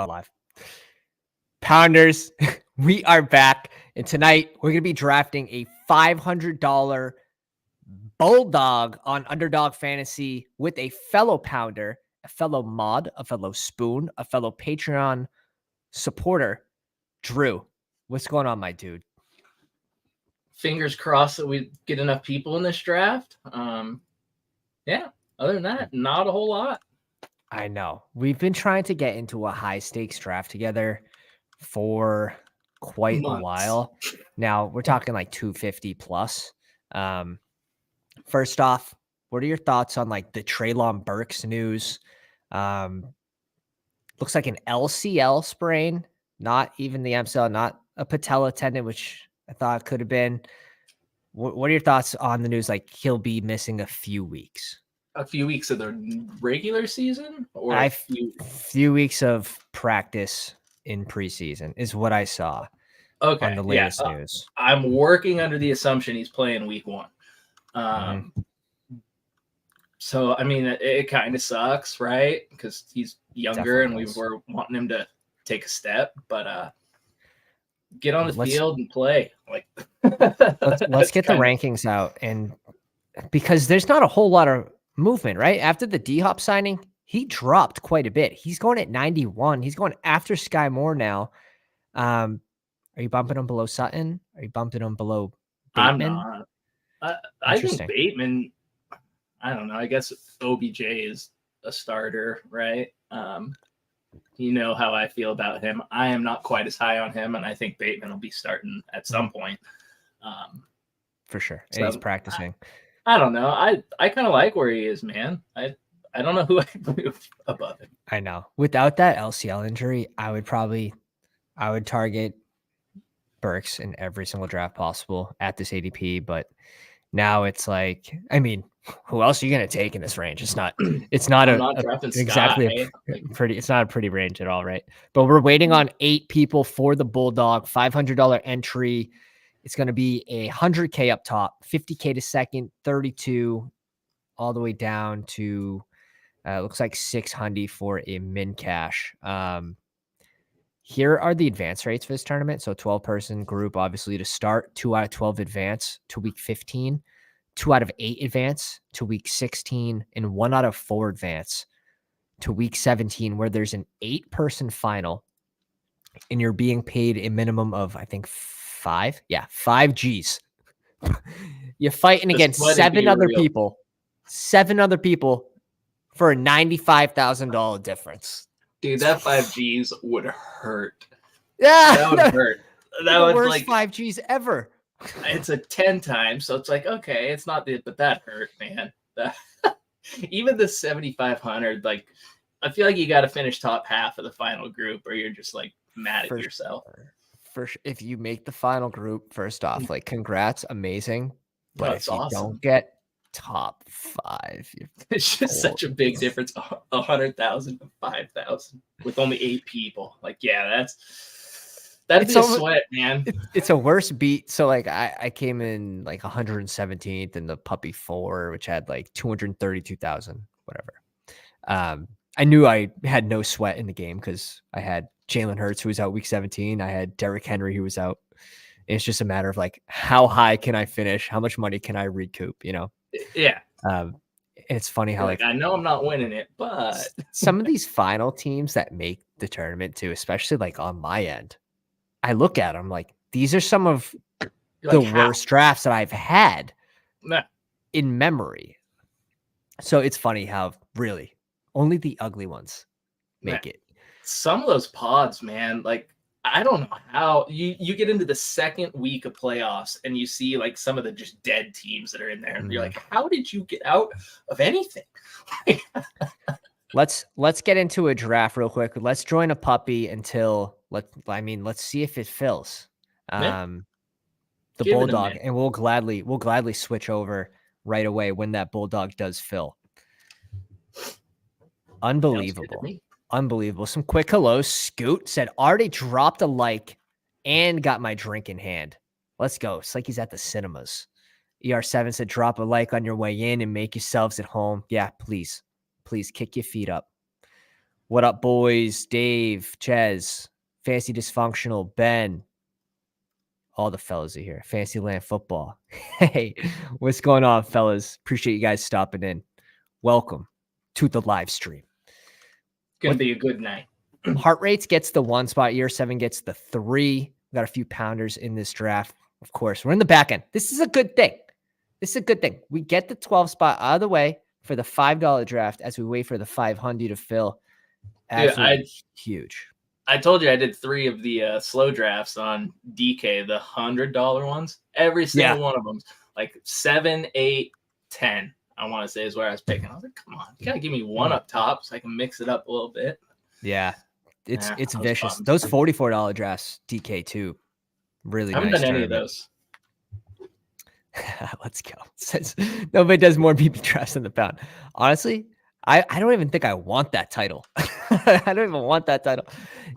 Live. Pounders, we are back. And tonight we're going to be drafting a $500 Bulldog on Underdog Fantasy with a fellow pounder, a fellow mod, a fellow spoon, a fellow Patreon supporter, Drew. What's going on, my dude? Fingers crossed that we get enough people in this draft. Yeah, other than that, not a whole lot. I know. We've been trying to get into a high stakes draft together for quite a while. Now we're talking like 250 plus. First off, what are your thoughts on like the Treylon Burks news? Looks like an LCL sprain, not even the MCL, not a patella tendon, which I thought could have been. What are your thoughts on the news? Like he'll be missing a few weeks. A few weeks of the regular season, or a few weeks of practice in preseason is what I saw. Okay, on the latest news. I'm working under the assumption he's playing week 1. So I mean, it kind of sucks, right? Because he's younger, and we were wanting him to take a step, but get on the field and play. Like, let's get the rankings out, and because there's not a whole lot of movement, right? After the D-Hop signing, he dropped quite a bit. He's going at 91. He's going after Sky Moore now. Are you bumping him below Sutton? Are you bumping him below Bateman? I'm not. I think Bateman, I don't know. I guess OBJ is a starter, right? You know how I feel about him. I am not quite as high on him, and I think Bateman will be starting at some point. For sure. So he's practicing. I don't know. I kind of like where he is, man. I don't know who I move above him. I know. Without that LCL injury, I would target Burks in every single draft possible at this ADP. But now it's like, I mean, who else are you going to take in this range? It's not it's not a pretty range at all, right? But we're waiting on 8 people for the Bulldog, $500 entry. It's going to be $100K up top, $50K to second, 32 all the way down to looks like $600 for a min cash. Here are the advance rates for this tournament. So 12-person group, obviously to start, 2 out of 12 advance to week 15, 2 out of 8 advance to week 16, and 1 out of 4 advance to week 17, where there's an 8-person final, and you're being paid a minimum of, I think, 5 Gs. You're fighting against 7 other people for a $95,000 difference. Dude, that 5 Gs would hurt. Yeah, that would hurt. That was worst like 5 Gs ever. It's a 10 times, so it's like, okay, it's not the, but that hurt, man. Even the 7,500, like, I feel like you got to finish top half of the final group, or you're just like mad at yourself. If you make the final group, first off, like, congrats, amazing. But if you awesome. don't get top 5, it's just such a big difference. 100,000 to 5,000 with only 8 people. Like, yeah, that'd be a sweat, man. It's a worse beat. So like I came in like 117th in the Puppy 4, which had like 232,000, whatever. I knew I had no sweat in the game because I had Jalen Hurts, who was out week 17. I had Derrick Henry, who was out. And it's just a matter of like, how high can I finish? How much money can I recoup? You know? Yeah. It's funny how like I know I'm not winning it, but some of these final teams that make the tournament too, especially like on my end, I look at them like, these are some of the worst drafts that I've had in memory. So it's funny how really only the ugly ones make it. Some of those pods, man, like, I don't know how you get into the second week of playoffs and you see like some of the just dead teams that are in there, and you're like, how did you get out of anything? Let's get into a draft real quick. Let's join a puppy until let's see if it fills. The Bulldog, and we'll gladly switch over right away when that Bulldog does fill. Unbelievable. Some quick hellos. Scoot said, already dropped a like and got my drink in hand. Let's go. It's like he's at the cinemas. ER7 said, drop a like on your way in and make yourselves at home. Yeah, please kick your feet up. What up, boys? Dave, Ches, Fancy Dysfunctional, Ben. All the fellas are here. Fantasyland Football. Hey, what's going on, fellas? Appreciate you guys stopping in. Welcome to the live stream. Gonna be a good night. Heart rates gets the 1 spot. Year 7 gets the 3. We got a few pounders in this draft. Of course, we're in the back end. This is a good thing. We get the 12 spot out of the way for the $5 draft as we wait for the 500 to fill. Absolutely huge. I told you I did 3 of the slow drafts on DK, the $100 ones. Every single one of them, like 7, 8, 10. I want to say is where I was picking. I was like, come on, you gotta give me one up top so I can mix it up a little bit. Yeah, it's vicious. Fun. Those $44 drafts, DK too, really. I haven't nice done any of those. Let's go. Since nobody does more BP drafts than the pound. Honestly, I don't even think I want that title. I don't even want that title.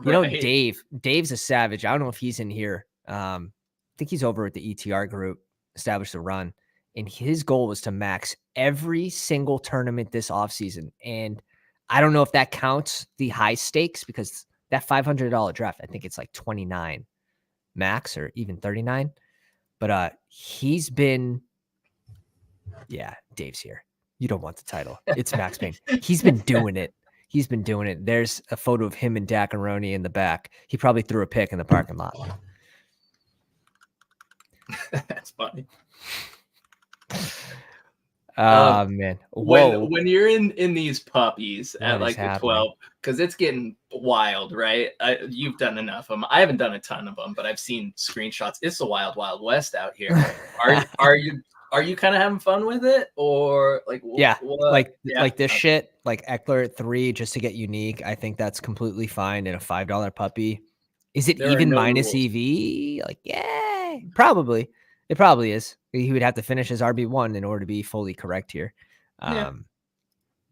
You know, Dave's a savage. I don't know if he's in here. I think he's over at the ETR group, Established the Run. And his goal was to max every single tournament this offseason. And I don't know if that counts the high stakes because that $500 draft, I think it's like 29 max or even 39. But he's been, Dave's here. You don't want the title. It's Max Payne. He's been doing it. There's a photo of him and Dacaroni in the back. He probably threw a pick in the parking lot. That's funny. Oh, man. When you're in these puppies at like the 12, because it's getting wild, right? You've done enough of them. I haven't done a ton of them, but I've seen screenshots. It's the wild, wild west out here. Are you kind of having fun with it, or like like this shit, like Eckler at 3 just to get unique? I think that's completely fine in a $5 puppy. Is it even minus rules. EV? Like, yeah, probably. It probably is. He would have to finish his RB1 in order to be fully correct here.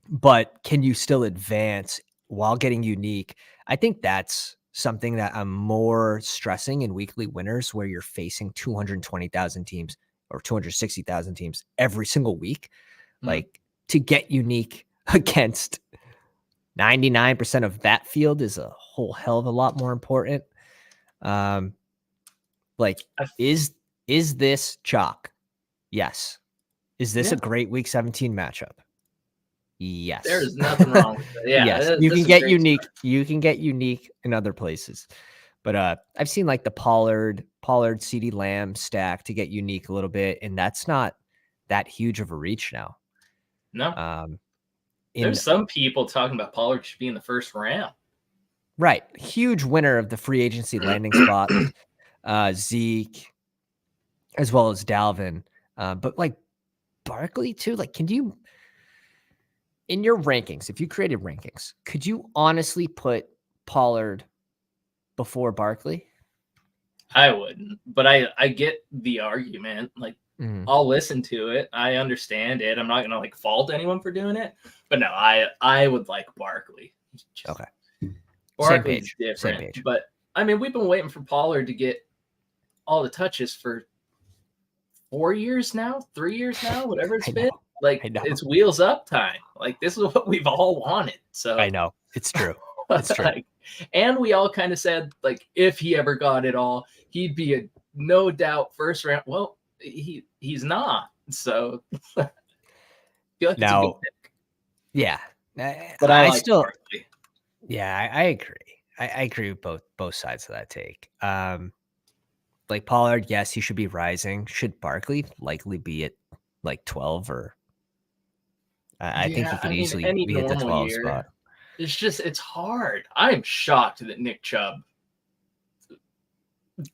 But can you still advance while getting unique? I think that's something that I'm more stressing in weekly winners where you're facing 220,000 teams or 260,000 teams every single week. Like to get unique against 99% of that field is a whole hell of a lot more important. Is this chalk? Yes. Is this a great week 17 matchup? Yes. There's nothing wrong with it. Yeah. Yes. You can get unique. Stuff. You can get unique in other places. But I've seen like the Pollard, CeeDee Lamb stack to get unique a little bit, and that's not that huge of a reach now. No. There's some people talking about Pollard should be in the first round. Right. Huge winner of the free agency landing spot. Zeke, as well as Dalvin. But like Barkley too, like can you, in your rankings, if you created rankings, could you honestly put Pollard before Barkley? I wouldn't, but I get the argument. Like I'll listen to it. I understand it. I'm not going to like fault anyone for doing it, but no, I would like Barkley. Okay. Barkley's different. Same page. But I mean, we've been waiting for Pollard to get all the touches for 4 years now, 3 years now, whatever it's been. Like it's wheels up time. Like this is what we've all wanted. So I know it's true. It's true. And we all kind of said like if he ever got it all, he'd be a no doubt first round. Well, he's not. So I feel like now, it's a good pick. Yeah, but I like still. Barkley. Yeah, I agree. I agree with both sides of that take. Like Pollard, yes, he should be rising. Should Barkley likely be at like 12 or? I think he could easily be at the 12 spot. It's hard. I'm shocked that Nick Chubb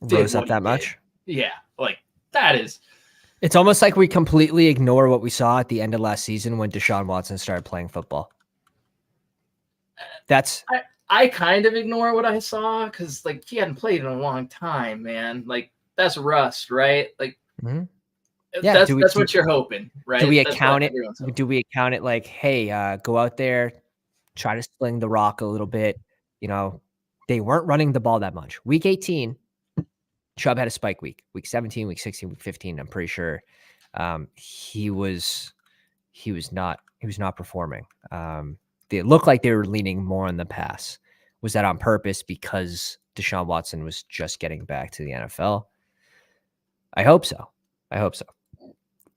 rose up that much. Yeah, like that is. It's almost like we completely ignore what we saw at the end of last season when Deshaun Watson started playing football. I kind of ignore what I saw because like he hadn't played in a long time, man. Like that's rust, right? Like that's what you're hoping, right? Do we account it? Do we account it like, hey, go out there, try to sling the rock a little bit? You know, they weren't running the ball that much. Week 18, Chubb had a spike week. Week 17, week 16, week 15. I'm pretty sure he was not performing. I it looked like they were leaning more on the pass. Was that on purpose because Deshaun Watson was just getting back to the NFL? I hope so. I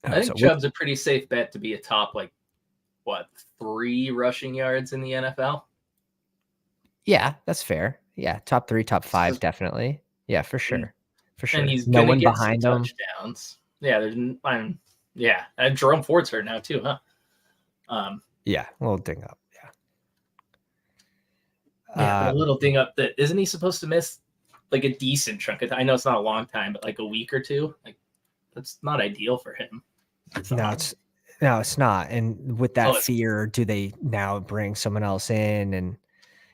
think Chubb's a pretty safe bet to be a top, 3 rushing yards in the NFL. Yeah, that's fair. Yeah, top 3, top 5, definitely. Yeah, for sure. For sure. And he's no one behind him. Touchdowns. Yeah, and Jerome Ford's hurt now too, huh? Yeah, a little ding up. Yeah, a little ding up. That isn't he supposed to miss a decent chunk of time? I know it's not a long time, but a week or two. That's not ideal for him. No, it's not. And with that fear, do they now bring someone else in? And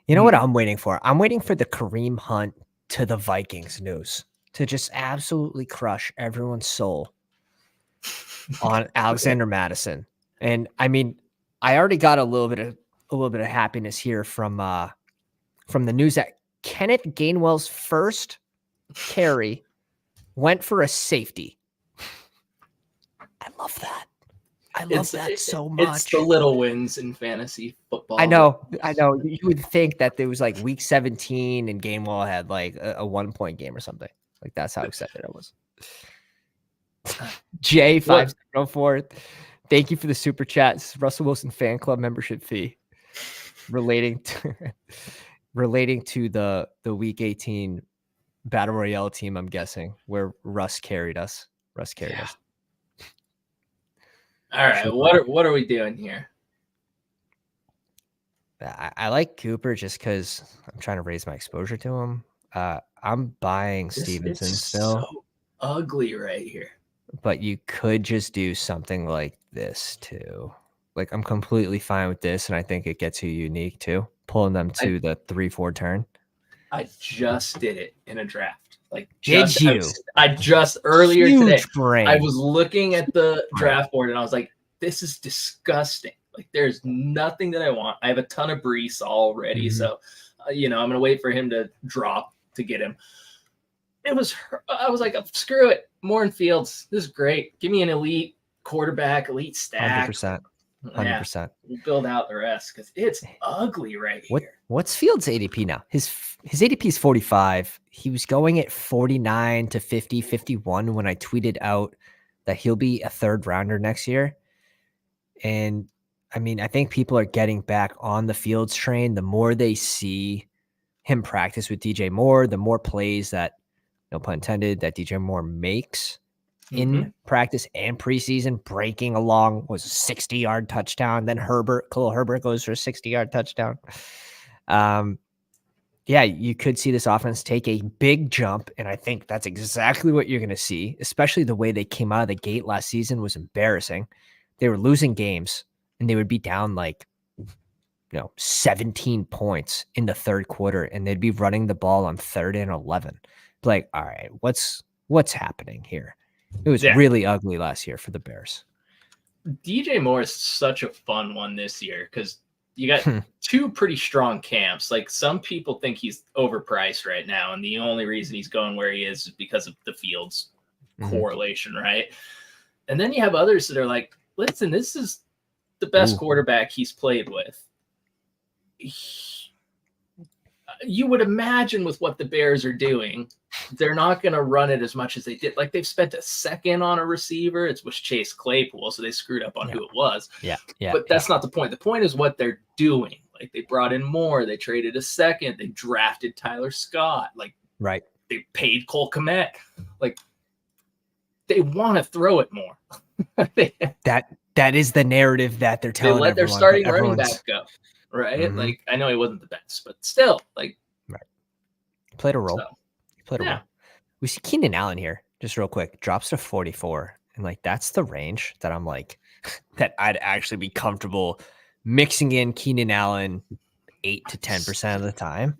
you know what I'm waiting for? I'm waiting for the Kareem Hunt to the Vikings news to just absolutely crush everyone's soul on Alexander Mattison. And I mean, I already got a little bit of happiness here from the news that Kenneth Gainwell's first carry went for a safety. I love that. I love that so much. It's the little wins in fantasy football. I know. You would think that there was week 17 and Gainwell had a 1-point game or something. That's how excited I was. J5704. Thank you for the super chat. This is Russell Wilson fan club membership fee relating to the week 18 battle royale team, I'm guessing, where Russ carried us. All right, what are we doing here? I like Cooper just because I'm trying to raise my exposure to him. I'm buying Stevenson still. So ugly right here. But you could just do something like this too. I'm completely fine with this, and I think it gets you unique too, pulling them to the 3-4 turn. I just did it in a draft. Did you? I just earlier today. Brain. I was looking at the draft board and I was like, this is disgusting. There's nothing that I want. I have a ton of Brees already. So, I'm going to wait for him to drop to get him. I was like, screw it. More in Fields. This is great. Give me an elite quarterback, elite stack. 100%. 100%. Yeah, we'll build out the rest because it's ugly right here. What's Fields' ADP now? His ADP is 45. He was going at 49 to 50, 51 when I tweeted out that he'll be a 3rd rounder next year. And I mean, I think people are getting back on the Fields train. The more they see him practice with DJ Moore, the more plays that, no pun intended, that DJ Moore makes in practice and preseason, breaking along was a 60-yard touchdown. Then Khalil Herbert goes for a 60-yard touchdown. Yeah, you could see this offense take a big jump, and I think that's exactly what you're going to see, especially the way they came out of the gate last season was embarrassing. They were losing games, and they would be down 17 points in the 3rd quarter, and they'd be running the ball on 3rd and 11. All right, what's happening here? It was really ugly last year for the Bears. DJ Moore is such a fun one this year because you got 2 pretty strong camps. Some people think he's overpriced right now, and the only reason he's going where he is because of the Fields correlation, right? And then you have others that are like, listen, this is the best quarterback he's played with. You would imagine with what the Bears are doing, they're not going to run it as much as they did. They've spent a 2nd on a receiver. It was Chase Claypool, so they screwed up on who it was. Yeah. But that's not the point. The point is what they're doing. They brought in Moore. They traded a 2nd. They drafted Tyler Scott. Right. They paid Cole Kmet. They want to throw it more. That is the narrative that they're telling. They let their starting running back go. Right? I know he wasn't the best, but still, right. Played a role. Role. We see Keenan Allen here, just real quick, drops to 44. And that's the range that I'm that I'd actually be comfortable mixing in Keenan Allen 8 to 10% of the time.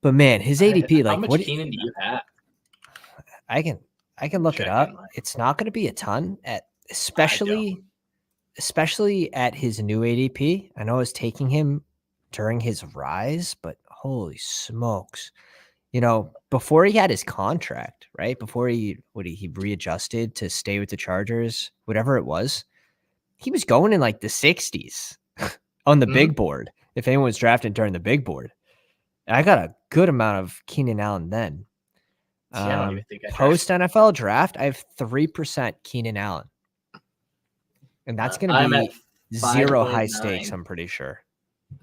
But man, his ADP, how much Keenan do you have? I can look it up. It's not going to be a ton especially at his new ADP. I know it's taking him during his rise, but holy smokes. Before he had his contract, right? Before he readjusted to stay with the Chargers, whatever it was, he was going in the 60s. on the big board. If anyone's drafted during the big board, I got a good amount of Keenan Allen then. See, I don't even think I post NFL draft, I have 3% Keenan Allen, and that's going to be 0 high stakes. I'm pretty sure.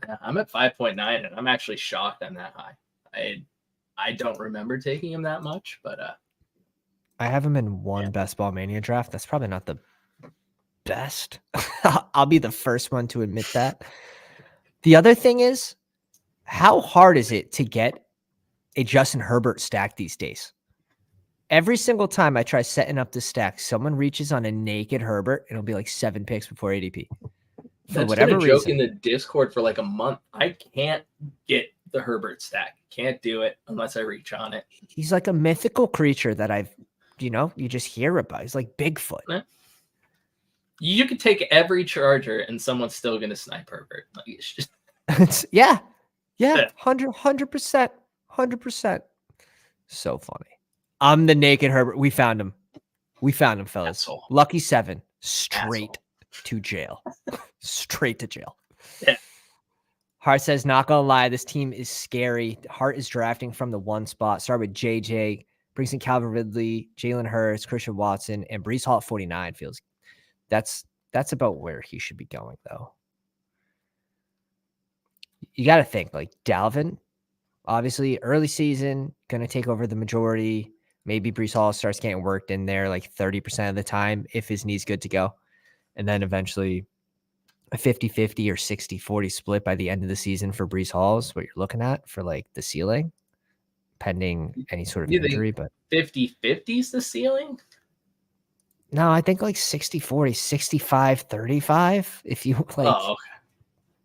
Yeah, I'm at 5.9, and I'm actually shocked I'm that high. I don't remember taking him that much, but I have him in one Best Ball Mania draft. That's probably not the best. I'll be the first one to admit that. The other thing is, how hard is it to get a Justin Herbert stack these days? Every single time I try setting up the stack, someone reaches on a naked Herbert, and it'll be like 7 picks before ADP. For whatever reason. Joke in the Discord for like a month. I can't get the Herbert stack. Can't do it unless I reach on it. He's like a mythical creature that you just hear about. He's like Bigfoot. Yeah. You could take every Charger and someone's still going to snipe Herbert. Like, it's just... yeah, 100%. So funny. I'm the naked Herbert. We found him, fellas. Asshole. Lucky 7. Straight to jail. Straight to jail. Yeah. Hart says, not gonna lie, this team is scary. Hart is drafting from the 1 spot. Start with JJ, brings in Calvin Ridley, Jalen Hurts, Christian Watson, and Breece Hall at 49. Feels that's about where he should be going, though. You got to think, like, Dalvin, obviously early season, gonna take over the majority. Maybe Breece Hall starts getting worked in there like 30% of the time if his knee's good to go. And then eventually a 50-50 or 60-40 split by the end of the season for Breece Hall is what you're looking at for like the ceiling, pending any sort of injury. But 50-50 is the ceiling? No, I think like 60-40, 65-35. If you like, okay.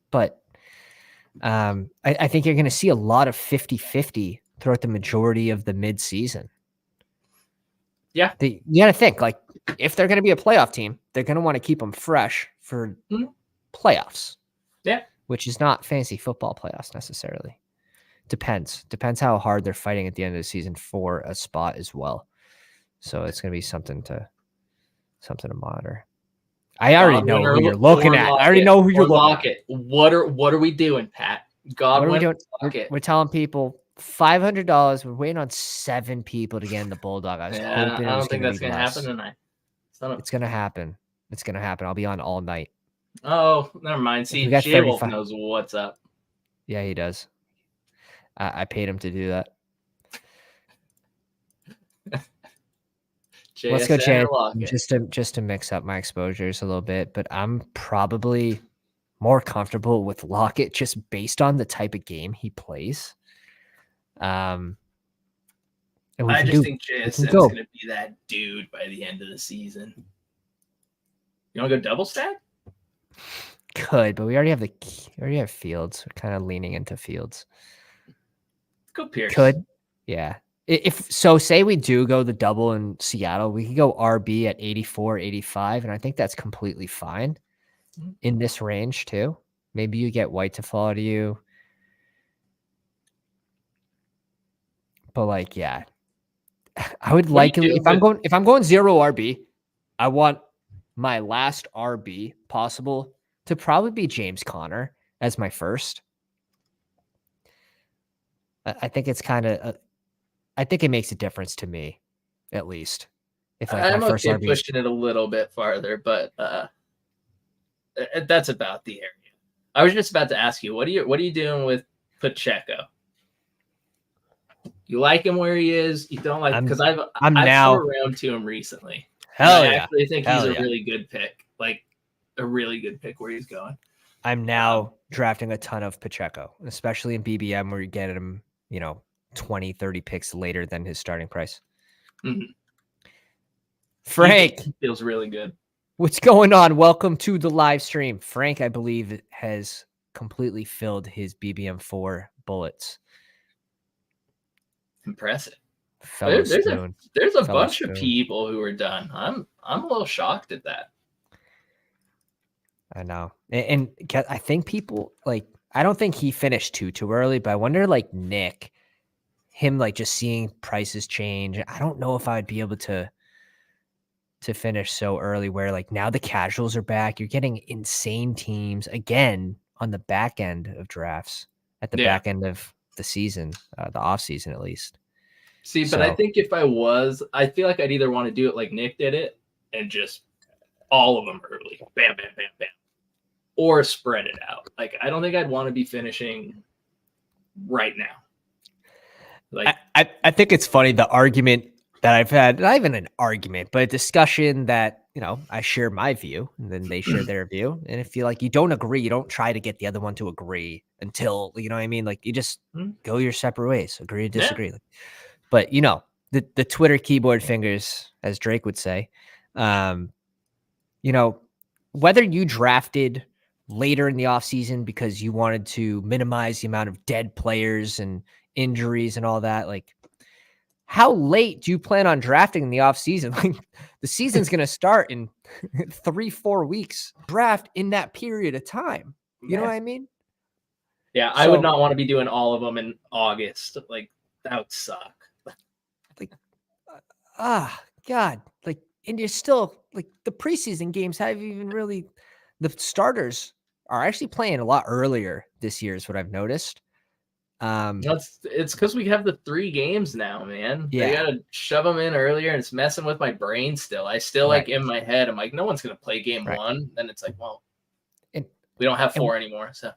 But I think you're going to see a lot of 50-50 throughout the majority of the mid-season. Yeah. You got to think, like, if they're going to be a playoff team, they're going to want to keep them fresh for playoffs. Yeah. Which is not fantasy football playoffs necessarily. Depends how hard they're fighting at the end of the season for a spot as well. So it's going to be something to monitor. I already know who you're looking at. I already know who you're looking at. What are we doing, Pat? What are we doing? We're telling people $500. We're waiting on 7 people to get in the Bulldog. I was hoping it was going to be less. I don't think that's going to happen tonight. It's going to happen. It's going to happen. I'll be on all night. Oh, never mind. See, J-Wolf knows what's up. Yeah, he does. I paid him to do that. Let's go, Jay. Just to mix up my exposures a little bit, but I'm probably more comfortable with Lockett just based on the type of game he plays. I just think JSN's going to be that dude by the end of the season. You want to go double stack? Could, but we already have Fields. We're kind of leaning into Fields. Go Pierce. Could, yeah. If so, say we do go the double in Seattle, we could go RB at 84, 85, and I think that's completely fine in this range too. Maybe you get White to fall to you. But like, yeah. I would like if I'm going 0 RB, I want my last RB possible to probably be James Conner as my first. I think it's kind of I think it makes a difference to me, at least. If like I'm my first okay RB pushing it a little bit farther, but that's about the area. I was just about to ask you, what are you doing with Pacheco? You like him where he is? You don't like because I've now around to him recently. Hell yeah! I actually think he's a really good pick, like a really good pick where he's going. I'm now drafting a ton of Pacheco, especially in BBM where you get him, 20, 30 picks later than his starting price. Mm-hmm. Frank feels really good. What's going on? Welcome to the live stream. Frank, I believe, has completely filled his BBM4 bullets. Impressive. There's a bunch of people who are done. I'm a little shocked at that. I know. And I think people I don't think he finished too early, but I wonder Nick, him just seeing prices change. I don't know if I'd be able to finish so early where now the casuals are back. You're getting insane teams again on the back end of drafts, at the back end of the season, the off season at least. See, but I think if I feel like I'd either want to do it like Nick did it and just all of them early, bam, bam, bam, bam, or spread it out. Like, I don't think I'd want to be finishing right now. Like, I think it's funny, the argument that I've had, not even an argument, but a discussion that, you know, I share my view and then they share their view. And if you like, you don't agree, you don't try to get the other one to agree until, you know what I mean? Like, you just go your separate ways, agree or disagree. Yeah. But, you know, the Twitter keyboard fingers, as Drake would say, you know, whether you drafted later in the offseason because you wanted to minimize the amount of dead players and injuries and all that, like, how late do you plan on drafting in the offseason? Like, the season's going to start in 3-4 weeks. Draft in that period of time. You know what I mean? Yeah, I would not want to be doing all of them in August. Like, that would suck. Like, God. Like, and you're still, like, the preseason games haven't even really, the starters are actually playing a lot earlier this year is what I've noticed. It's because we have the 3 games now, man. Yeah. They gotta shove them in earlier, and it's messing with my brain still. I still like in my head, I'm like, no one's gonna play game 1. Then it's like, well, we don't have 4 anymore. So,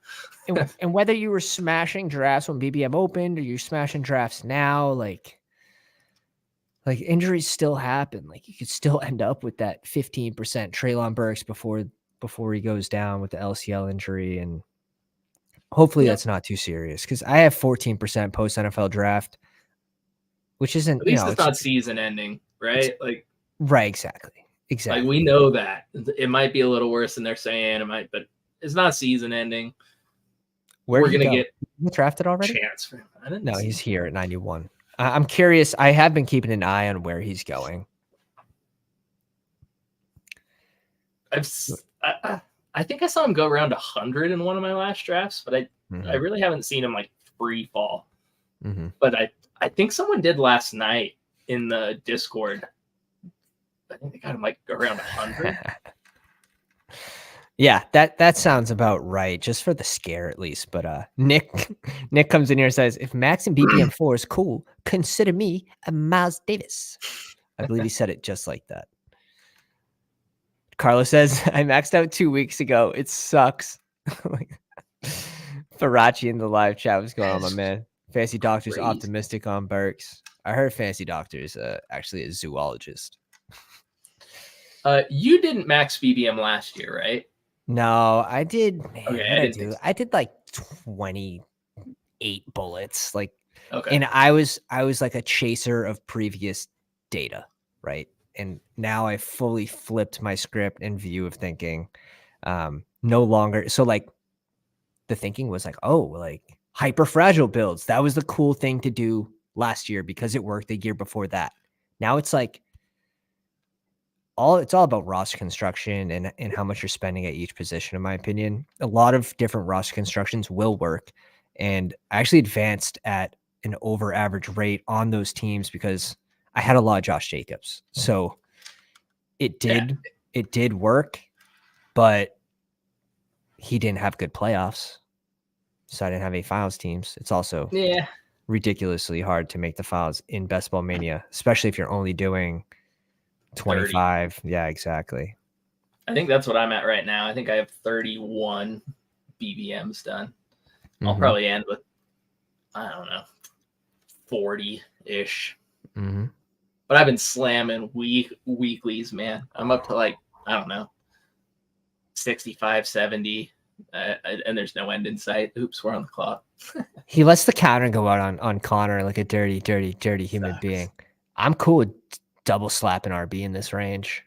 and whether you were smashing drafts when BBM opened or you're smashing drafts now, like injuries still happen. Like, you could still end up with that 15% Treylon Burks before he goes down with the LCL injury, and hopefully that's not too serious, because I have 14% post NFL draft, which isn't, at least it's not season ending, right? Like, right, exactly. Like, we know that it might be a little worse than they're saying. It might, but it's not season ending. We're gonna get drafted already. Chance for him. I didn't know he's here at 91. I'm curious. I have been keeping an eye on where he's going. I think I saw him go around 100 in one of my last drafts, but I really haven't seen him like free fall. But I think someone did last night in the Discord. I think they got him like around 100. Yeah, that sounds about right, just for the scare at least. But Nick comes in here and says, if Max and BPM4 is cool, consider me a Miles Davis. I believe he said it just like that. Carlos says, I maxed out 2 weeks ago. It sucks. Farachi in the live chat. What's going on, my man? Fancy Doctor's optimistic on Burks. I heard Fancy Doctor's actually a zoologist. You didn't max BBM last year, right? No, I did. Man, okay, I did like 28 bullets. Like, okay. And I was like a chaser of previous data, right? And now I fully flipped my script and view of thinking. No longer. So like the thinking was like, oh, like hyper fragile builds. That was the cool thing to do last year because it worked the year before that. Now it's like it's all about roster construction and how much you're spending at each position, in my opinion. A lot of different roster constructions will work. And I actually advanced at an over average rate on those teams because I had a lot of Josh Jacobs. So it did work, but he didn't have good playoffs. So I didn't have any finals teams. It's also ridiculously hard to make the finals in Best Ball Mania, especially if you're only doing 25. 30. Yeah, exactly. I think that's what I'm at right now. I think I have 31 BBMs done. I'll probably end with, I don't know, 40-ish. But I've been slamming weeklies, man. I'm up to like, I don't know, 65, 70. And there's no end in sight. Oops, we're on the clock. He lets the counter go out on Connor like a dirty human being. I'm cool with double slapping RB in this range,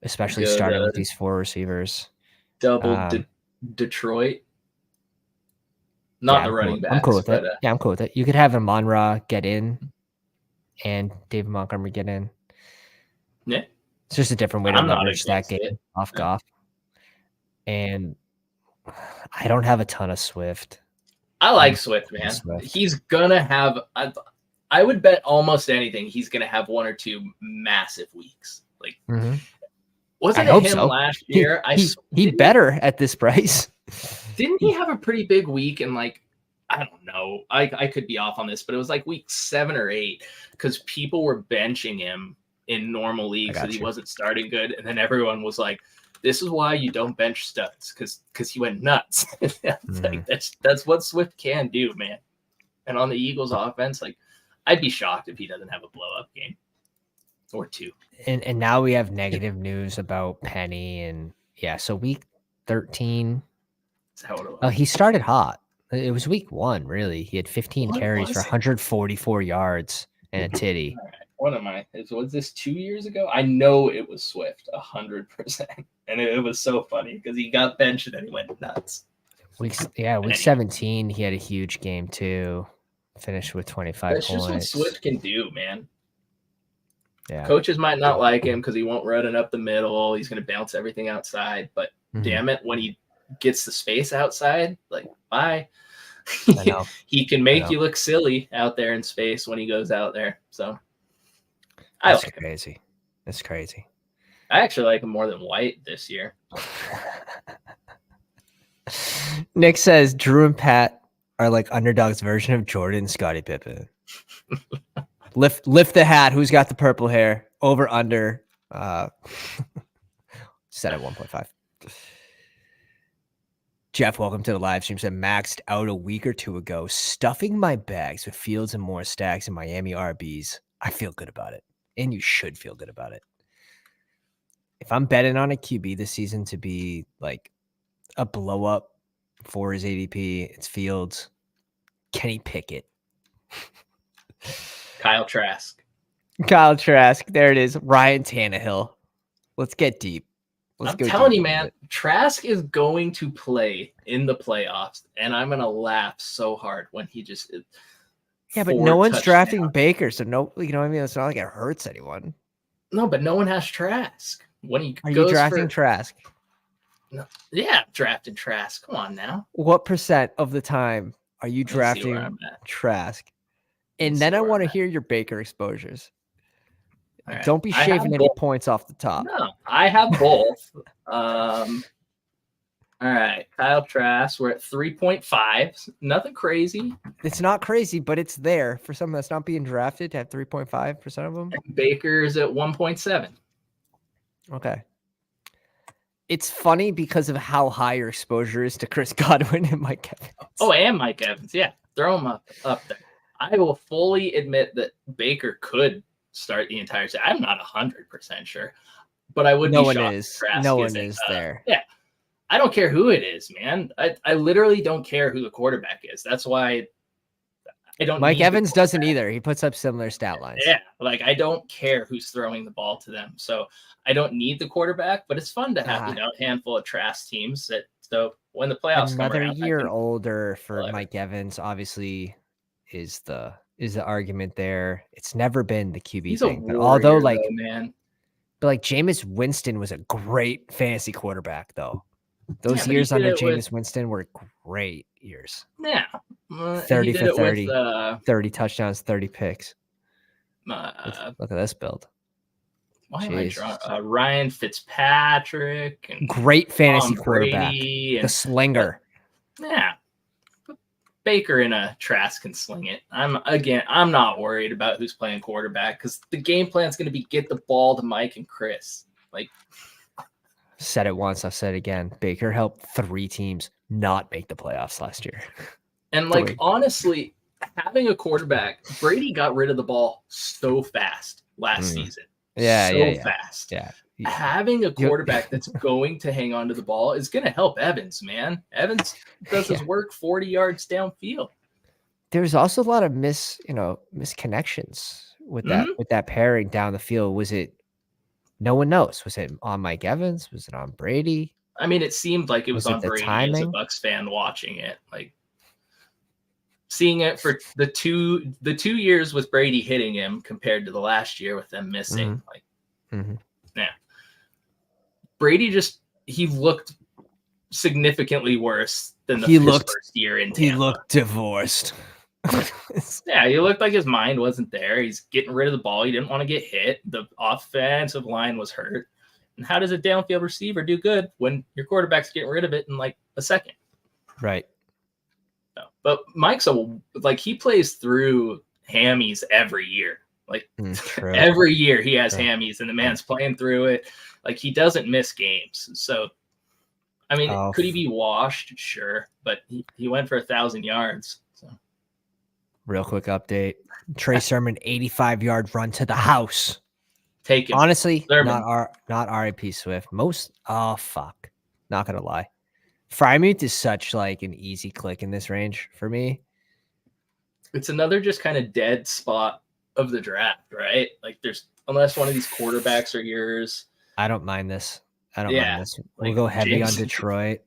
especially starting with these 4 receivers. Double Detroit. Not the running backs. I'm cool with it. I'm cool with it. You could have Amon-Ra get in and David Montgomery get in. Yeah. It's just a different way to leverage that game off Goff. And I don't have a ton of Swift. I like Swift, man. He's going to have I would bet almost anything he's going to have 1 or 2 massive weeks. Like Wasn't I it hope him so. last year? He better at this price. Didn't he have a pretty big week in like, I don't know. I could be off on this, but it was like week 7 or 8 because people were benching him in normal leagues because he wasn't starting good. And then everyone was like, this is why you don't bench studs because he went nuts. Like that's what Swift can do, man. And on the Eagles offense, like I'd be shocked if he doesn't have a blow up game or 2. And now we have negative news about Penny and so week 13. Oh, he started hot. It was week 1, really. He had 15 carries for 144 yards and a titty. All right. What am I? Was this 2 years ago? I know it was Swift, 100%. And it was so funny because he got benched and then he went nuts. Week 17, he had a huge game too. Finished with 25 points. That's just what Swift can do, man. Yeah. Coaches might not like him because he won't run it up the middle. He's going to bounce everything outside. But damn it, when he gets the space outside, like, bye. He can make you look silly out there in space when he goes out there. So that's crazy. That's crazy. I actually like him more than White this year. Nick says Drew and Pat are like Underdog's version of Jordan and Scottie Pippen. Lift the hat. Who's got the purple hair? Over, under. Set at 1.5. Jeff, welcome to the live stream. Said maxed out a week or 2 ago. Stuffing my bags with Fields and more stacks in Miami RBs. I feel good about it. And you should feel good about it. If I'm betting on a QB this season to be like a blow up for his ADP, it's Fields. Kenny Pickett. Kyle Trask. There it is. Ryan Tannehill. Let's get deep. I'm telling you, man, Trask is going to play in the playoffs, and I'm going to laugh so hard when he just but no one's drafting Baker, so no, you know what I mean? It's not like it hurts anyone. No, but no one has Trask. When he Are you drafting Trask? No, yeah, drafting Trask. Come on now. What percent of the time are you drafting Trask? And then I want to hear your Baker exposures. Right. Don't be shaving any points off the top. No, I have both. All right, Kyle Trask, we're at 3.5. Nothing crazy. It's not crazy, but it's there for someone that's not being drafted to have 3.5% of them. Baker's at 1.7. Okay. It's funny because of how high your exposure is to Chris Godwin and Mike Evans. Oh, and Mike Evans. Yeah, throw him up there. I will fully admit that Baker could start the entire season. I'm not 100% sure, but I would be shocked. No one is there. Yeah. I don't care who it is, man. I literally don't care who the quarterback is. That's why I don't. Mike Evans doesn't either. He puts up similar stat lines. Yeah. Like I don't care who's throwing the ball to them. So I don't need the quarterback, but it's fun to have, a handful of Trask teams so when the playoffs come around. Another year older for Mike Evans, obviously, is the argument there. It's never been the QB thing. But although man. But like Jameis Winston was a great fantasy quarterback though. Those years under Jameis Winston were great years. Yeah. 30 for 30. 30 touchdowns, 30 picks. Look at this build. Why am I drawing? Ryan Fitzpatrick. And great fantasy quarterback. The slinger. Yeah. Baker and a Trask can sling it. I'm not worried about who's playing quarterback because the game plan is going to be get the ball to Mike and Chris. Like, said it once, I've said it again. Baker helped 3 teams not make the playoffs last year. And honestly, having a quarterback, Brady got rid of the ball so fast last season. Fast. Yeah. Having a quarterback that's going to hang on to the ball is going to help Evans, man. Evans does his work 40 yards downfield. There's also a lot of misconnections with that pairing down the field. Was it? No one knows. Was it on Mike Evans? Was it on Brady? I mean, it seemed like it was on Brady as a Bucs fan watching it. Like seeing it for the two years with Brady hitting him compared to the last year with them missing. Yeah. Brady he looked significantly worse than his first year in Tampa. He looked divorced. Yeah, he looked like his mind wasn't there. He's getting rid of the ball. He didn't want to get hit. The offensive line was hurt. And how does a downfield receiver do good when your quarterback's getting rid of it in like a second? Right. No. But Mike's he plays through hammies every year. Like every year he has hammies and the man's playing through it. Like he doesn't miss games. So, I mean, could he be washed? Sure. But he went for 1,000 yards. So. Real quick update. Trey Sermon, 85-yard run to the house. Take him. Honestly, Sermon. not RIP Swift. Fuck. Not going to lie. Freiermuth is such like an easy click in this range for me. It's another just kind of dead spot of the draft, right? Like unless one of these quarterbacks are yours. I don't mind this. We'll go heavy on Detroit,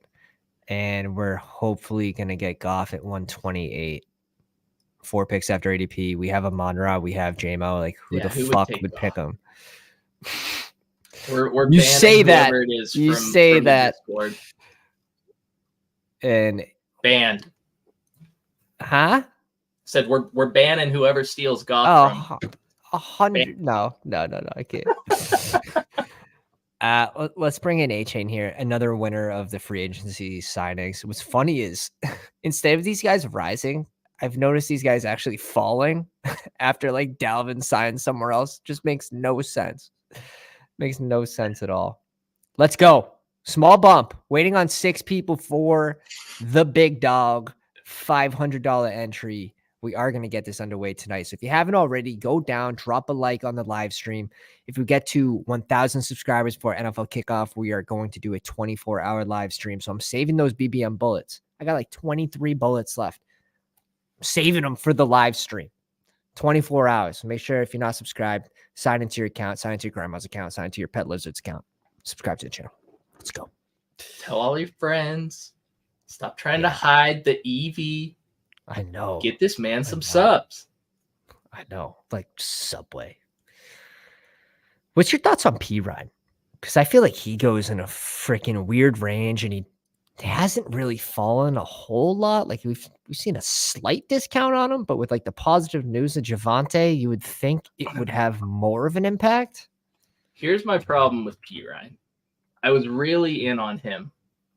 and we're hopefully going to get Goff at 128. 4 picks after ADP. We have Amon-Ra. We have JMO. Like, who the fuck would pick him? We're you say that. It is you from, say from that. And banned. Huh? Said we're banning whoever steals Goff from. 100. No, I can't. Let's bring in A-Chain here. Another winner of the free agency signings. What's funny is instead of these guys rising, I've noticed these guys actually falling after like Dalvin signs somewhere else. Just makes no sense. Makes no sense at all. Let's go. Small bump. Waiting on 6 people for the big dog. $500 entry. We are going to get this underway tonight. So if you haven't already, go down, drop a like on the live stream. If we get to 1,000 subscribers for NFL Kickoff, we are going to do a 24-hour live stream. So I'm saving those BBM bullets. I got like 23 bullets left. I'm saving them for the live stream. 24 hours. Make sure if you're not subscribed, sign into your account, sign into your grandma's account, sign into your pet lizard's account. Subscribe to the channel. Let's go. Tell all your friends. Stop trying to hide the EV. I know. Get this man some subs. I know. Like Subway. What's your thoughts on P-Ryan? Because I feel like he goes in a freaking weird range and he hasn't really fallen a whole lot. Like we've seen a slight discount on him, but with like the positive news of Javonte, you would think it would have more of an impact. Here's my problem with P-Ryan. I was really in on him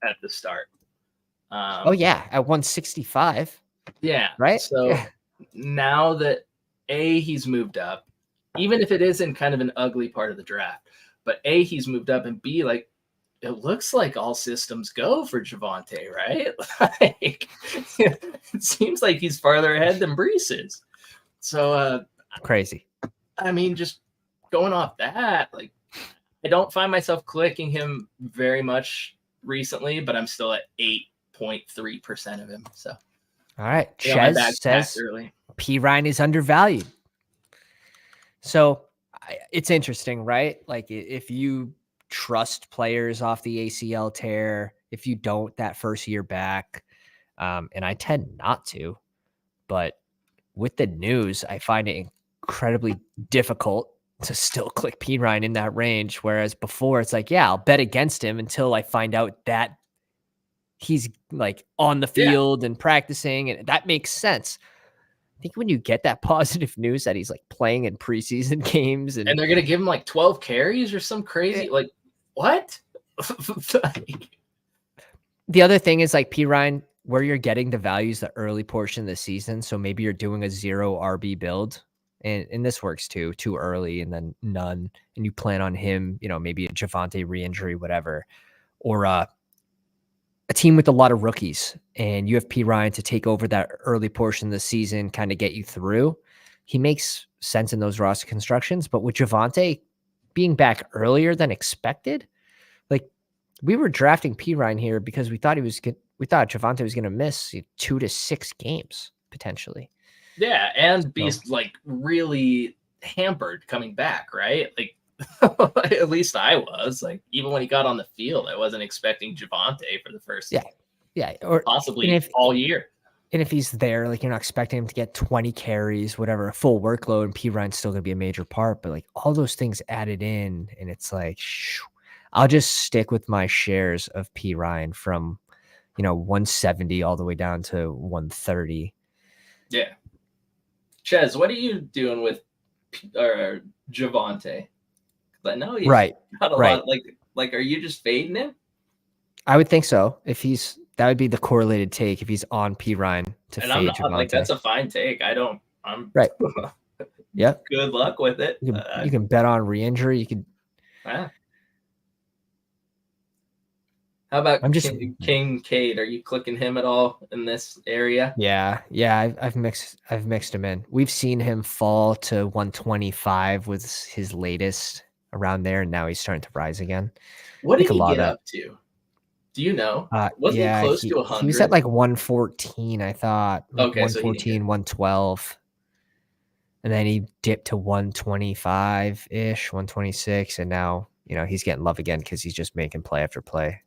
at the start. At 165. Yeah. Right. So now that he's moved up, even if it is in kind of an ugly part of the draft, but he's moved up, and B, like, it looks like all systems go for Javonte, right? Like, it seems like he's farther ahead than Brees is. So crazy. I mean, just going off that, like, I don't find myself clicking him very much recently, but I'm still at 8.3% of him. So, all right. Chez says P-Ryan is undervalued. So it's interesting, right? Like if you trust players off the ACL tear, if you don't that first year back, and I tend not to, but with the news, I find it incredibly difficult to still click P-Ryan in that range. Whereas before it's like, yeah, I'll bet against him until I find out that he's like on the field and practicing, and that makes sense. I think when you get that positive news that he's like playing in preseason games and they're going to give him like 12 carries or some crazy, like what? The other thing is like P-Ryan, where you're getting the values the early portion of the season. So maybe you're doing a 0 RB build, and this works too early and then none. And you plan on him, maybe a Javonte re-injury, whatever, or a team with a lot of rookies, and you have P-Ryan to take over that early portion of the season, kind of get you through. He makes sense in those roster constructions, but with Javonte being back earlier than expected, like we were drafting P-Ryan here because we thought Javonte was going to miss 2 to 6 games potentially. Yeah, and be like really hampered coming back, right? Like at least I was. Like even when he got on the field, I wasn't expecting Javonte for the first or possibly all year. And if he's there, like you're not expecting him to get 20 carries, whatever, a full workload, and P-Ryan's still going to be a major part. But like all those things added in, and it's like, I'll just stick with my shares of P-Ryan from 170 all the way down to 130. Yeah. Chez, what are you doing with Javonte? I know he's got a lot. Like Like, are you just fading him? I would think so. That would be the correlated take if he's on P Ryan to and I'm fade not like Javonte. that's a fine take. I'm right. Yeah. Good luck with it. You can bet on re-injury. You could. How about Kincaid? Are you clicking him at all in this area? Yeah. I've mixed him in. We've seen him fall to 125 with his latest around there, and now he's starting to rise again. What did he get up to? Do you know? Wasn't he close to 100? He was at like 114, I thought. Like okay, 114, so 112. And then he dipped to 125-ish, 126, and now, he's getting love again because he's just making play after play.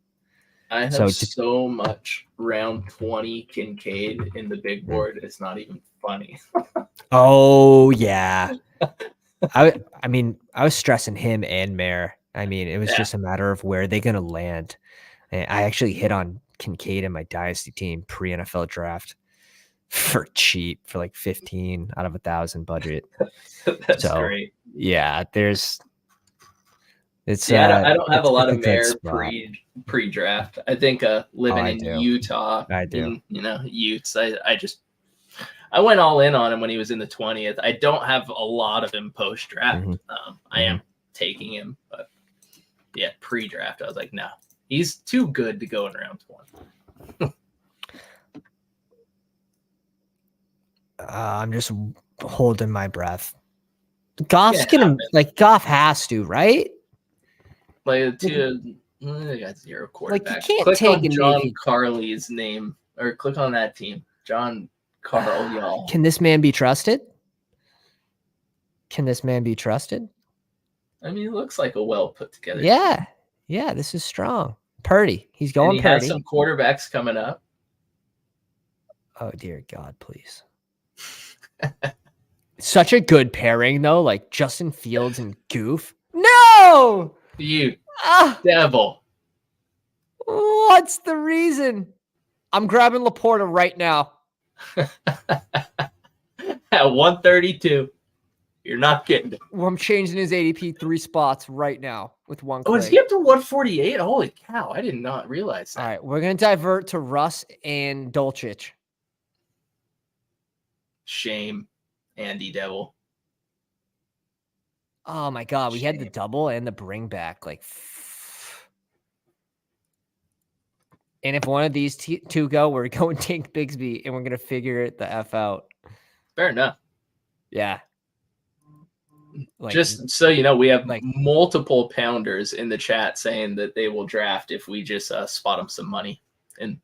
I have so much round 20 Kincaid in the big board. It's not even funny. Oh, yeah. I was stressing him and Mare. It was just a matter of where they're going to land. And I actually hit on Kincaid in my dynasty team pre-NFL draft for cheap, for like 15 out of 1,000 budget. That's great. Yeah, I don't have a lot of Mare pre-draft. I think living in Utah, I do. Utes. I went all in on him when he was in the 20th. I don't have a lot of him post-draft. I am taking him, but yeah, pre-draft, I was like, no, he's too good to go in round 20. I'm just holding my breath. Goff has to, right? Like, they got zero quarterback. Like, you can't click take on John Carley's name, or click on that team. John Carl, y'all. Can this man be trusted? He looks like a well put together team. Yeah, this is strong. Purdy. He's going Purdy. Has some quarterbacks coming up. Oh, dear God, please. Such a good pairing, though, like Justin Fields and Goof. No! You devil. What's the reason? I'm grabbing Laporta right now. At 132. You're not getting it. Well, I'm changing his ADP 3 spots right now with one click. Oh, is he up to 148? Holy cow. I did not realize that. All right, we're going to divert to Russ and Dolchich. Shame, Andy Devil. Oh, my God. We had the double and the bring back. And if one of these two go, we're going to take Bigsby, and we're going to figure it the F out. Fair enough. Yeah. Just so you know, we have multiple pounders in the chat saying that they will draft if we just spot them some money. And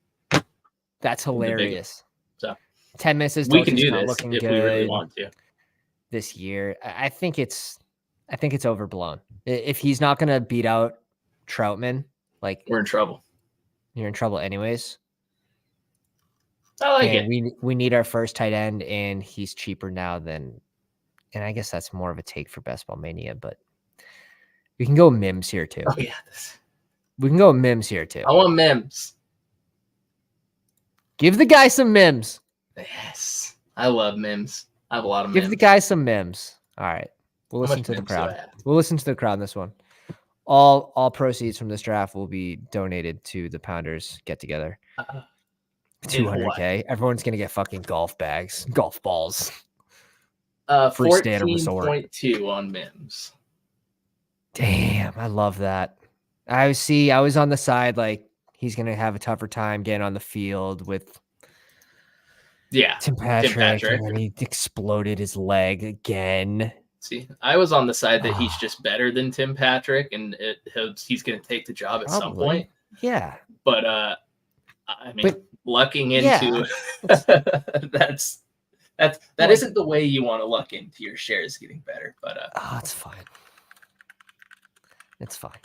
that's hilarious. So 10 misses. We can do this if we really want to. This year, I think it's overblown. If he's not going to beat out Troutman, we're in trouble. You're in trouble anyways. I like it. We need our first tight end, and he's cheaper now than. And I guess that's more of a take for Best Ball Mania, but we can go Mims here too. Oh yeah, we can go Mims here too. I want Mims. Give the guy some Mims. Yes, I love Mims. I have a lot of Mims. Give the guy some Mims. All right, we'll listen to the crowd. We'll listen to the crowd in this one. All proceeds from this draft will be donated to the Pounders get together. 200K. Everyone's gonna get fucking golf bags, golf balls. 14.2 on Mims. Damn, I love that. I was on the side he's gonna have a tougher time getting on the field with Tim Patrick. And then he exploded his leg again. See, I was on the side that he's just better than Tim Patrick, and he's gonna take the job at some point. Yeah, but lucking into that isn't the way you want to luck into your shares getting better, but it's fine. It's fine.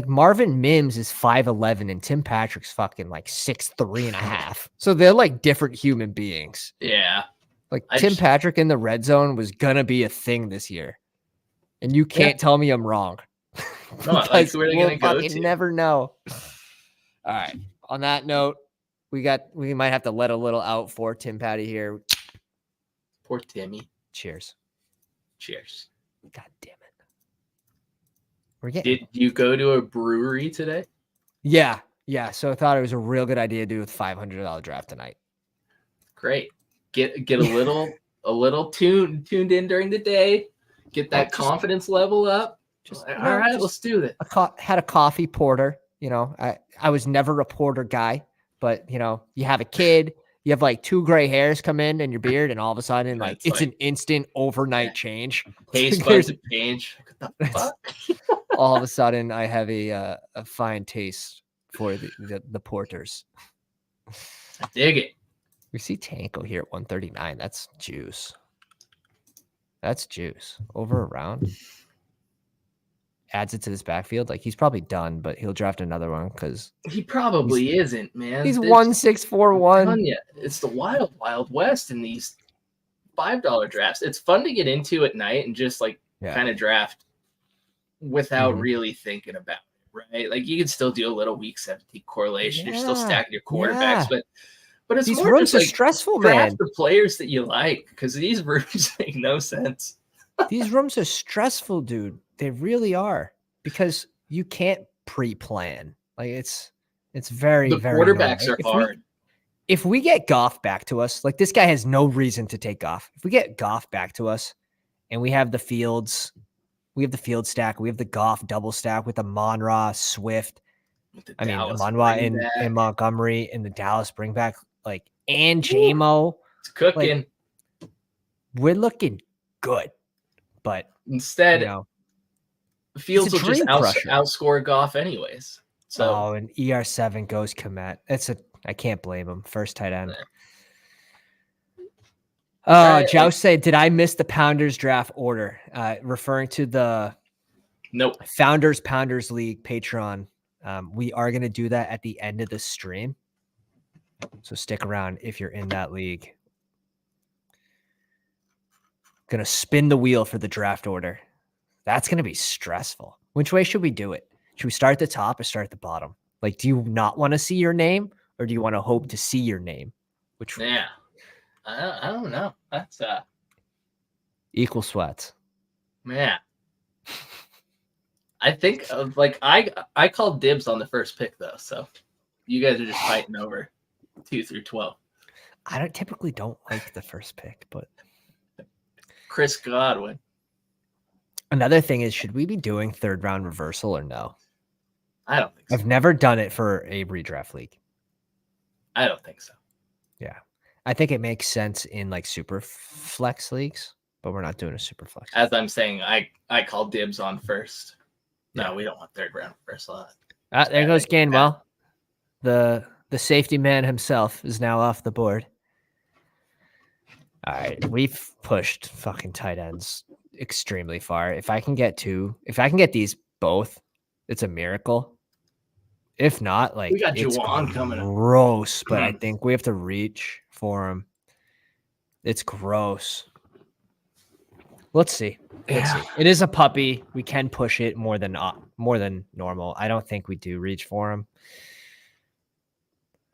Marvin Mims is 5'11", and Tim Patrick's fucking 6'3.5". So they're different human beings. Yeah. Tim Patrick in the red zone was gonna be a thing this year, and you can't tell me I'm wrong. No, where they're gonna go to. Never know. All right. On that note, we might have to let a little out for Tim Patty here. Poor Timmy. Cheers. Cheers. God damn it. we're getting. Did you go to a brewery today? Yeah. So I thought it was a real good idea to do with $500 draft tonight. Great. Get a little tuned in during the day. Get that confidence level up. All right, let's do this. Had a coffee porter. I was never a porter guy, but you have a kid, you have like 2 gray hairs come in your beard, and all of a sudden, like it's an instant overnight change. Taste buds change. What the fuck? All of a sudden, I have a fine taste for the porters. I dig it. We see Tanko here at 139. That's juice. Over around. Adds it to this backfield. Like, he's probably done, but he'll draft another one because he probably isn't, man. He's 1-6-4-1. It's the wild west in these $5 drafts. It's fun to get into at night and just kind of draft without really thinking about it, right? Like, you can still do a little week 17 correlation. You're still stacking your quarterbacks, but it's these more rooms just are stressful, draft man. The players that you like, because these rooms make no sense. These rooms are stressful, dude. They really are, because you can't pre-plan. Like, it's very, the very quarterbacks annoying. are hard. If we get Goff back to us, like, this guy has no reason to take Goff. If we get Goff back to us and we have the Fields, we have the Field stack, we have the Goff double stack with the Monra, Swift, Monra and Montgomery and the Dallas bring back, like, and JMO. It's cooking. Like, we're looking good. But instead, Fields will just outscore Goff anyways. So and ER7 goes Komet. I can't blame him. First tight end. Joust said, did I miss the Pounders draft order? Referring to the Founders Pounders League Patreon. We are going to do that at the end of the stream. So stick around if you're in that league. Going to spin the wheel for the draft order. That's going to be stressful. Which way should we do it? Should we start at the top or start at the bottom? Like, do you not want to see your name, or do you want to hope to see your name? I don't know. That's equal sweats. Man, I think I called dibs on the first pick though, so you guys are just fighting over 2 through 12. I typically don't like the first pick, but Chris Godwin. Another thing is, should we be doing 3rd round reversal or no? I don't think so. I've never done it for a redraft league. I don't think so. Yeah. I think it makes sense in like super flex leagues, but we're not doing a super flex. As I'm saying, I call dibs on first. No, we don't want 3rd round reversal. There goes Gainwell. The safety man himself is now off the board. All right, we've pushed fucking tight ends extremely far. If I can get these both, it's a miracle. If not, like, we got Juwan coming up. Gross, but I think we have to reach for him. It's gross. Let's see. Let's see. It is a puppy. We can push it more than normal. I don't think we do reach for him.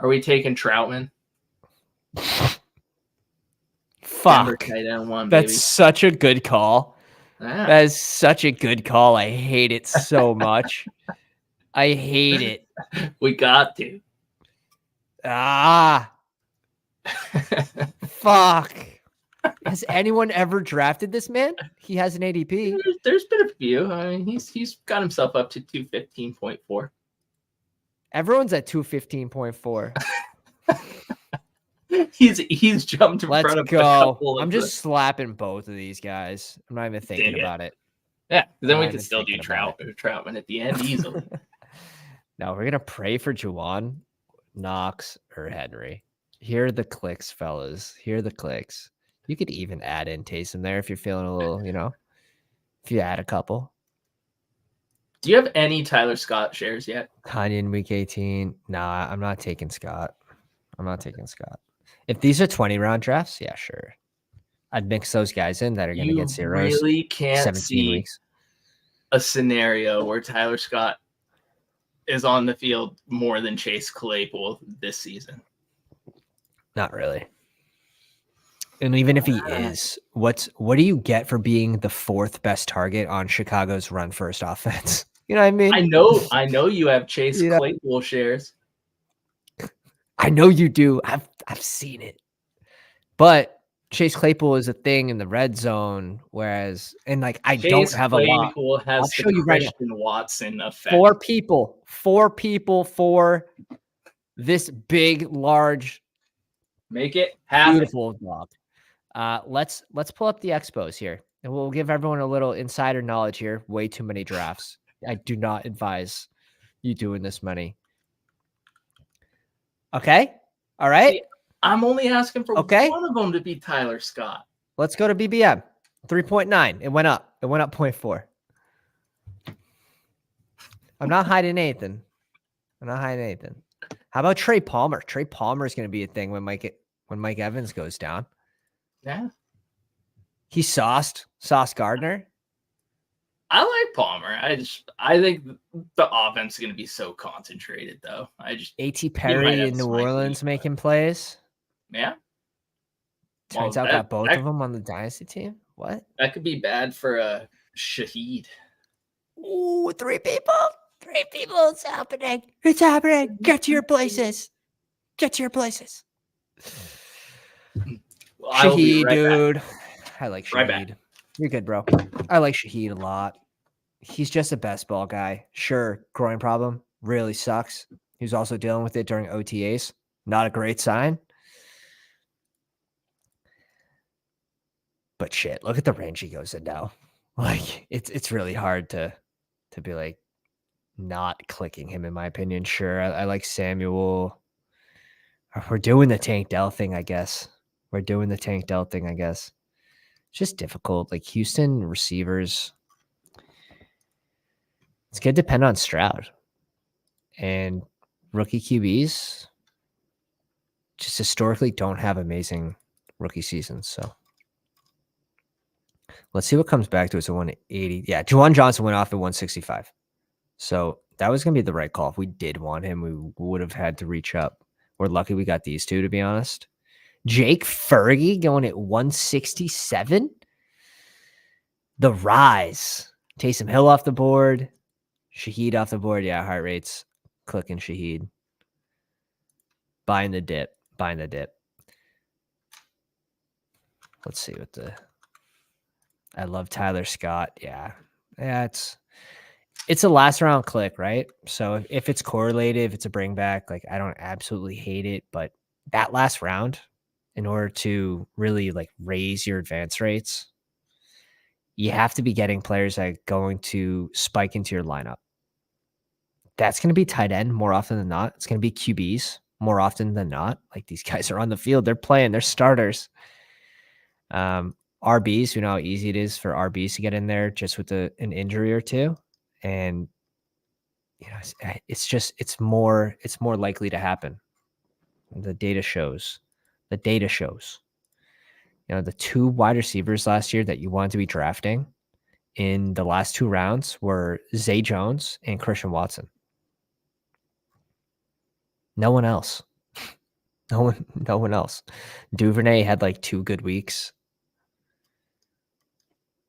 Are we taking Troutman? Fuck. That's such a good call. That is such a good call. I hate it so much. I hate it. We got to. Fuck. Has anyone ever drafted this man? He has an ADP. There's been a few. I mean, he's got himself up to 215.4. Everyone's at 215.4. He's jumped in front of a couple. I'm just slapping both of these guys. I'm not even thinking about it. Yeah, then we can still do Troutman at the end easily. No, we're gonna pray for Juwan, Knox, or Henry. Here are the clicks, fellas. Here are the clicks. You could even add in Taysom there if you're feeling a little, if you add a couple. Do you have any Tyler Scott shares yet? Kanye in week 18. Nah, I'm not taking Scott. If these are 20-round drafts, yeah, sure. I'd mix those guys in that are going to get zeros. You really can't 17 see weeks. A scenario where Tyler Scott is on the field more than Chase Claypool this season. Not really. And even if he is, what do you get for being the 4th best target on Chicago's run-first offense? You know what I mean? I know you have Chase Claypool shares. I know you do. I've seen it. But Chase Claypool is a thing in the red zone, whereas I don't have a lot. Claypool has I'll show you right now. Christian Watson effect. 4 people for this big, large, make it happen. Beautiful dog. Let's pull up the expos here, and we'll give everyone a little insider knowledge here. Way too many drafts. I do not advise you doing this many. Okay. All right. See, I'm only asking for one of them to be Tyler Scott. Let's go to BBM. 3.9. It went up. It went up 0.4. I'm not hiding anything. How about Trey Palmer? Trey Palmer is going to be a thing when Mike Evans goes down. Yeah. He's Sauce Gardner. I like Palmer. I think the offense is going to be so concentrated, though. A.T. Perry in New Orleans making plays. Yeah. Turns out got both of them on the dynasty team. What? That could be bad for Shaheed. Ooh, 3 people. 3 people. It's happening. It's happening. Get to your places. Get to your places. Well, Shaheed, right dude. Back. I like Shaheed. Right back. You're good, bro. I like Shaheed a lot. He's just a best ball guy. Sure, groin problem really sucks. He was also dealing with it during OTAs. Not a great sign. But shit, look at the range he goes in now. Like it's really hard to be like not clicking him, in my opinion. Sure, I like Samuel. We're doing the Tank Dell thing, I guess. It's just difficult. Like Houston receivers, it's going to depend on Stroud. And rookie QBs just historically don't have amazing rookie seasons. So let's see what comes back to us at 180. Yeah, Juwan Johnson went off at 165. So that was going to be the right call. If we did want him, we would have had to reach up. We're lucky we got these two, to be honest. Jake Fergie going at 167. The rise. Taysom Hill off the board. Shaheed off the board. Yeah, heart rate's clicking Shaheed. Buying the dip. Let's see what I love Tyler Scott. Yeah, it's a last round click, right? So if it's correlated, if it's a bring back, like I don't absolutely hate it, but that last round, in order to really like raise your advance rates, you have to be getting players that are going to spike into your lineup. That's going to be tight end more often than not. It's going to be QBs more often than not. Like these guys are on the field, they're playing, they're starters. RBs, you know how easy it is for RBs to get in there just with an injury or two. And you know, it's more likely to happen. The data shows. You know, the 2 wide receivers last year that you wanted to be drafting in the last 2 rounds were Zay Jones and Christian Watson. No one else. No one else. Duvernay had like 2 good weeks.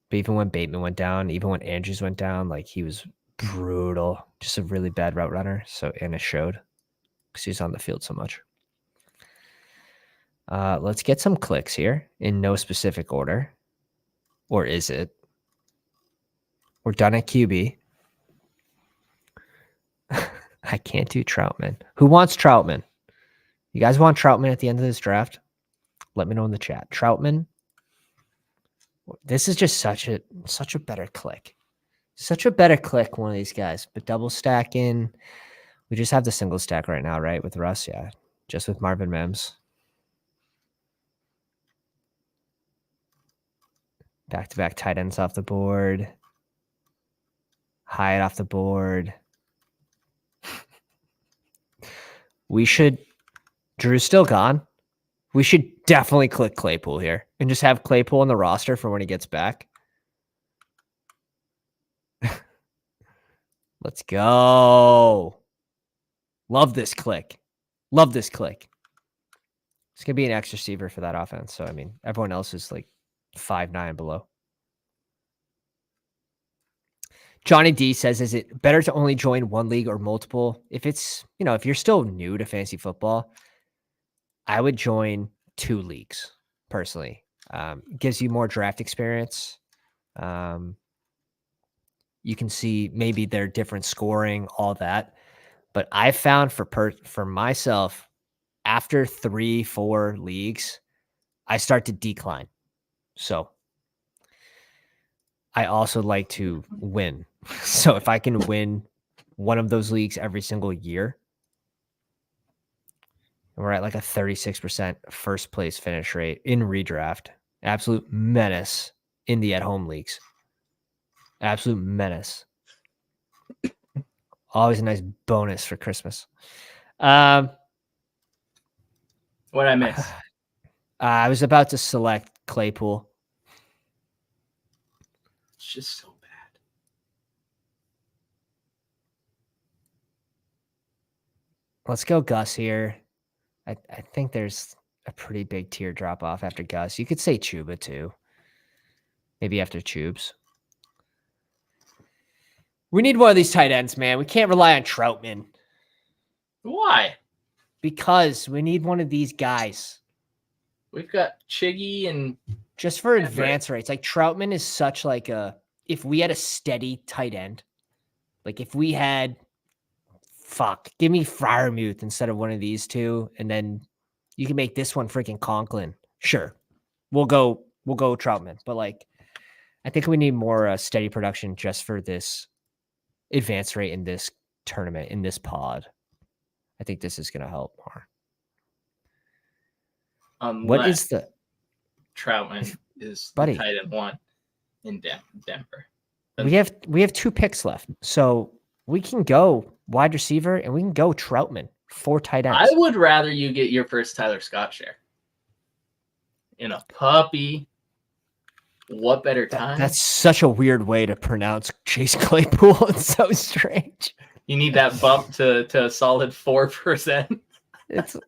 But even when Bateman went down, even when Andrews went down, like he was brutal. Just a really bad route runner. So, and it showed because he's on the field so much. Let's get some clicks here in no specific order. Or is it? We're done at QB. I can't do Troutman. Who wants Troutman? You guys want Troutman at the end of this draft? Let me know in the chat. Troutman. This is just such a better click. Such a better click, one of these guys. But double stacking. We just have the single stack right now, right? With Russ, yeah. Just with Marvin Mims. Back-to-back tight ends off the board. Hyatt off the board. We should... Drew's still gone. We should definitely click Claypool here and just have Claypool on the roster for when he gets back. Let's go. Love this click. It's going to be an X receiver for that offense. So, I mean, everyone else is like 5'9" below. Johnny D says, is it better to only join one league or multiple? If it's, if you're still new to fantasy football, I would join 2 leagues personally. Gives you more draft experience. You can see maybe their different scoring, all that. But I found for myself, after 3-4 leagues, I start to decline. So I also like to win. So if I can win one of those leagues every single year, we're at like a 36% first place finish rate in redraft. Absolute menace in the at-home leagues. Absolute menace. Always a nice bonus for Christmas. What I miss? I was about to select Claypool. It's just so bad. Let's go Gus here. I think there's a pretty big tier drop off after Gus. You could say Chuba too. Maybe after Chubes. We need one of these tight ends, man. We can't rely on Troutman. Why? Because we need one of these guys. We've got Chiggy and just for advance rates. Like Troutman is such like if we had a steady tight end, like if we had give me Freiermuth instead of one of these two, and then you can make this one freaking Conklin. Sure. We'll go Troutman. But like I think we need more steady production just for this advance rate in this tournament, in this pod. I think this is going to help more. What is the Troutman is the tight end 1 in Denver? We have 2 picks left, so we can go wide receiver and we can go Troutman, 4 tight ends. I would rather you get your first Tyler Scott share in a puppy. What better time? That's such a weird way to pronounce Chase Claypool. It's so strange. You need that bump to a solid 4%.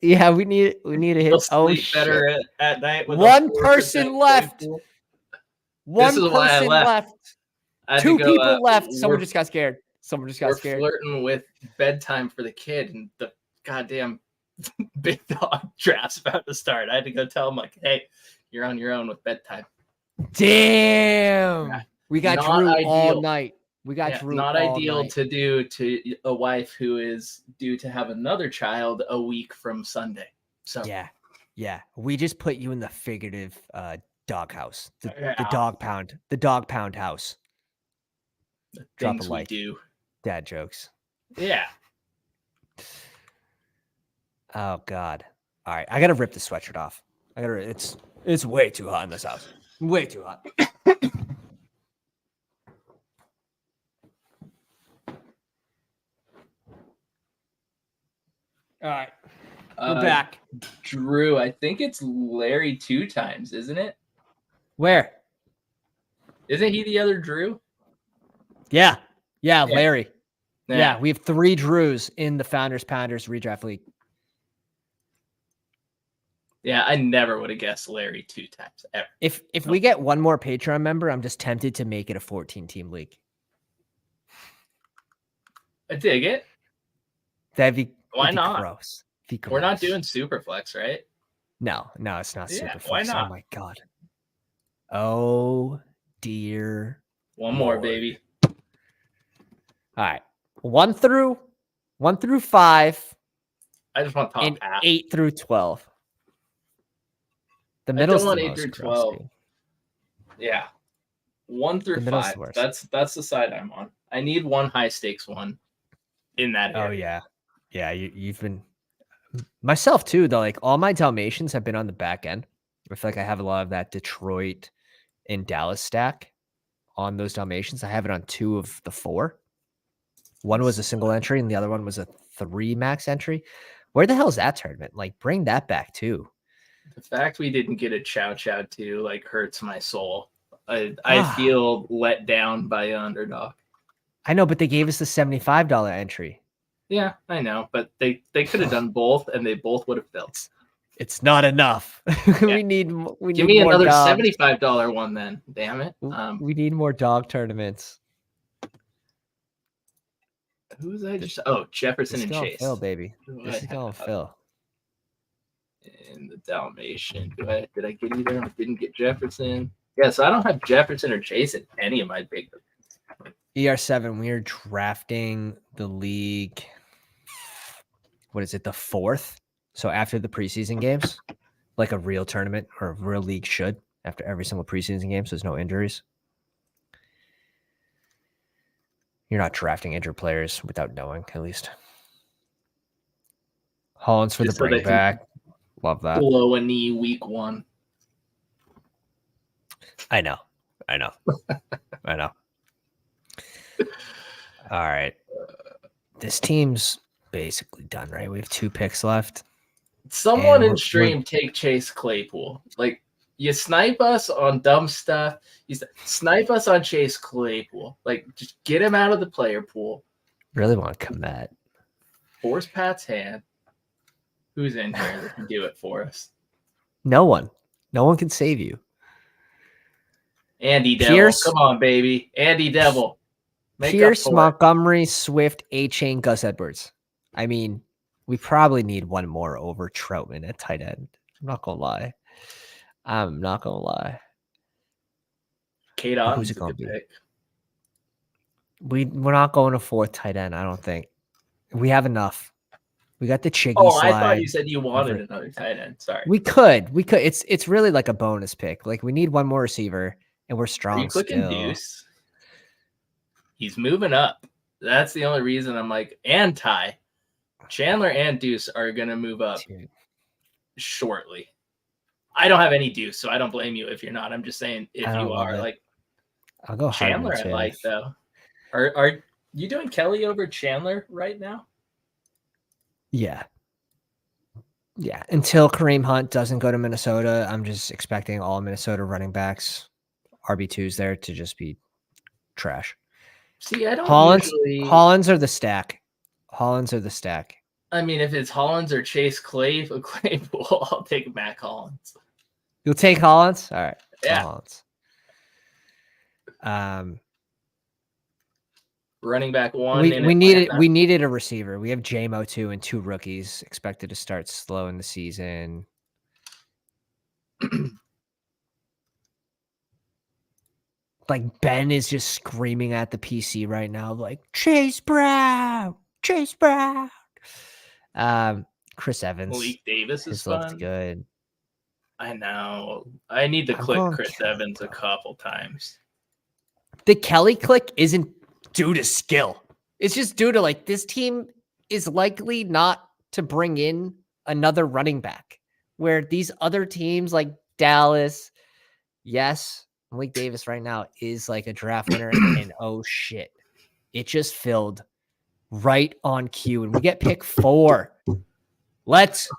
We need to hit. Sleep better at night. With one person left. One person left. 2 people left. Someone just got scared. We're flirting with bedtime for the kid, and the goddamn big dog draft's about to start. I had to go tell him like, "Hey, you're on your own with bedtime." Damn. We got Drew all night. We got Drew not all ideal night. to do to a wife who is due to have another child a week from Sunday. So yeah. We just put you in the figurative dog house, the dog pound house. The Drop things a like. We do. Dad jokes. Yeah. Oh God. All right, I gotta rip the sweatshirt off. It's way too hot in this house. Way too hot. All right. We're back. Drew, I think it's Larry 2 times, isn't it? Where? Isn't he the other Drew? Yeah, Larry. Yeah, we have 3 Drews in the Founders Pounders redraft league. Yeah, I never would have guessed Larry 2 times ever. If we get one more Patreon member, I'm just tempted to make it a 14-team league. I dig it. That'd be why not? Gross. We're not doing Superflex, right? No, it's not Superflex. Why not? Oh my God. Oh dear. One more, baby. All right. 1 through 5. I just want top and half. 8 through 12. The middle's the 8 through 12. Gross, yeah. 1 through 5. That's the side I'm on. I need one high stakes one in that area. Oh yeah. Yeah, you've been myself too, though. Like all my Dalmatians have been on the back end. I feel like I have a lot of that Detroit and Dallas stack on those Dalmatians. I have it on 2 of the 4. One was a single entry and the other one was a 3 max entry. Where the hell is that tournament? Like bring that back too. The fact we didn't get a Chow 2 like hurts my soul. I feel let down by Underdog. I know, but they gave us the $75 entry. Yeah, I know, but they could have done both, and they both would have filled. It's not enough. Yeah. we need Give me more another dogs. $75 one then. Damn it. We need more dog tournaments. Who was I just? Oh, Jefferson and Chase. Phil, baby. This is going Phil. In the Dalmatian. Did I get either? I didn't get Jefferson. Yeah, so I don't have Jefferson or Chase in any of my big. ER7, we are drafting the league. What is it? The 4th. So after the preseason games, like a real tournament or a real league should, after every single preseason game, so there's no injuries. You're not drafting injured players without knowing, at least. Hollins for the bring back. Love that. Blow a knee week 1. I know. I know. All right. This team's basically done, right? We have 2 picks left. Someone in stream take Chase Claypool. Like, you snipe us on dumb stuff. You snipe us on Chase Claypool. Like, just get him out of the player pool. Really want to commit. Force Pat's hand. Who's in here that can do it for us? No one. No one can save you. Andy Devil. Come on, baby. Andy Devil. Pierce, Montgomery, Swift, A-Chain, Gus Edwards. I mean, we probably need one more over Troutman at tight end. I'm not going to lie. Kate Otten's a good pick. We're not going to 4th tight end, I don't think. We have enough. We got the Chiggy slide. I thought you said you wanted another tight end. Sorry. We could. It's really like a bonus pick. Like, we need one more receiver, and we're strong. Are you clicking Deuce? He's moving up. That's the only reason I'm like, and Ty. Chandler and Deuce are going to move up shortly. I don't have any Deuce, so I don't blame you if you're not. I'm just saying if you are. Like, I'll go Chandler, I like, though. Are you doing Kelly over Chandler right now? Yeah. Yeah. Until Kareem Hunt doesn't go to Minnesota, I'm just expecting all Minnesota running backs, RB2s there, to just be trash. See, I don't Hollins are the stack. I mean, if it's Hollins or Chase Claypool, I'll take Mac Hollins. You'll take Hollins? All right. Yeah. Hollins. Running back 1. We needed a receiver. We have JMO 2 and 2 rookies expected to start slow in the season. Like, Ben is just screaming at the PC right now, like, Chase Brown. Chris Evans. Malik Davis is looked good. I know. I need to click Chris Evans a couple times. The Kelly click isn't due to skill. It's just due to, like, this team is likely not to bring in another running back, where these other teams like Dallas, yes, Malik Davis right now is like a draft winner, and oh shit, it just filled right on cue, and we get pick 4. Let's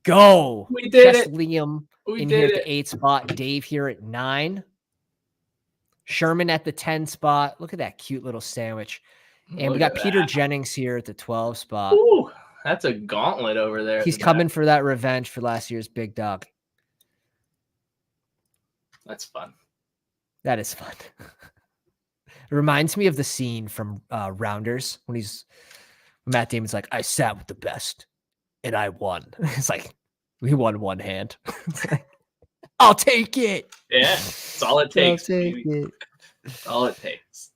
go. We did it. Liam here at the 8 spot. Dave here at 9. Sherman at the 10 spot. Look at that cute little sandwich. And we got Peter Jennings here at the 12 spot. Ooh, that's a gauntlet over there. He's coming for that revenge for last year's big dog. That's fun. That is fun. It reminds me of the scene from Rounders when Matt Damon's like, I sat with the best and I won. It's like, we won one hand. I'll take it. Yeah, that's all it takes. All it takes.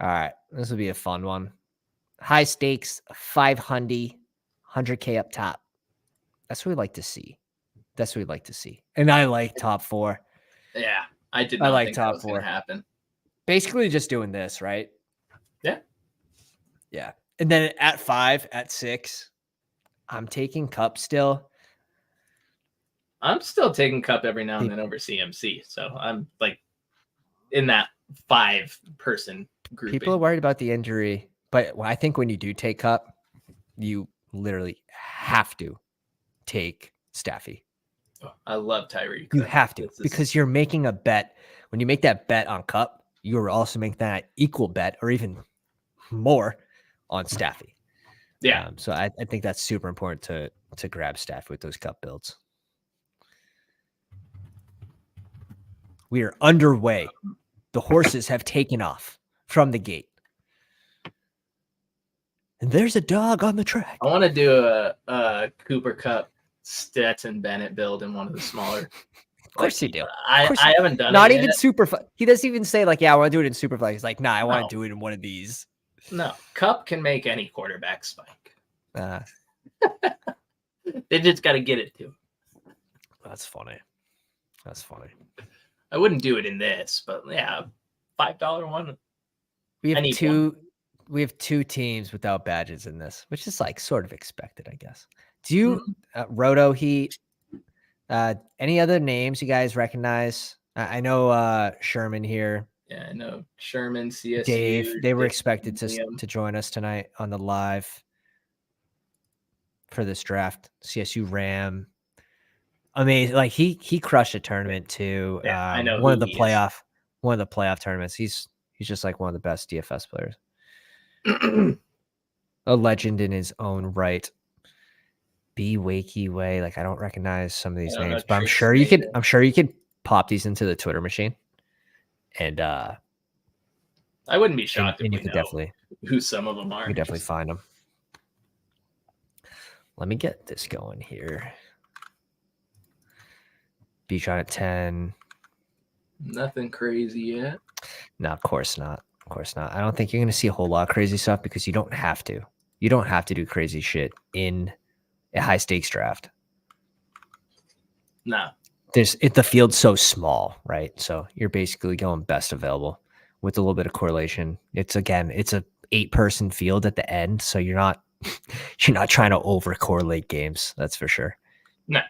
All right, this will be a fun one. High stakes, 500, 100K up top. That's what we like to see. And I like top 4. Yeah, I did not think top 4 happen. Basically just doing this, right? Yeah. Yeah. And then at 5, at 6, I'm taking Cup still. I'm still taking Cup every now and then over CMC. So I'm like in that 5-person group. People are worried about the injury, but I think when you do take Cup, you literally have to take Staffy. Oh, I love Tyreek. You have to, because you're making a bet. When you make that bet on Cup, you are also making that equal bet or even more on Staffy. Yeah. So I think that's super important to grab Staffy with those Cup builds. We are underway. The horses have taken off from the gate. And there's a dog on the track. I want to do a Cooper Cup Stetson Bennett build in one of the smaller. Of course you do. I haven't done not it even yet. super. He doesn't even say like, "Yeah, I want to do it in super flex." He's like, "Nah, I want to do it in one of these." No, Cup can make any quarterback spike. They just got to get it to him. That's funny. That's funny. I wouldn't do it in this, but yeah, $5 one. We have two teams without badges in this, which is like sort of expected, I guess. Do you Roto Heat? Any other names you guys recognize? I know Sherman here. Yeah, I know Sherman, CSU. Dave, they were expected to join us tonight on the live for this draft. CSU Ram. I mean, like he crushed a tournament too. Yeah, I know one of the playoff tournaments. He's just like one of the best DFS players. A legend in his own right. B Wakey Way. Like I don't recognize some of these names, but I'm sure you could pop these into the Twitter machine. And I wouldn't be shocked if you we could know definitely who some of them are. You could definitely find them. Let me get this going here. Beachon at 10. Nothing crazy yet. No, of course not. Of course not. I don't think you're going to see a whole lot of crazy stuff because you don't have to. You don't have to do crazy shit in a high stakes draft. No. The field's so small, right? So you're basically going best available with a little bit of correlation. It's a 8-person field at the end, so you're not trying to over correlate games. That's for sure. No.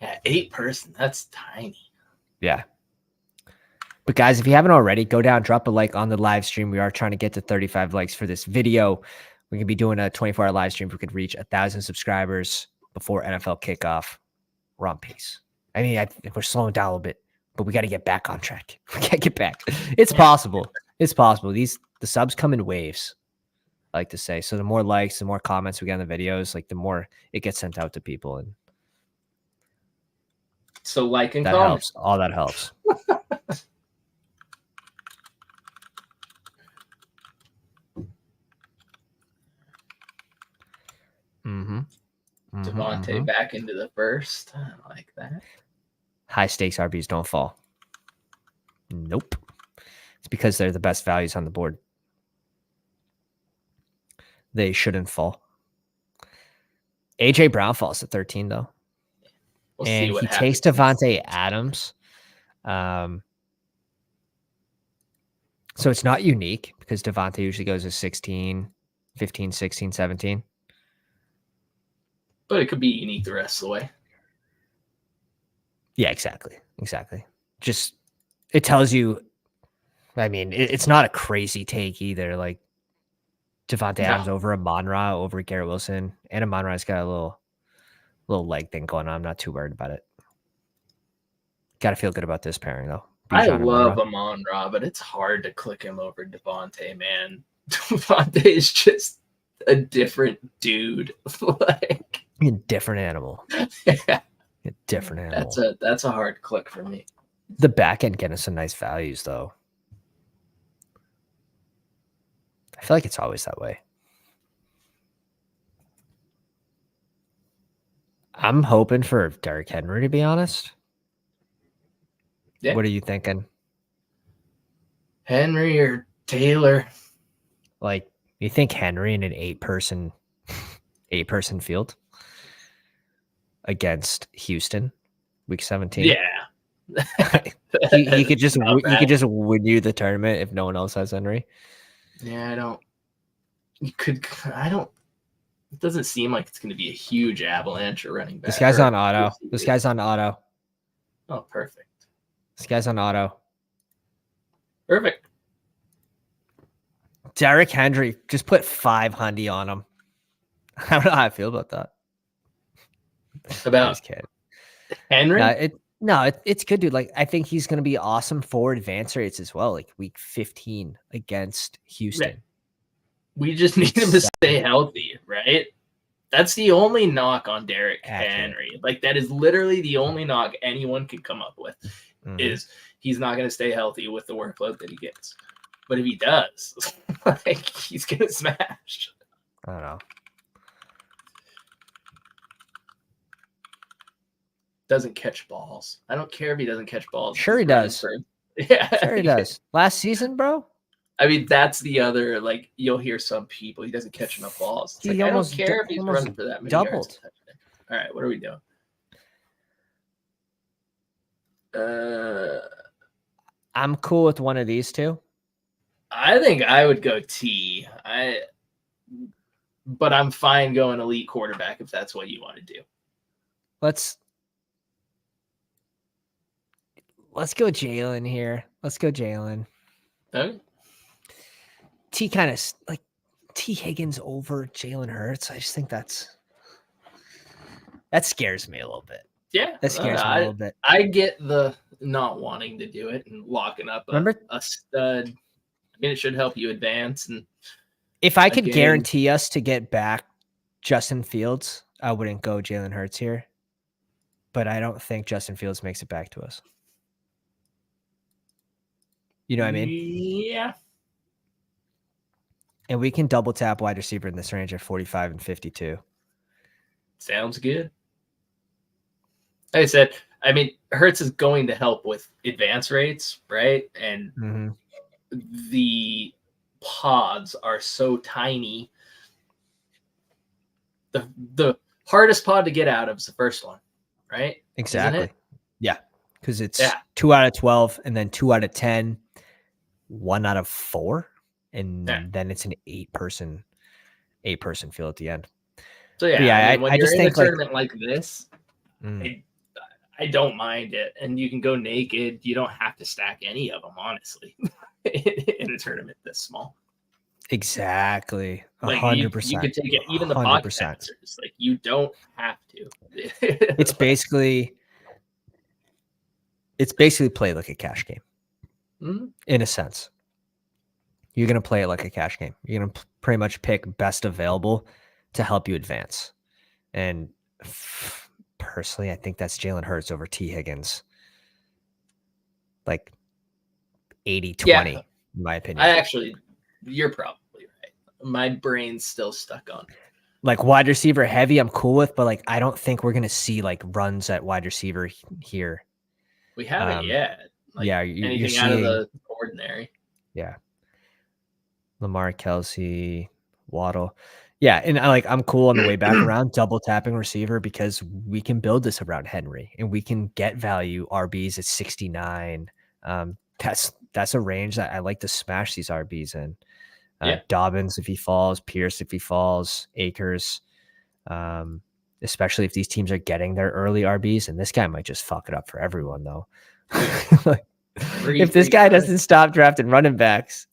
Yeah, 8-person. That's tiny. Yeah. But guys, if you haven't already, go down, drop a like on the live stream. We are trying to get to 35 likes for this video. We're gonna be doing a 24-hour live stream. If we could reach 1,000 subscribers before NFL kickoff, we're on pace. I mean, we're slowing down a little bit, but we got to get back on track. We can't get back. It's possible. It's possible. The subs come in waves, I like to say. So the more likes, the more comments we get on the videos, like the more it gets sent out to people, and so like and that comment. helps. All that helps. Devontae back into the first. I like that. High stakes RBs don't fall. Nope. It's because they're the best values on the board. They shouldn't fall. AJ Brown falls to 13 though. And he takes Devontae Adams. So it's not unique because Devontae usually goes to 16, 15, 16, 17. But it could be unique the rest of the way. Yeah, exactly. Just, it tells you, I mean, it's not a crazy take either. Like Devontae Adams over Amon-Ra, over Garrett Wilson. And Amon-Ra's got a little leg thing going on. I'm not too worried about it. Got to feel good about this pairing, though. I love Amon-Ra, but it's hard to click him over Devontae, man. Devontae is just a different dude. Like a different animal. Yeah. A different animal. That's a hard click for me. The back end getting some nice values, though. I feel like it's always that way. I'm hoping for Derrick Henry, to be honest. Yeah. What are you thinking? Henry or Taylor? Like, you think Henry in an 8-person field against Houston, week 17? Yeah. he could just win you the tournament if no one else has Henry. Yeah, it doesn't seem like it's going to be a huge avalanche of running back. This guy's on auto. Oh, perfect. This guy's on auto. Perfect. Derrick Henry, just put 500 on him. I don't know how I feel about that. About Henry? It's good, dude. Like, I think he's going to be awesome for advance rates as well. Like week 15 against Houston. Yeah. We just need him to stay healthy, right? That's the only knock on Derrick Henry. Like, that is literally the only knock anyone can come up with is he's not going to stay healthy with the workload that he gets. But if he does, like, he's gonna smash. I don't know. Doesn't catch balls. I don't care if he doesn't catch balls. Sure he does. Yeah, sure he does. Last season, bro. I mean, that's the other, like, you'll hear some people, he doesn't catch enough balls. It's he like, almost I don't care if he's running for that many doubled. yards. All right, what are we doing? I'm cool with one of these two. I think I would go T. But I'm fine going elite quarterback if that's what you want to do. Let's go Jalen here. Let's go Jalen. Okay. T kind of like T Higgins over Jalen Hurts. I just think that scares me a little bit. Yeah, that scares me a little bit. I get the not wanting to do it and locking up a stud. I mean, it should help you advance. And if I could guarantee us to get back Justin Fields, I wouldn't go Jalen Hurts here. But I don't think Justin Fields makes it back to us. You know what I mean? Yeah. And we can double tap wide receiver in this range at 45 and 52. Sounds good. Like I said, I mean, Hurts is going to help with advance rates, right? And the pods are so tiny. The hardest pod to get out of is the first one, right? Exactly. Yeah. Because it's 2 out of 12 and then 2 out of 10, 1 out of 4. And then it's an 8-person field at the end. So I mean, when you're in a tournament like this, I don't mind it. And you can go naked. You don't have to stack any of them, honestly, in a tournament this small. Exactly. 100%. You could take it, even the pocket passers. Like, you don't have to. It's basically play like a cash game. In a sense. You're going to play it like a cash game. You're going to pretty much pick best available to help you advance. And personally, I think that's Jalen Hurts over T. Higgins. Like 80-20, in my opinion. You're probably right. My brain's still stuck on. Like wide receiver heavy, I'm cool with, but like I don't think we're going to see like runs at wide receiver here. We haven't yet. Like, you're seeing, out of the ordinary. Yeah. Lamar, Kelsey, Waddle. Yeah, and I'm cool on the way back around double tapping receiver because we can build this around Henry and we can get value RBs at 69. That's a range that I like to smash these RBs in. Dobbins if he falls, Pierce if he falls, Akers, especially if these teams are getting their early RBs, and this guy might just fuck it up for everyone though. If this guy doesn't stop drafting running backs.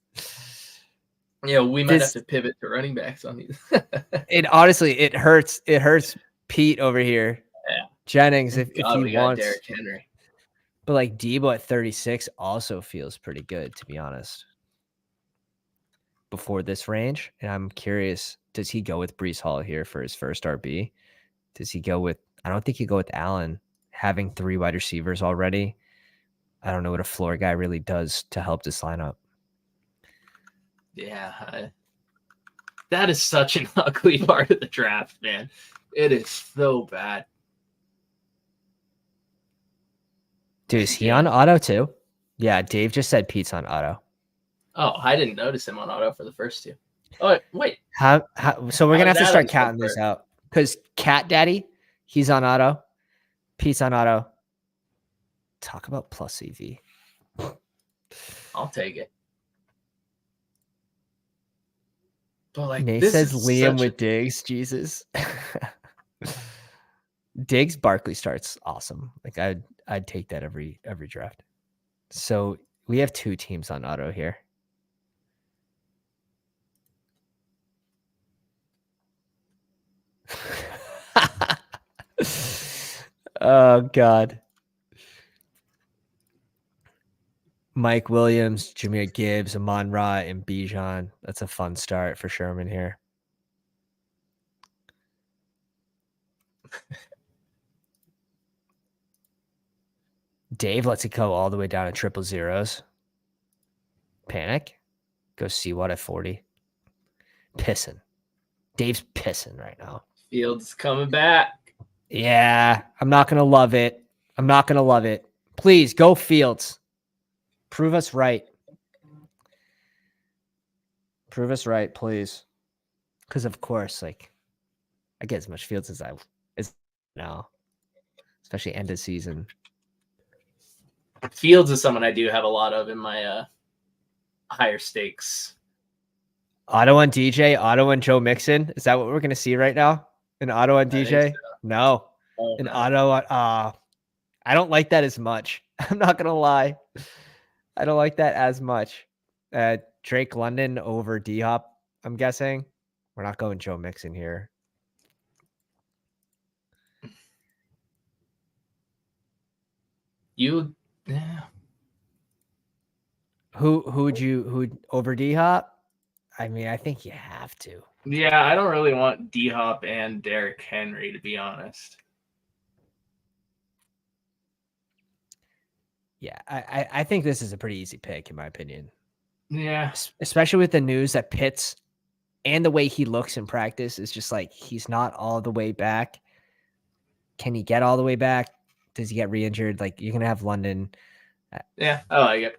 Yeah, we might have to pivot to running backs on these. It hurts. It hurts Pete over here. Yeah. Jennings, if he wants. Derrick Henry. But like Debo at 36 also feels pretty good, to be honest. Before this range. And I'm curious, does he go with Breece Hall here for his first RB? Does he go with, I don't think he'd go with Allen having 3 wide receivers already. I don't know what a floor guy really does to help this lineup. Yeah, that is such an ugly part of the draft, man. It is so bad. Dude, is he on auto too? Yeah, Dave just said Pete's on auto. Oh, I didn't notice him on auto for the first 2. Oh, wait. So we're going to have to start counting these out. Because Cat Daddy, he's on auto. Pete's on auto. Talk about plus EV. I'll take it. But like, Nate says Liam with Diggs. Jesus. Diggs Barkley starts awesome. Like I'd take that every draft. So we have 2 teams on auto here. Oh God. Mike Williams, Jahmyr Gibbs, Amon-Ra, and Bijan. That's a fun start for Sherman here. Dave lets it go all the way down to 000. Panic? Go see what at 40. Pissing. Dave's pissing right now. Fields coming back. Yeah, I'm not going to love it. Please, go Fields. Prove us right. Please. Because, of course, I get as much Fields as now, especially end of season. Fields is someone I do have a lot of in my higher stakes. Otto and DJ, Otto and Joe Mixon. Is that what we're going to see right now? An Otto and DJ? So. No. An Otto. I don't like that as much. I'm not going to lie. I don't like that as much. Drake London over D-Hop, I'm guessing. We're not going Joe Mixon here. Yeah. Who over D-Hop? I mean, I think you have to. Yeah, I don't really want D-Hop and Derrick Henry, to be honest. Yeah, I think this is a pretty easy pick, in my opinion. Yeah. Especially with the news that Pitts and the way he looks in practice is just he's not all the way back. Can he get all the way back? Does he get re-injured? You're going to have London. Yeah, I like it.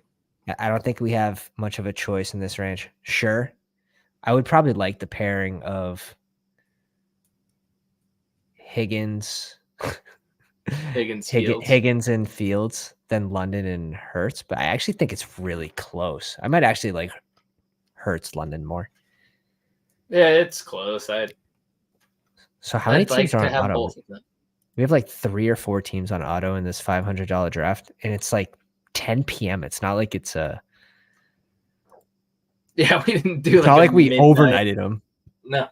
I don't think we have much of a choice in this range. Sure. I would probably like the pairing of Higgins and Fields than London and Hurts, but I actually think it's really close. I might actually like Hurts London more. Yeah, it's close. So how many teams are on Auto? We have 3 or 4 teams on Auto in this $500 draft, and it's 10 p.m. It's not like it's a. Yeah, we didn't do. It's not like we overnighted them. No.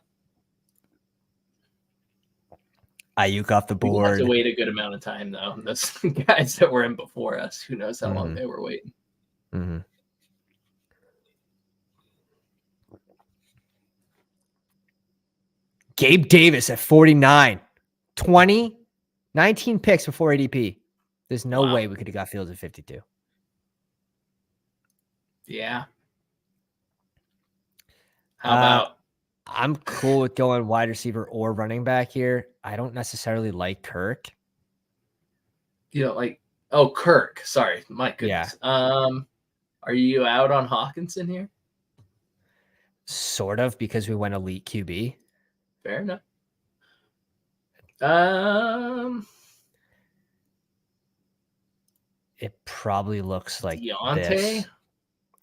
Ayuk off the board. We have to wait a good amount of time, though. Those guys that were in before us, who knows how long they were waiting. Mm-hmm. Gabe Davis at 49. 19 picks before ADP. There's no way we could have got Fields at 52. Yeah. How about? I'm cool with going wide receiver or running back here. I don't necessarily like Kirk. You don't like? Oh, Kirk. Sorry, my goodness. Yeah. Are you out on Hawkinson here? Sort of, because we went elite QB. Fair enough. It probably looks like Deontay. This.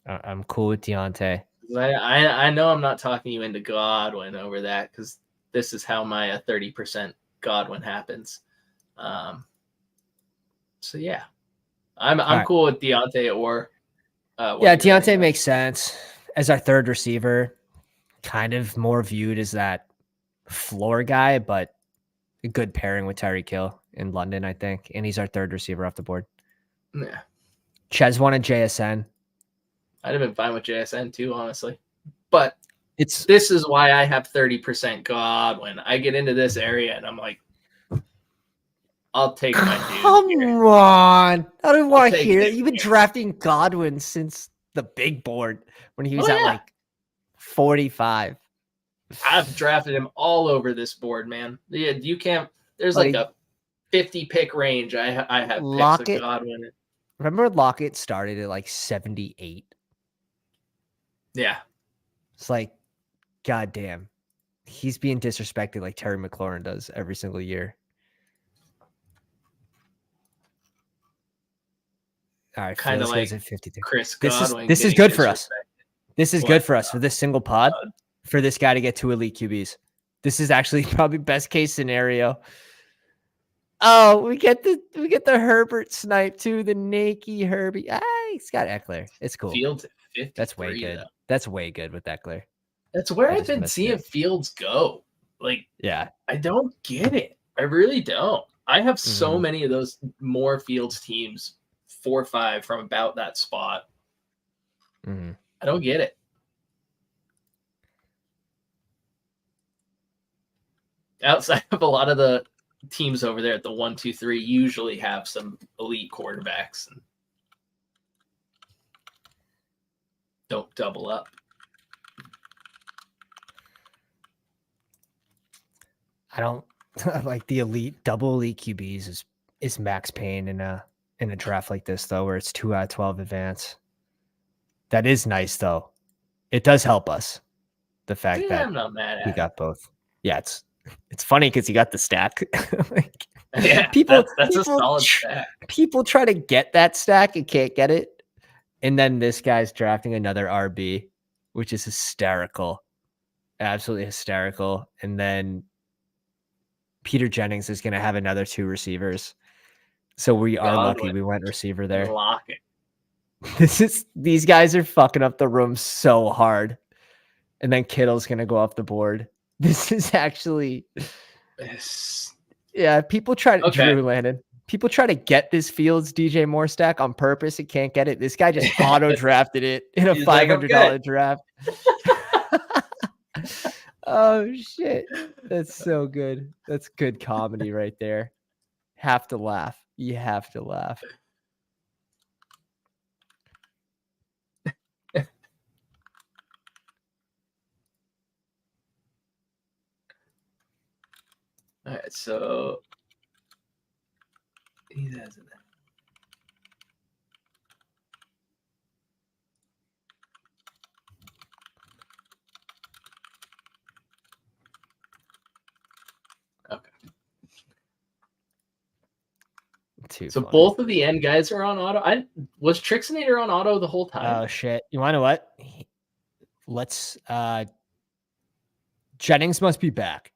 I'm cool with Deontay. I know I'm not talking you into Godwin over that, because this is how my 30% Godwin happens. So yeah, I'm cool with Deontay or. Deontay makes sense as our third receiver. Kind of more viewed as that floor guy, but a good pairing with Tyreek Hill in London, I think. And he's our third receiver off the board. Yeah. Ches wanted JSN. I'd have been fine with JSN too, honestly. But this is why I have 30% Godwin. I get into this area and I'm like, I'll take my dude. Come on. I don't want to hear it. You've been drafting Godwin since the big board when he was at 45. I've drafted him all over this board, man. Yeah, you can't. There's a 50 pick range. I have picks of Godwin. Remember Lockett started at 78? Yeah. It's goddamn. He's being disrespected like Terry McLaurin does every single year. All right, kind of like at 52. Chris Godwin. This is good for us. This is good for us for this single pod. For this guy to get 2 elite QBs. This is actually probably best case scenario. Oh, we get the Herbert snipe too, the nakey Herbie. He's got Eckler. It's cool. Fields at 50. That's way good. That's way good with Eckler. That's where I've been seeing Fields go. Yeah. I don't get it. I really don't. I have so many of those more Fields teams, 4 or 5 from about that spot. Mm-hmm. I don't get it. Outside of a lot of the teams over there at the 1, 2, 3 usually have some elite quarterbacks and don't double up. I don't like the double elite QBs is max pain in a draft like this though, where it's 2 out of 12 advance. That is nice though. It does help us. The fact that I'm not mad at he got both. Yeah, it's funny because he got the stack. Like, yeah, that's a solid stack. People try to get that stack and can't get it. And then this guy's drafting another RB, which is hysterical. Absolutely hysterical. And then Peter Jennings is going to have another 2 receivers. So we are lucky we went receiver there. Lock it. These guys are fucking up the room so hard. And then Kittle's going to go off the board. This is actually, yeah, people try to, Drew Landon, people try to get this Fields DJ Moore stack on purpose and can't get it. This guy just auto drafted it in a $500 draft. Oh shit. That's so good. That's good comedy right there. Have to laugh. You have to laugh. All right, so he has it. Okay. So funny. Both of the end guys are on auto. Was Trixinator on auto the whole time? Oh shit! You want to know what? Let's. Jennings must be back.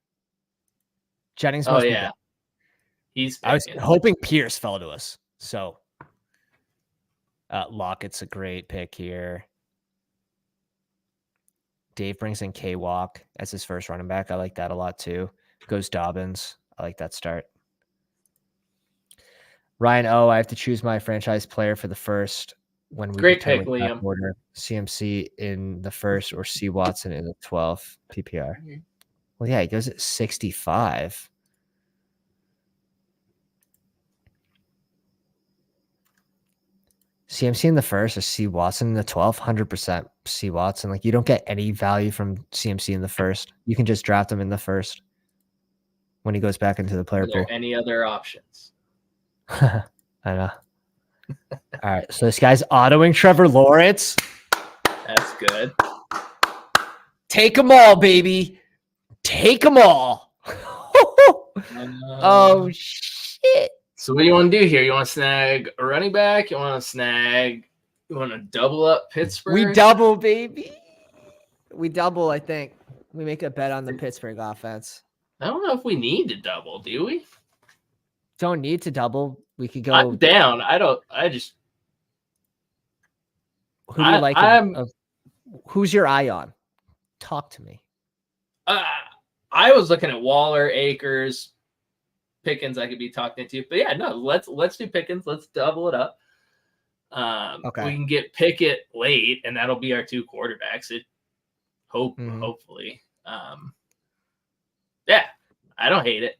Jennings must be back. I was hoping Pierce fell to us. So Lockett's a great pick here. Dave brings in K-Walk as his first running back. I like that a lot too. Goes Dobbins. I like that start. Ryan I have to choose my franchise player for the first when we great pick, Liam. Order. CMC in the first or C Watson in the 12th PPR. Mm-hmm. Well, yeah, he goes at 65. CMC in the first or C Watson in the 12th, 100% C Watson. Like, you don't get any value from CMC in the first. You can just draft him in the first when he goes back into the player pool. Any other options? I know. All right, so this guy's autoing Trevor Lawrence. That's good. Take them all, baby. Take them all. Oh, shit. So what do you want to do here? You want to snag a running back? You want to double up Pittsburgh? We double, baby. We double, I think. We make a bet on the Pittsburgh offense. I don't know if we need to double, do we? Don't need to double. We could go. I'm down. Who do you like? Who's your eye on? Talk to me. I was looking at Waller, Akers, Pickens. I could be talking to, but yeah, no. Let's do Pickens. Let's double it up. Okay. We can get Pickett late, and that'll be our 2 quarterbacks. Hopefully. Yeah, I don't hate it.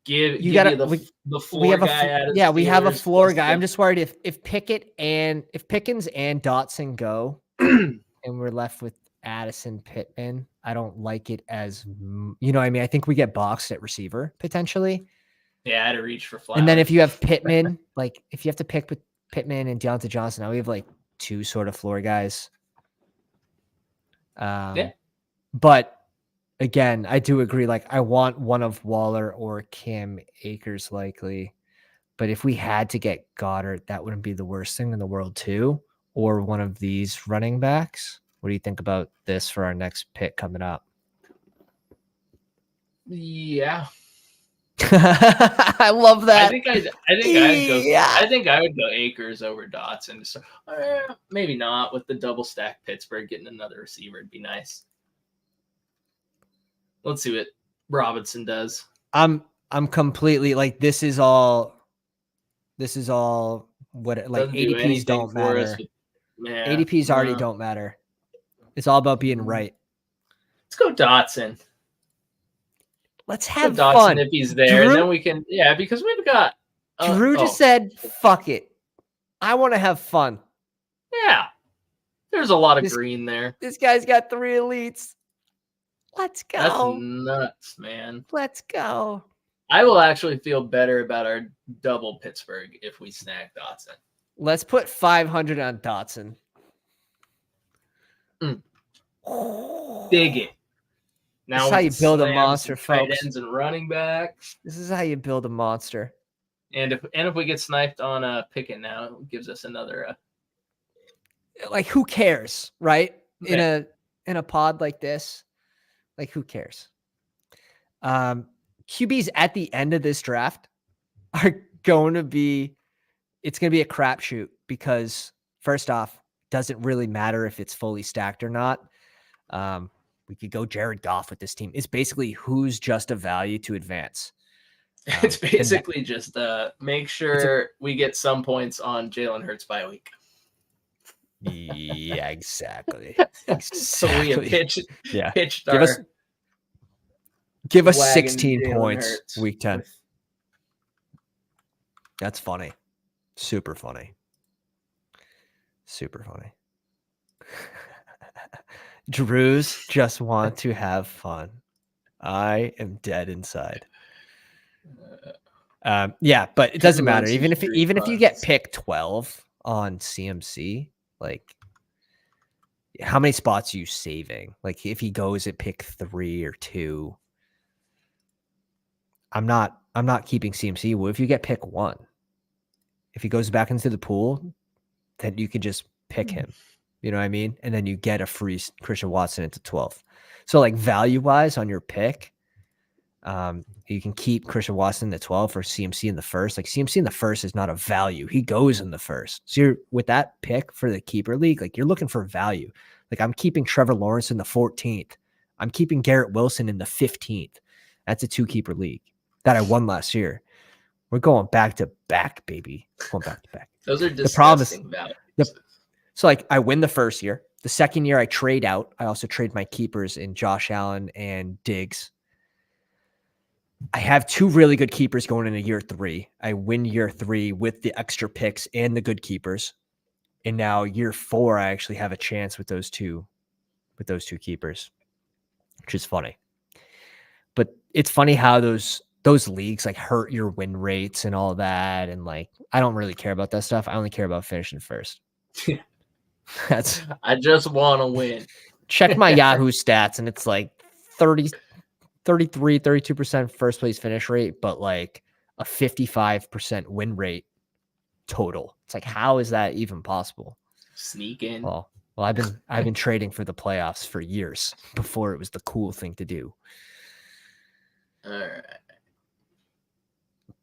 You got the floor guy. We have a floor guy. I'm just worried if Pickens and Dotson go, and we're left with Addison Pittman. I don't like it as what I mean. I think we get boxed at receiver potentially. Yeah, I had to reach for Flowers. And then if you have Pittman, like if you have to pick with Pittman and Deontay Johnson, now we have like 2 sort of floor guys. Yeah, but. Again, I do agree. Like, I want one of Waller or Cam Akers likely. But if we had to get Goddard, that wouldn't be the worst thing in the world too. Or one of these running backs. What do you think about this for our next pick coming up? Yeah. I love that. I think I would go Akers over Dotson. So, maybe not with the double stack Pittsburgh getting another receiver. It'd be nice. Let's see what Robinson does. I'm completely like this is all what like ADPs don't matter. ADPs already don't matter. It's all about being right. Let's go Dotson. Let's have fun if he's there, and then we can because we've got Drew just said fuck it. I want to have fun. Yeah. There's a lot of green there. This guy's got 3 elites. Let's go. That's nuts, man. Let's go. I will actually feel better about our double Pittsburgh if we snag Dotson. Let's put 500 on Dotson. Dig it. Now this is how you build a monster, tight folks. Ends and running backs. This is how you build a monster. And if we get sniped on Pickett now, it gives us another. Like, who cares, right? In a pod like this, like, who cares? QBs at the end of this draft are going to be. It's going to be a crapshoot because, first off, doesn't really matter if it's fully stacked or not. We could go Jared Goff with this team. It's basically who's just a value to advance. It's basically just make sure we get some points on Jalen Hurts by a week. Yeah, exactly. So we have pitched give us 16 points Hurts. Week 10. That's funny. Super funny. Super funny. Drews just want to have fun. I am dead inside. Yeah, but it doesn't matter. Even if you get pick 12 on CMC, like, how many spots are you saving? Like, if he goes at pick 3 or 2, I'm not keeping CMC. Well, if you get pick 1, if he goes back into the pool, then you could just pick him. You know what I mean? And then you get a free Christian Watson into 12th. So, like, value-wise on your pick, you can keep Christian Watson in the 12th or CMC in the first. Like, CMC in the first is not a value. He goes in the first. So you're with that pick for the keeper league, like, you're looking for value. Like, I'm keeping Trevor Lawrence in the 14th. I'm keeping Garrett Wilson in the 15th. That's a 2-keeper league that I won last year. We're going back to back, baby. Going back to back. Those are disgusting values. So, like, I win the first year. The second year I trade out. I also trade my keepers in Josh Allen and Diggs. I have 2 really good keepers going into year 3. I win year 3 with the extra picks and the good keepers. And now year 4, I actually have a chance with those two keepers, which is funny. But it's funny how those leagues, like, hurt your win rates and all that. And, like, I don't really care about that stuff. I only care about finishing first. I just want to win. Check my Yahoo stats, and it's like 32% first place finish rate, but like a 55% win rate total. It's like, how is that even possible? Sneak in. Well, I've been trading for the playoffs for years before it was the cool thing to do. All right.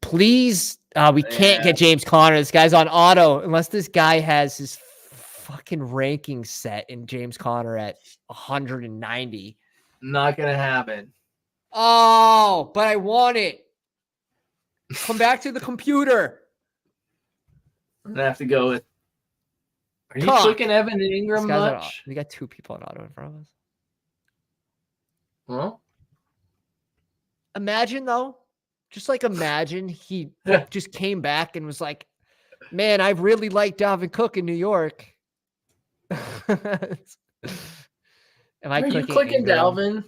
Please, we can't get James Conner. This guy's on auto unless this guy has his fucking ranking set in James Conner at 190. Not gonna happen. Oh, but I want it. Come back to the computer. I'm gonna have to go with. Are you clicking Evan Ingram much? We got 2 people on auto in front of us. Well, imagine though, just like imagine he just came back and was like, "Man, I really like Dalvin Cook in New York." Are you clicking Dalvin?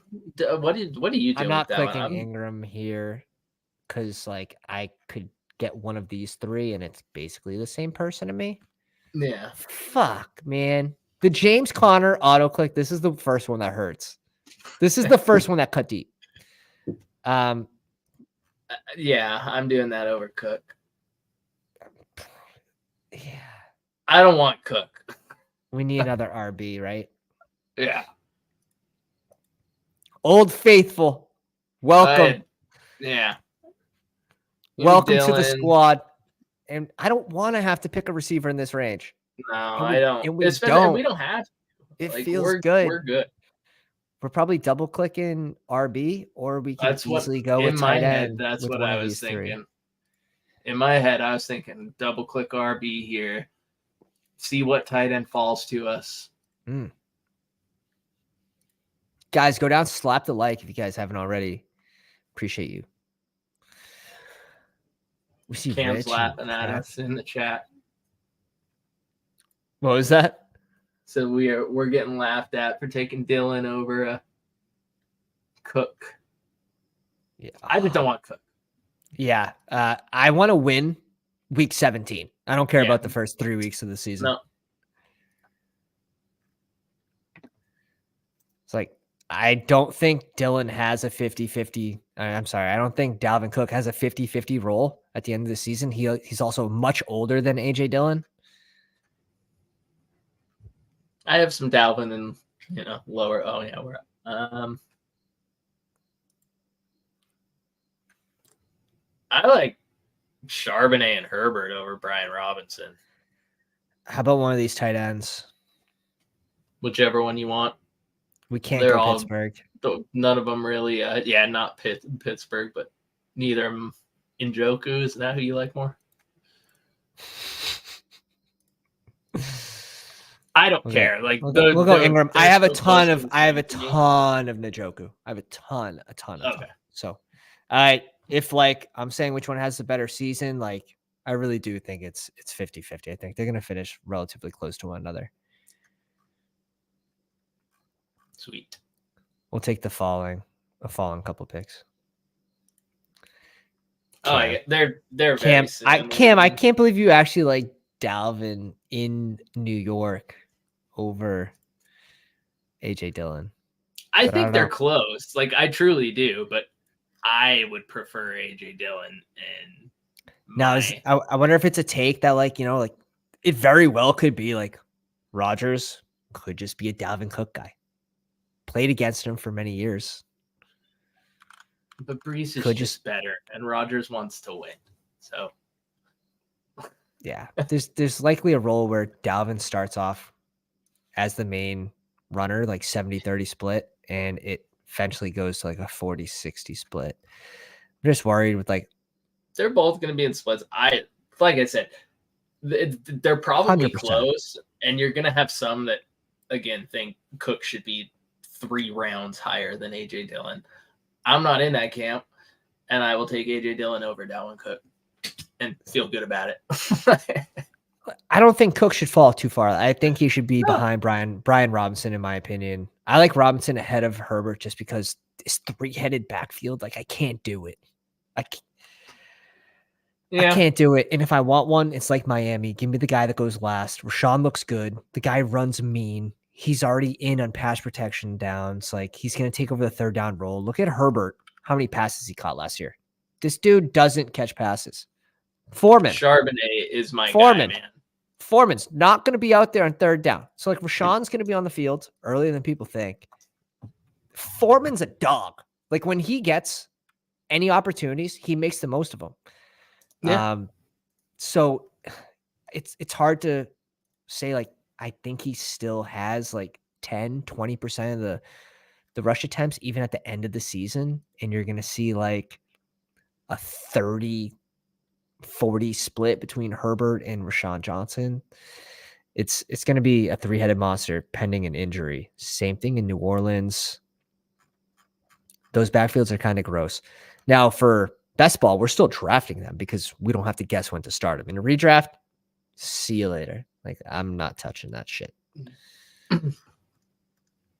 What are you doing? I'm not clicking Ingram here because, like, I could get one of these 3 and it's basically the same person to me. Yeah. Fuck, man. The James Conner auto click. This is the first one that hurts. This is the first one that cut deep. Yeah, I'm doing that over Cook. Yeah. I don't want Cook. We need another RB, right? Yeah. Old Faithful. Welcome. Yeah. Welcome to the squad. And I don't want to have to pick a receiver in this range. No, I don't. And we don't have to. It feels good. We're good. We're probably double clicking RB, or we can easily go with tight end. That's what I was thinking. In my head, I was thinking double click RB here. See what tight end falls to us. Guys, go down, slap the like if you guys haven't already. Appreciate you. We see Cam's laughing at us in the chat. What was that? So we're getting laughed at for taking Dylan over Cook. Yeah, I just don't want Cook. Yeah, I want to win week 17. I don't care about the first 3 weeks of the season. No. It's like, I don't think Dylan has a 50-50. I'm sorry. I don't think Dalvin Cook has a 50-50 role at the end of the season. He's also much older than AJ Dillon. I have some Dalvin and, lower. Oh yeah. I like Charbonnet and Herbert over Brian Robinson. How about one of these tight ends? Whichever one you want. We can't go Pittsburgh. None of them really. Not Pittsburgh, but neither of them. Njoku, is that who you like more? I don't care. Like we'll go Ingram. I have a ton of Njoku. I have a ton. Okay. So, if I'm saying which one has the better season, like I really do think it's 50-50. I think they're gonna finish relatively close to one another. Sweet. We'll take a falling couple picks. Cam. They're Cam. I can't believe you actually like Dalvin in New York over AJ Dillon. I think they're close. Like I truly do, but I would prefer AJ Dillon. And now I wonder if it's a take that it very well could be like Rodgers could just be a Dalvin Cook guy. Played against him for many years. But Brees is just better, and Rodgers wants to win. So, yeah, there's likely a role where Dalvin starts off as the main runner, like 70-30 split, and it eventually goes to like a 40-60 split. I'm just worried with they're both going to be in splits. Like I said, they're probably 100%. Close, and you're going to have some that, again, think Cook should be 3 rounds higher than AJ Dillon. I'm not in that camp, and I will take AJ Dillon over Dalvin Cook and feel good about it. I don't think Cook should fall too far. I think he should be behind Brian Robinson, in my opinion. I like Robinson ahead of Herbert just because this 3-headed backfield, I can't do it. I can't do it. And if I want one, it's like Miami. Give me the guy that goes last. Rashawn looks good. The guy runs mean. He's already in on pass protection downs. He's going to take over the 3rd down role. Look at Herbert. How many passes he caught last year? This dude doesn't catch passes. Foreman. Charbonnet is my guy, man. Foreman's not going to be out there on 3rd down. So Rashawn's going to be on the field earlier than people think. Foreman's a dog. When he gets any opportunities, he makes the most of them. Yeah. So it's hard to say I think he still has 10-20% of the rush attempts even at the end of the season, and you're going to see a 30-40 split between Herbert and Rashawn Johnson. It's going to be a 3-headed monster pending an injury. Same thing in New Orleans. Those backfields are kind of gross. Now for best ball, we're still drafting them because we don't have to guess when to start them. In a redraft, see you later. I'm not touching that shit.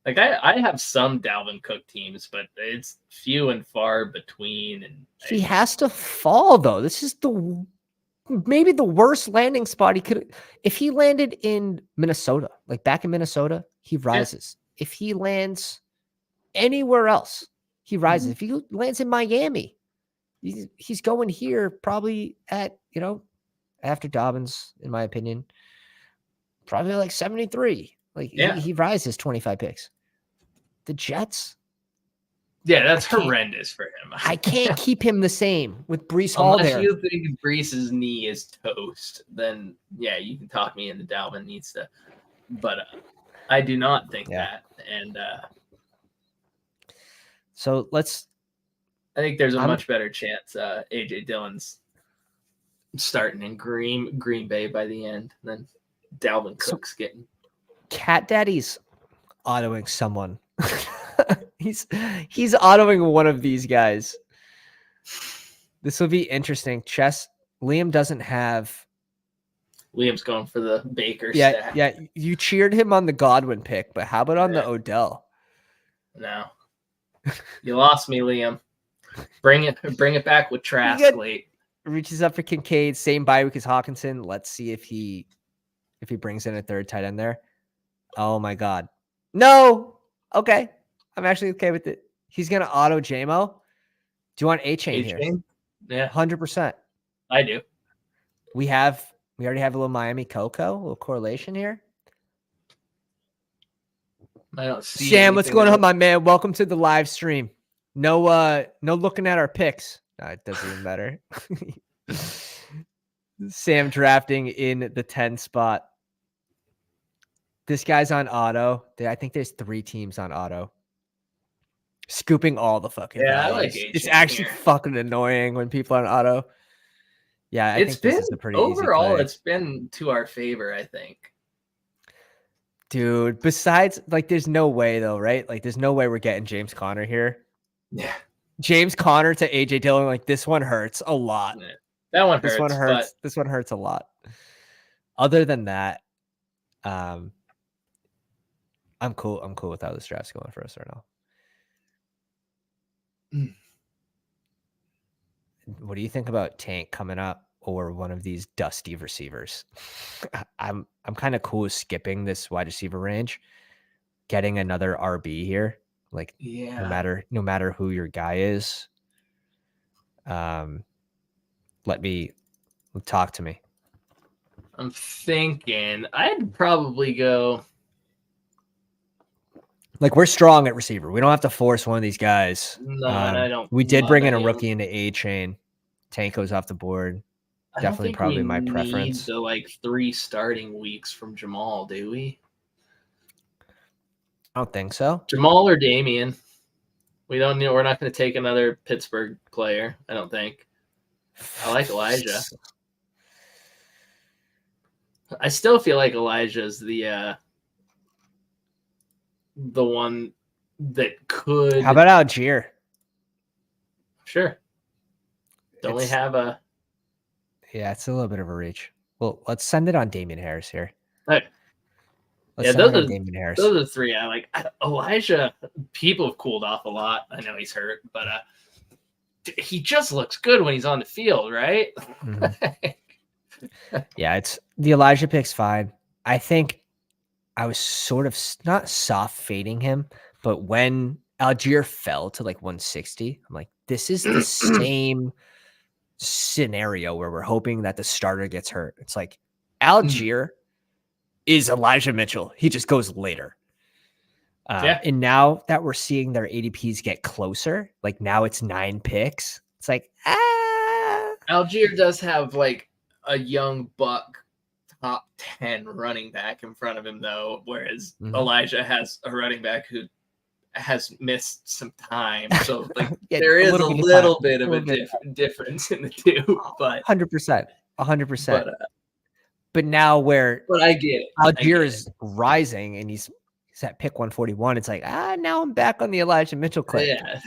I have some Dalvin Cook teams, but it's few and far between. And he has to fall though. This is maybe the worst landing spot he could. If he landed in Minnesota, back in Minnesota, he rises. Yeah. If he lands anywhere else, he rises. Mm-hmm. If he lands in Miami, he's going here probably at after Dobbins, in my opinion, probably 73. He rises 25 picks. The Jets. Yeah, that's horrendous for him. I can't keep him the same with Breece Hall there. Unless you think Breece's knee is toast, then yeah, you can talk me into Dalvin needs to. But I do not think that. And so I think there's a much better chance AJ Dillon's starting in Green Bay by the end than Dalvin Cook's getting. Cat Daddy's autoing someone. he's autoing one of these guys. This will be interesting. Liam doesn't have. Liam's going for the Baker stack. Yeah, you cheered him on the Godwin pick, but how about on the Odell? No. You lost me, Liam. Bring it back with Trask late. Reaches up for Kincaid, same bye week as Hawkinson. Let's see if he brings in a third tight end there. Oh my God. No. Okay. I'm actually okay with it. He's gonna auto JMO. Do you want A-Chain here? Yeah. 100%. I do. We already have a little Miami Coco, a little correlation here. I don't see Sam, what's going on, my man? Welcome to the live stream. No looking at our picks. It doesn't even matter. Sam drafting in the 10 spot. This guy's on auto. I think there's 3 teams on auto. Scooping all the fucking values. I like A-Chain it's actually here. fucking annoying when people are on auto. Yeah, I think this is a pretty overall, easy play. It's been to our favor, I think. Dude, besides, like, there's no way though, right? Like, there's no way we're getting James Conner here. Yeah. James Conner to AJ Dillon, like, this one hurts a lot. Yeah. That one hurts. This one hurts. This one hurts a lot. Other than that, I'm cool. I'm cool with how this draft's going for us right now. What do you think about Tank coming up or one of these dusty receivers? I'm kind of cool with skipping this wide receiver range, getting another RB here. Like, no matter who your guy is. Talk to me. I'm thinking I'd probably go. Like, we're strong at receiver. We don't have to force one of these guys. No, and I don't. We did bring in a rookie into A-Chain. Tank goes off the board. Definitely, probably my preference. The like 3 starting weeks from Jamal, do we? I don't think so. Jamal or Damian. We don't know. We're not going to take another Pittsburgh player, I don't think. I like Elijah. I still feel like Elijah's the one that could. How about Algier? Sure. Don't we have a? Yeah, it's a little bit of a reach. Well, let's send it on Damian Harris here. Right. Let's send it on Damian Harris. Those are 3 I like. Elijah, people have cooled off a lot. I know he's hurt, but he just looks good when he's on the field, right? Mm-hmm. Yeah, it's the Elijah pick's fine. I think I was sort of not soft fading him, but when Algier fell to like 160, I'm like, this is the same scenario where we're hoping that the starter gets hurt. It's like Algier is Elijah Mitchell. He just goes later. And now that we're seeing their ADPs get closer, like now it's 9 picks. It's like, Algier does have like a young buck top 10 running back in front of him though, whereas Elijah has a running back who has missed some time. So like there is a little bit of a difference in the two, but 100%. But now but I get it. Algier is rising and he's at pick 141. It's like, now I'm back on the Elijah Mitchell clip. Yeah.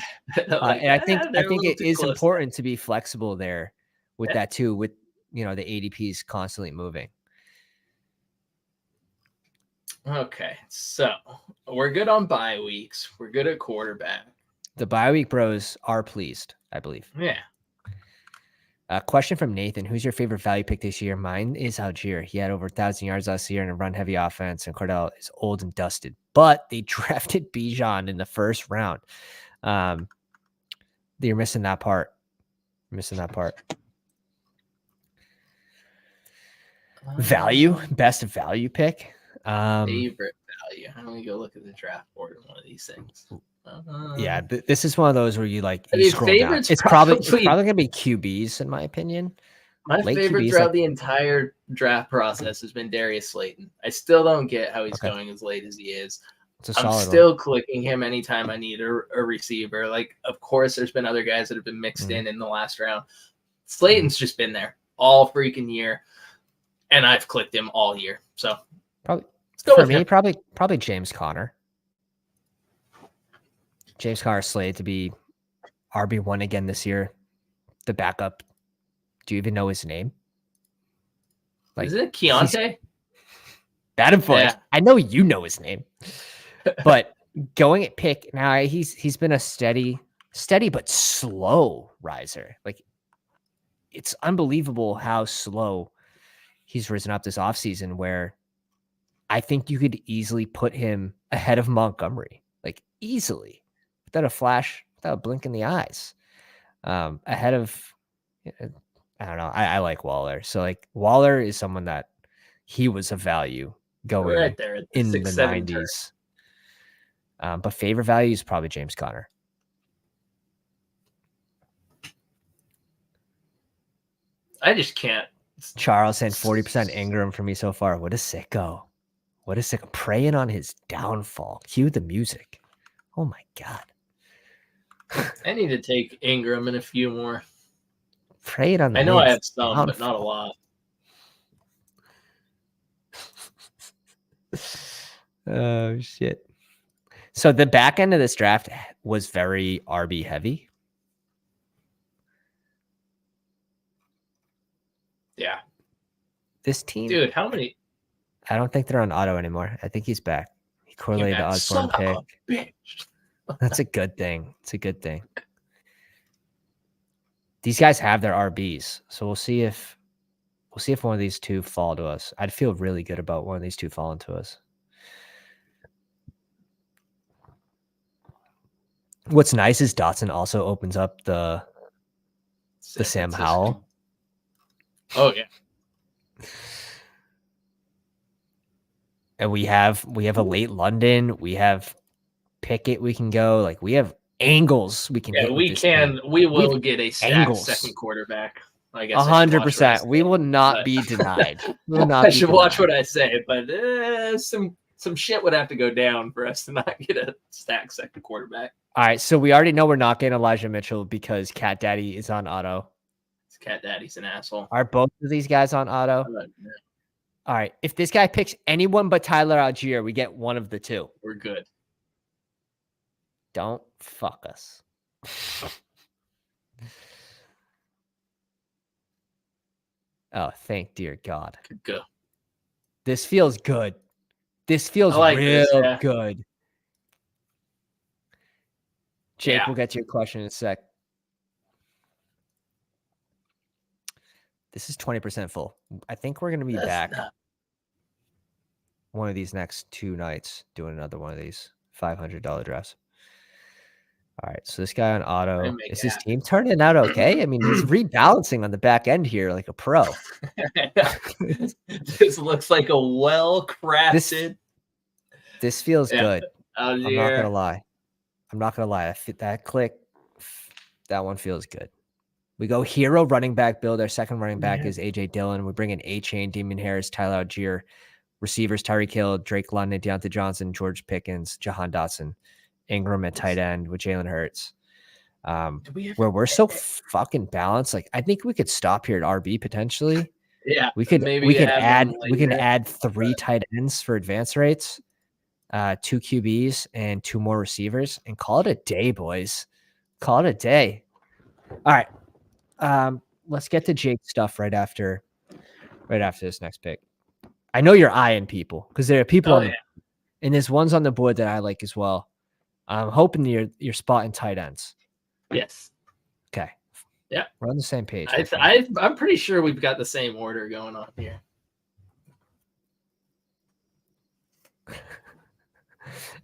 And I think it is important to be flexible there with that too, with the ADPs constantly moving. Okay, so we're good on bye weeks. We're good at quarterback. The bye week bros are pleased, I believe. Yeah. A question from Nathan: who's your favorite value pick this year? Mine is Algier. He had over 1,000 yards last year in a run-heavy offense, and Cordell is old and dusted. But they drafted Bijan in the first round. You're missing that part. Value, best value pick. Favorite value. How do we go look at the draft board on one of these things? Yeah, this is one of those where you scroll down. It's probably gonna be QBs in my opinion. My favorite throughout the entire draft process has been Darius Slayton. I still don't get how he's going as late as he is. I'm still clicking him anytime I need a receiver. Like, of course, there's been other guys that have been mixed in the last round. Slayton's just been there all freaking year, and I've clicked him all year. So probably for me, probably James Conner. James Conner slated to be RB1 again this year. The backup. Do you even know his name? Is it Keontae? Bad influence. Yeah. I know you know his name. But going at pick now, he's been a steady but slow riser. Like, it's unbelievable how slow he's risen up this offseason, where I think you could easily put him ahead of Montgomery, like easily, without a flash, without a blink in the eyes. Ahead of, I don't know. I like Waller. So like Waller is someone that he was a value going right there at the in 6-7 the 90s. But favorite value is probably James Conner. I just can't. Charles saying 40% Ingram for me so far. What a sicko. What a sicko. Preying on his downfall. Cue the music. Oh my God. I need to take Ingram and a few more. Preying on the I know I have downfall. some, but not a lot. Oh, shit. So the back end of this draft was very RB heavy. Yeah. This team. Dude, how many? I don't think they're on auto anymore. I think he's back. He correlated the Osborne pick. That's a good thing. It's a good thing. These guys have their RBs, so we'll see if one of these two fall to us. I'd feel really good about one of these two falling to us. What's nice is Dotson also opens up the Sam Howell. Oh yeah. And we have a late London. We have Pickett. We can go. Like, we have angles we can hit. We will get a stacked second quarterback. I guess 100%. We will not be denied. We will not. I should watch what I say, but some shit would have to go down for us to not get a stacked second quarterback. All right, so we already know we're not getting Elijah Mitchell because Cat Daddy is on auto. Cat Daddy's an asshole. Are both of these guys on auto? All right. If this guy picks anyone but Tyler Algier, we get one of the two. We're good. Don't fuck us. Oh, thank dear God. Go. This feels good. This feels real good. Jake, we'll get to your question in a sec. This is 20% full. I think we're going to be back one of these next 2 nights doing another one of these $500 drafts. All right, so this guy on auto, is his team turning out okay? I mean, he's rebalancing on the back end here like a pro. This looks like a well-crafted. This feels good. I'm not going to lie. That click, that one feels good. We go hero running back build. Our second running back is A.J. Dillon. We bring in A-Chain, Damien Harris, Tyler Algier. Receivers, Tyreek Hill, Drake London, Deontay Johnson, George Pickens, Jahan Dotson. Ingram at tight end with Jalen Hurts. Where we're so fucking balanced. Like, I think we could stop here at RB potentially. Yeah. We could add 3 tight ends for advance rates, 2 QBs, and 2 more receivers, and call it a day, boys. Call it a day. All right. Let's get to Jake's stuff right after this next pick. I know you're eyeing people because there are people and there's ones on the board that I like as well. I'm hoping you're spotting tight ends. Yes. Okay. Yeah. We're on the same page. I'm pretty sure we've got the same order going on here.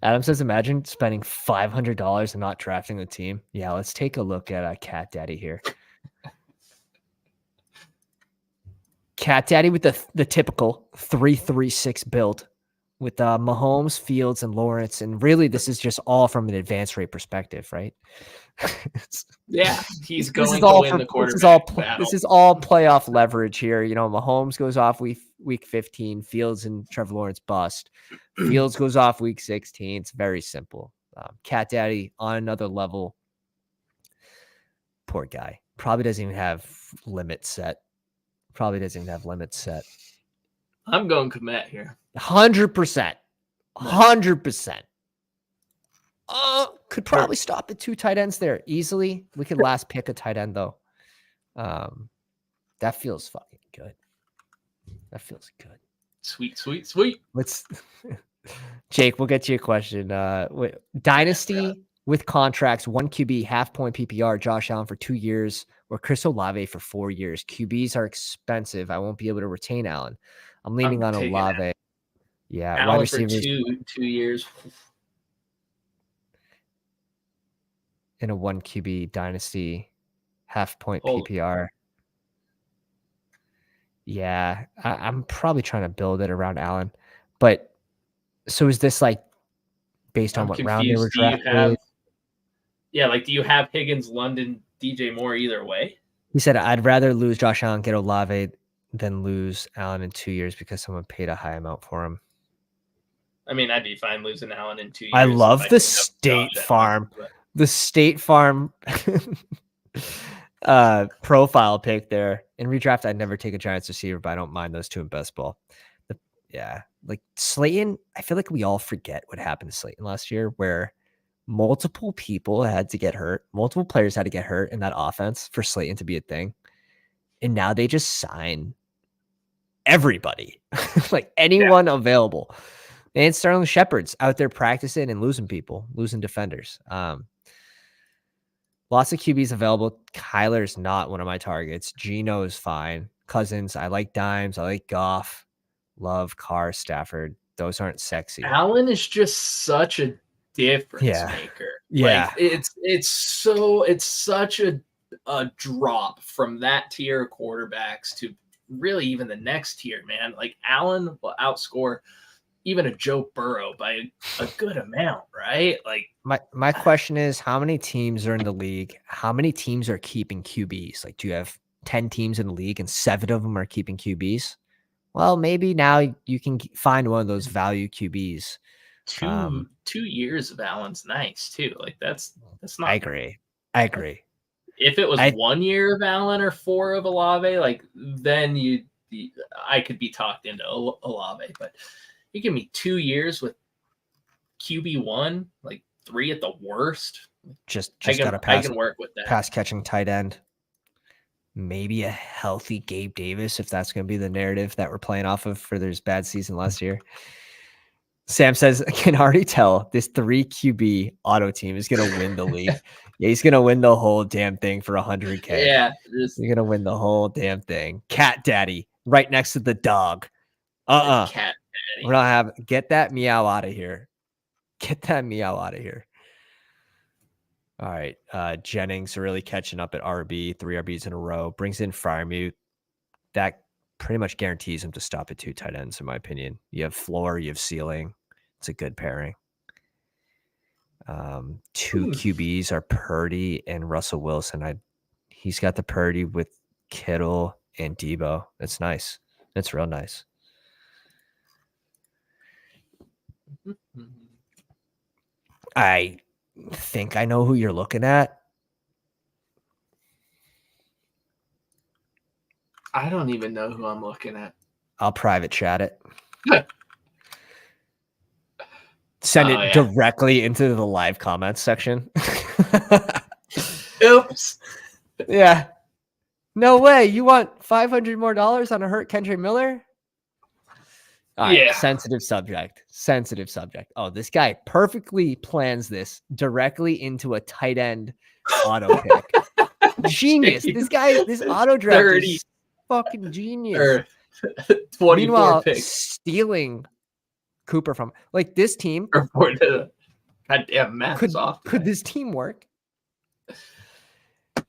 Adam says, imagine spending $500 and not drafting the team. Yeah, let's take a look at Cat Daddy here. Cat Daddy with the typical 3-3-6 build with Mahomes, Fields, and Lawrence. And really, this is just all from an advance rate perspective, right? He's going to win the quarterback. This is all playoff leverage here. You know, Mahomes goes off week 15. Fields and Trevor Lawrence bust. Fields goes off week 16. It's very simple. Cat Daddy on another level. Poor guy. Probably doesn't even have limits set. I'm going Komet here. 100%. 100%. Could probably stop at 2 tight ends there easily. We could last pick a tight end though. That feels fucking good. That feels good. Sweet. Let's Jake, we'll get to your question. Dynasty with contracts, 1 QB, half point PPR, Josh Allen for 2 years, or Chris Olave for 4 years. QBs are expensive. I won't be able to retain Allen. I'm leaning on Olave. Yeah, Allen wide receivers for 2 years. In a 1 QB dynasty, half point PPR. Yeah, I'm probably trying to build it around Allen. But so is this like based on what round they were drafted? Do you have Higgins, London, DJ Moore either way? He said, I'd rather lose Josh Allen, get Olave than lose Allen in 2 years because someone paid a high amount for him. I mean, I'd be fine losing Allen in 2 years. I love the State Farm. The State Farm profile pick there. In redraft, I'd never take a Giants receiver, but I don't mind those two in best ball. Like Slayton, I feel like we all forget what happened to Slayton last year, where multiple people had to get hurt. Multiple players had to get hurt in that offense for Slayton to be a thing. And now they just sign everybody, like anyone available. And Sterling Shepard's out there practicing and losing people, losing defenders. Lots of QBs available. Kyler's not one of my targets. Geno is fine. Cousins, I like Dimes. I like Goff. Love Carr, Stafford. Those aren't sexy. Allen is just such a difference maker. Yeah. Like it's such a drop from that tier of quarterbacks to really even the next tier, man. Like Allen will outscore even a Joe Burrow by a good amount, right? Like my question is, how many teams are in the league? How many teams are keeping QBs? Like, do you have 10 teams in the league and 7 of them are keeping QBs? Well, maybe now you can find one of those value QBs. 2 years of Allen's nice too. Like that's not. I agree. If it was 1 year of Allen or 4 of Olave, like then I could be talked into Olave. But you give me 2 years with QB1, like 3 at the worst. Just got to pass. I can work with that. Pass catching tight end. Maybe a healthy Gabe Davis, if that's going to be the narrative that we're playing off of for their bad season last year. Sam says, I can already tell this 3 QB auto team is going to win the league. Yeah, he's going to win the whole damn thing for 100K. Yeah. You're going to win the whole damn thing. Cat Daddy, right next to the dog. Cat Daddy. We're not having, get that meow out of here. Get that meow out of here. All right. Jennings really catching up at RB, 3 RBs in a row. Brings in Freiermuth. That pretty much guarantees him to stop at 2 tight ends, in my opinion. You have floor, you have ceiling. It's a good pairing. 2 QBs are Purdy and Russell Wilson. He's got the Purdy with Kittle and Debo. That's nice. That's real nice. I think I know who you're looking at. I don't even know who I'm looking at. I'll private chat it. Send it directly into the live comments section. Oops. Yeah. No way. You want $500 more on a hurt Kendrick Miller? All right, sensitive subject. Oh, this guy perfectly plans this directly into a tight end auto pick. Genius. This auto draft is fucking genius. 24 Meanwhile, picks. Stealing Cooper from like this team. Goddamn math is off. Could this team work?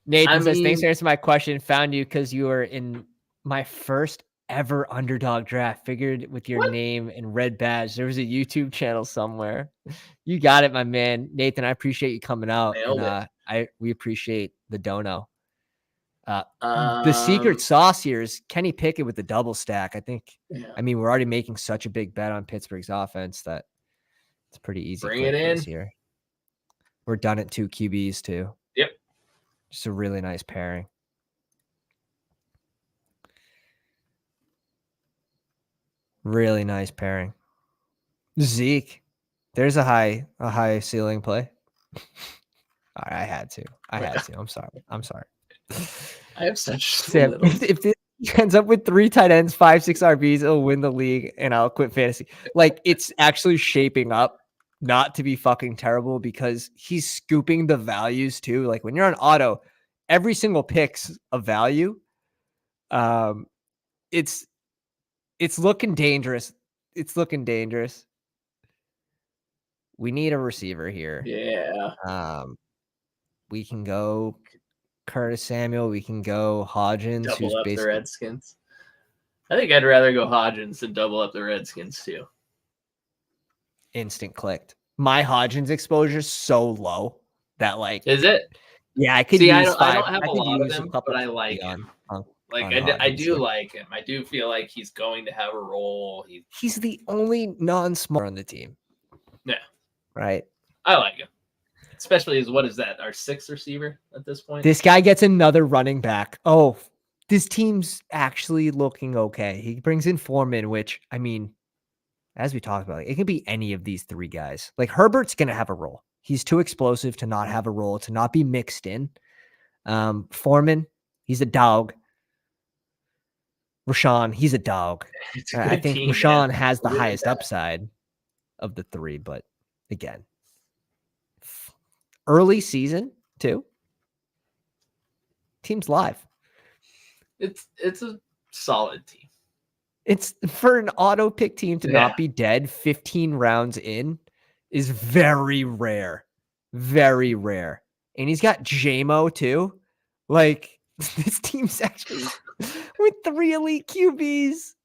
Nathan says, thanks for answering my question. Found you because you were in my first ever Underdog draft. Figured with your name and red badge, there was a YouTube channel somewhere. You got it, my man. Nathan, I appreciate you coming out. We appreciate the dono. The secret sauce here is Kenny Pickett with the double stack. I think. Yeah. I mean, we're already making such a big bet on Pittsburgh's offense that it's pretty easy. Bring it in here. We're done at 2 QBs too. Yep. Just a really nice pairing. Really nice pairing. Zeke. There's a high ceiling play. I had to. I'm sorry. I have such Sam, if He ends up with 3 tight ends, 5, 6 RBs. He'll win the league, and I'll quit fantasy. Like, it's actually shaping up not to be fucking terrible because he's scooping the values too. Like, when you're on auto, every single pick's a value. It's looking dangerous. It's looking dangerous. We need a receiver here. Yeah. We can go Curtis Samuel. We can go Hodgins. Double up the Redskins. I think I'd rather go Hodgins than double up the Redskins too. Instant clicked. My Hodgins exposure is so low that, like, is it? Yeah, I could see. Use I don't have a lot of them, but I like him. I do like him. I do feel like he's going to have a role. He's the only non-smart on the team. Yeah. Right. I like him. Especially as, what is that, our 6th receiver at this point? This guy gets another running back. Oh, this team's actually looking okay. He brings in Foreman, which, I mean, as we talked about, it can be any of these 3 guys. Like, Herbert's going to have a role. He's too explosive to not have a role, to not be mixed in. Foreman, he's a dog. Rashawn, he's a dog. I think Rashawn has the highest upside of the 3, but again, early season too. Team's live. It's a solid team. It's for an auto pick team to not be dead 15 rounds in is very rare. Very rare. And he's got JMO too. Like, this team's actually with 3 elite QBs.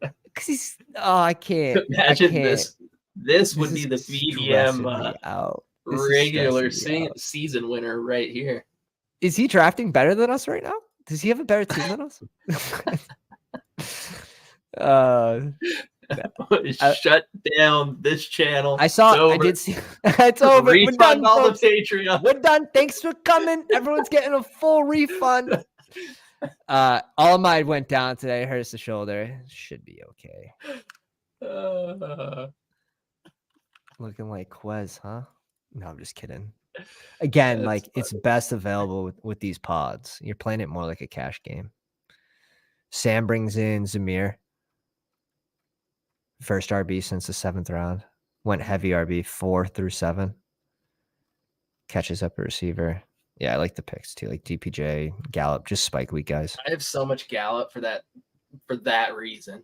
Because he's, I can't. Imagine this. This would be the BDM regular season winner right here. Is he drafting better than us right now? Does he have a better team than us? Shut down this channel. I did see. It's over. We're done. All the Patreon. We're done. Thanks for coming. Everyone's getting a full refund. All of mine went down today. Hurts the shoulder. Should be okay. Looking like Quez, huh? No, I'm just kidding. Again, that's like funny. It's best available with these pods. You're playing it more like a cash game. Sam brings in Zamir. First RB since the 7th round. Went heavy RB 4 through 7. Catches up a receiver. Yeah, I like the picks too. Like DPJ, Gallup, just spike week guys. I have so much Gallup for that reason.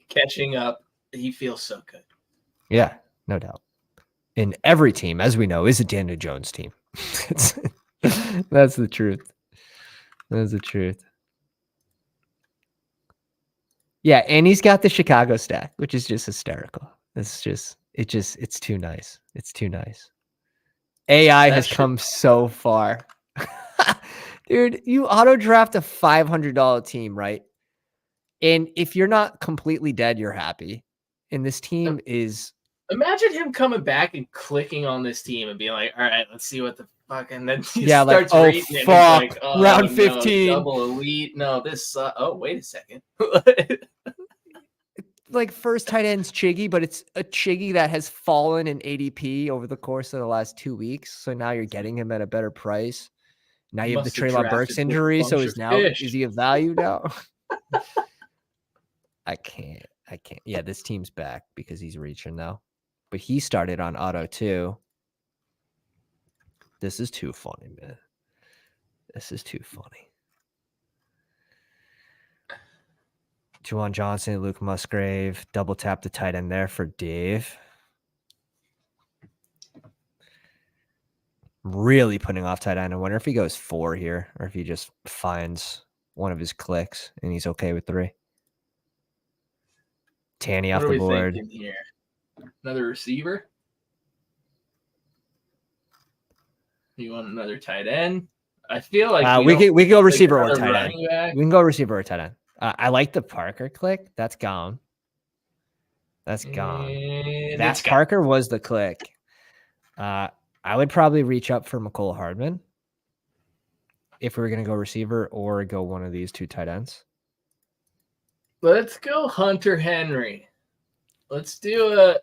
Catching up, he feels so good. Yeah, no doubt. And every team, as we know, is a Daniel Jones team. That's the truth. That's the truth. Yeah, and he's got the Chicago stack, which is just hysterical. It's too nice. It's too nice. AI has come so far. Dude, you auto draft a $500 team, right? And if you're not completely dead, you're happy. And this team is... Imagine him coming back and clicking on this team and being like, all right, let's see what the fuck. And then he starts reading it. Fuck. Like, round 15. No, double elite. No, this... oh, wait a second. Like, first tight end's Chiggy, but it's a Chiggy that has fallen in ADP over the course of the last 2 weeks. So now you're getting him at a better price. Now you have the Treylon Burks injury. So is he of value now? I can't. Yeah, this team's back because he's reaching now. But he started on auto too. This is too funny, man. This is too funny. Juwan Johnson, Luke Musgrave, double tap the tight end there for Dave. Really putting off tight end. I wonder if he goes 4 here or if he just finds one of his clicks and he's okay with 3. Tanny off the board. Here? Another receiver? You want another tight end? I feel like we can go receiver or tight end. We can go receiver or tight end. I like the Parker click. That's gone. That's gone. That Parker was the click. I would probably reach up for McCole Hardman if we were going to go receiver or go one of these 2 tight ends. Let's go Hunter Henry. Let's do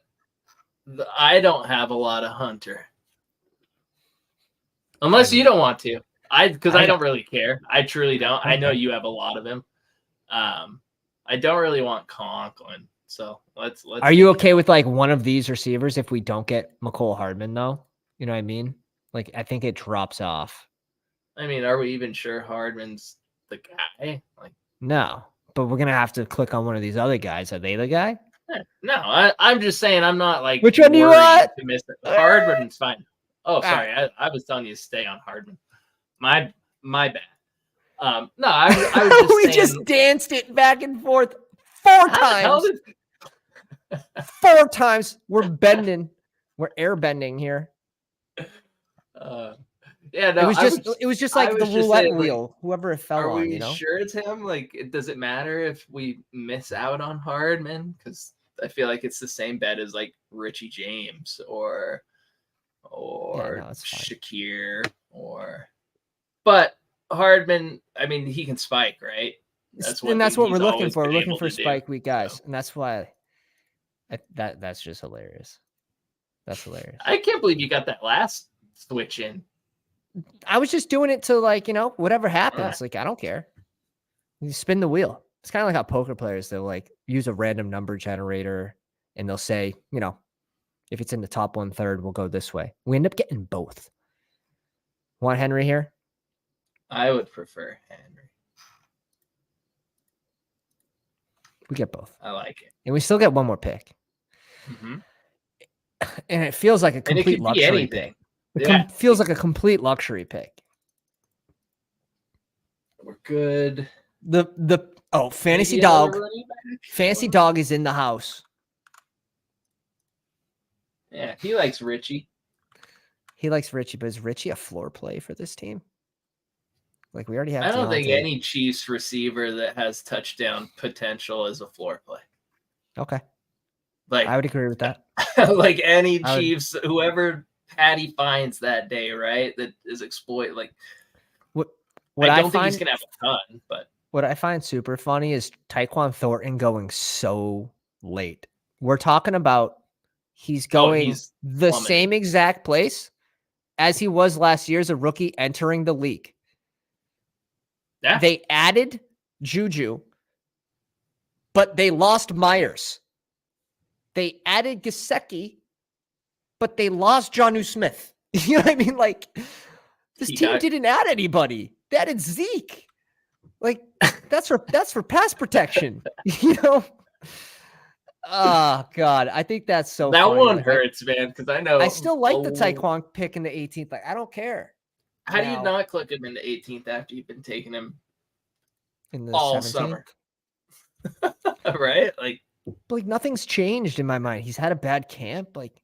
I don't have a lot of Hunter. Unless you don't want to. Because I don't really care. I truly don't. I know you have a lot of him. I don't really want Conklin. So let's. Are you okay with like one of these receivers if we don't get McCole Hardman though? You know what I mean? Like I think it drops off. I mean, are we even sure Hardman's the guy? Like no, but we're gonna have to click on one of these other guys. Are they the guy? No, I'm just saying I'm not like which one do you want? To miss it. Hardman's fine. Oh, sorry, I was telling you to stay on Hardman. My bad. No, I was just we saying, just danced it back and forth 4 times. 4 times. We're bending. We're air bending here. Yeah, no, it was just like the roulette wheel. Like, whoever it fell on, you know. Are we sure it's him? Like, does it matter if we miss out on Hardman? Because I feel like it's the same bet as like Richie James or Shakir but Hardman. I mean, he can spike, right? That's what we're looking for. We're looking for spike week guys, and that's why that's just hilarious. That's hilarious. I can't believe you got that last switch in. I was just doing it to like, you know, whatever happens. Like, I don't care. You spin the wheel. It's kind of like how poker players, they'll like use a random number generator and they'll say, you know, if it's in the top 1/3, we'll go this way. We end up getting both. Want Henry here? I would prefer Henry. We get both. I like it. And we still get one more pick. Mm-hmm. And it feels like a complete luxury pick. It feels like a complete luxury pick. We're good. Fantasy Dog. Fantasy Dog is in the house. Yeah, he likes Richie. He likes Richie, but is Richie a floor play for this team? Like we already have. I don't think any Chiefs receiver that has touchdown potential is a floor play. Okay. Like I would agree with that. Like any Chiefs, whoever Patty finds that day, right? That is exploit. Like what I don't think he's gonna have a ton, but what I find super funny is Tyquan Thornton going so late. We're talking about he's going the same exact place as he was last year as a rookie entering the league. Yeah. They added Juju, but they lost Myers. They added Gesicki, but they lost Jonnu Smith. You know what I mean? Like, this team didn't add anybody. They added Zeke. Like, that's for pass protection. You know? Oh, God. I think that's so that funny. One hurts, man, because I know. I still like the Tyquan pick in the 18th. Like, I don't care. How do you not click him in the 18th after you've been taking him in the all 17th? Summer? Right? Like nothing's changed in my mind. He's had a bad camp. Like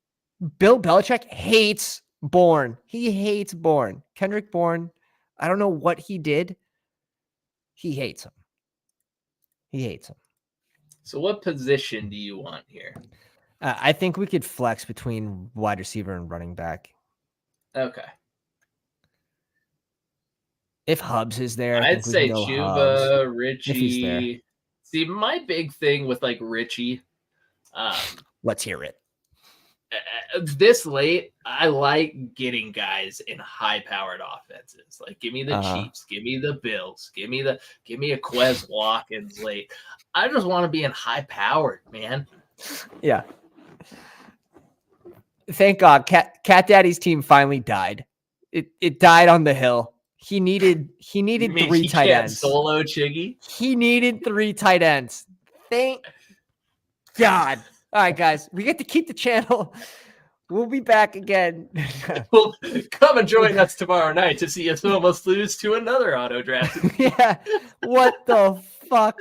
Bill Belichick hates Bourne. He hates Bourne. Kendrick Bourne. I don't know what he did. He hates him. He hates him. So what position do you want here? I think we could flex between wide receiver and running back. Okay. If Hubs is there, I'd say Chuba, Richie. If he's there. See, my big thing with like Richie. Let's hear it. This late, I like getting guys in high-powered offenses. Like, give me the Chiefs, give me the Bills, give me a Quez Watkins late. I just want to be in high-powered, man. Yeah. Thank God, Cat Daddy's team finally died. It died on the hill. He needed 3 tight ends. Solo Chiggy. He needed 3 tight ends. Thank God. All right, guys, we get to keep the channel. We'll be back again. Well, come and join us tomorrow night to see us almost lose to another auto draft. Yeah. What the fuck?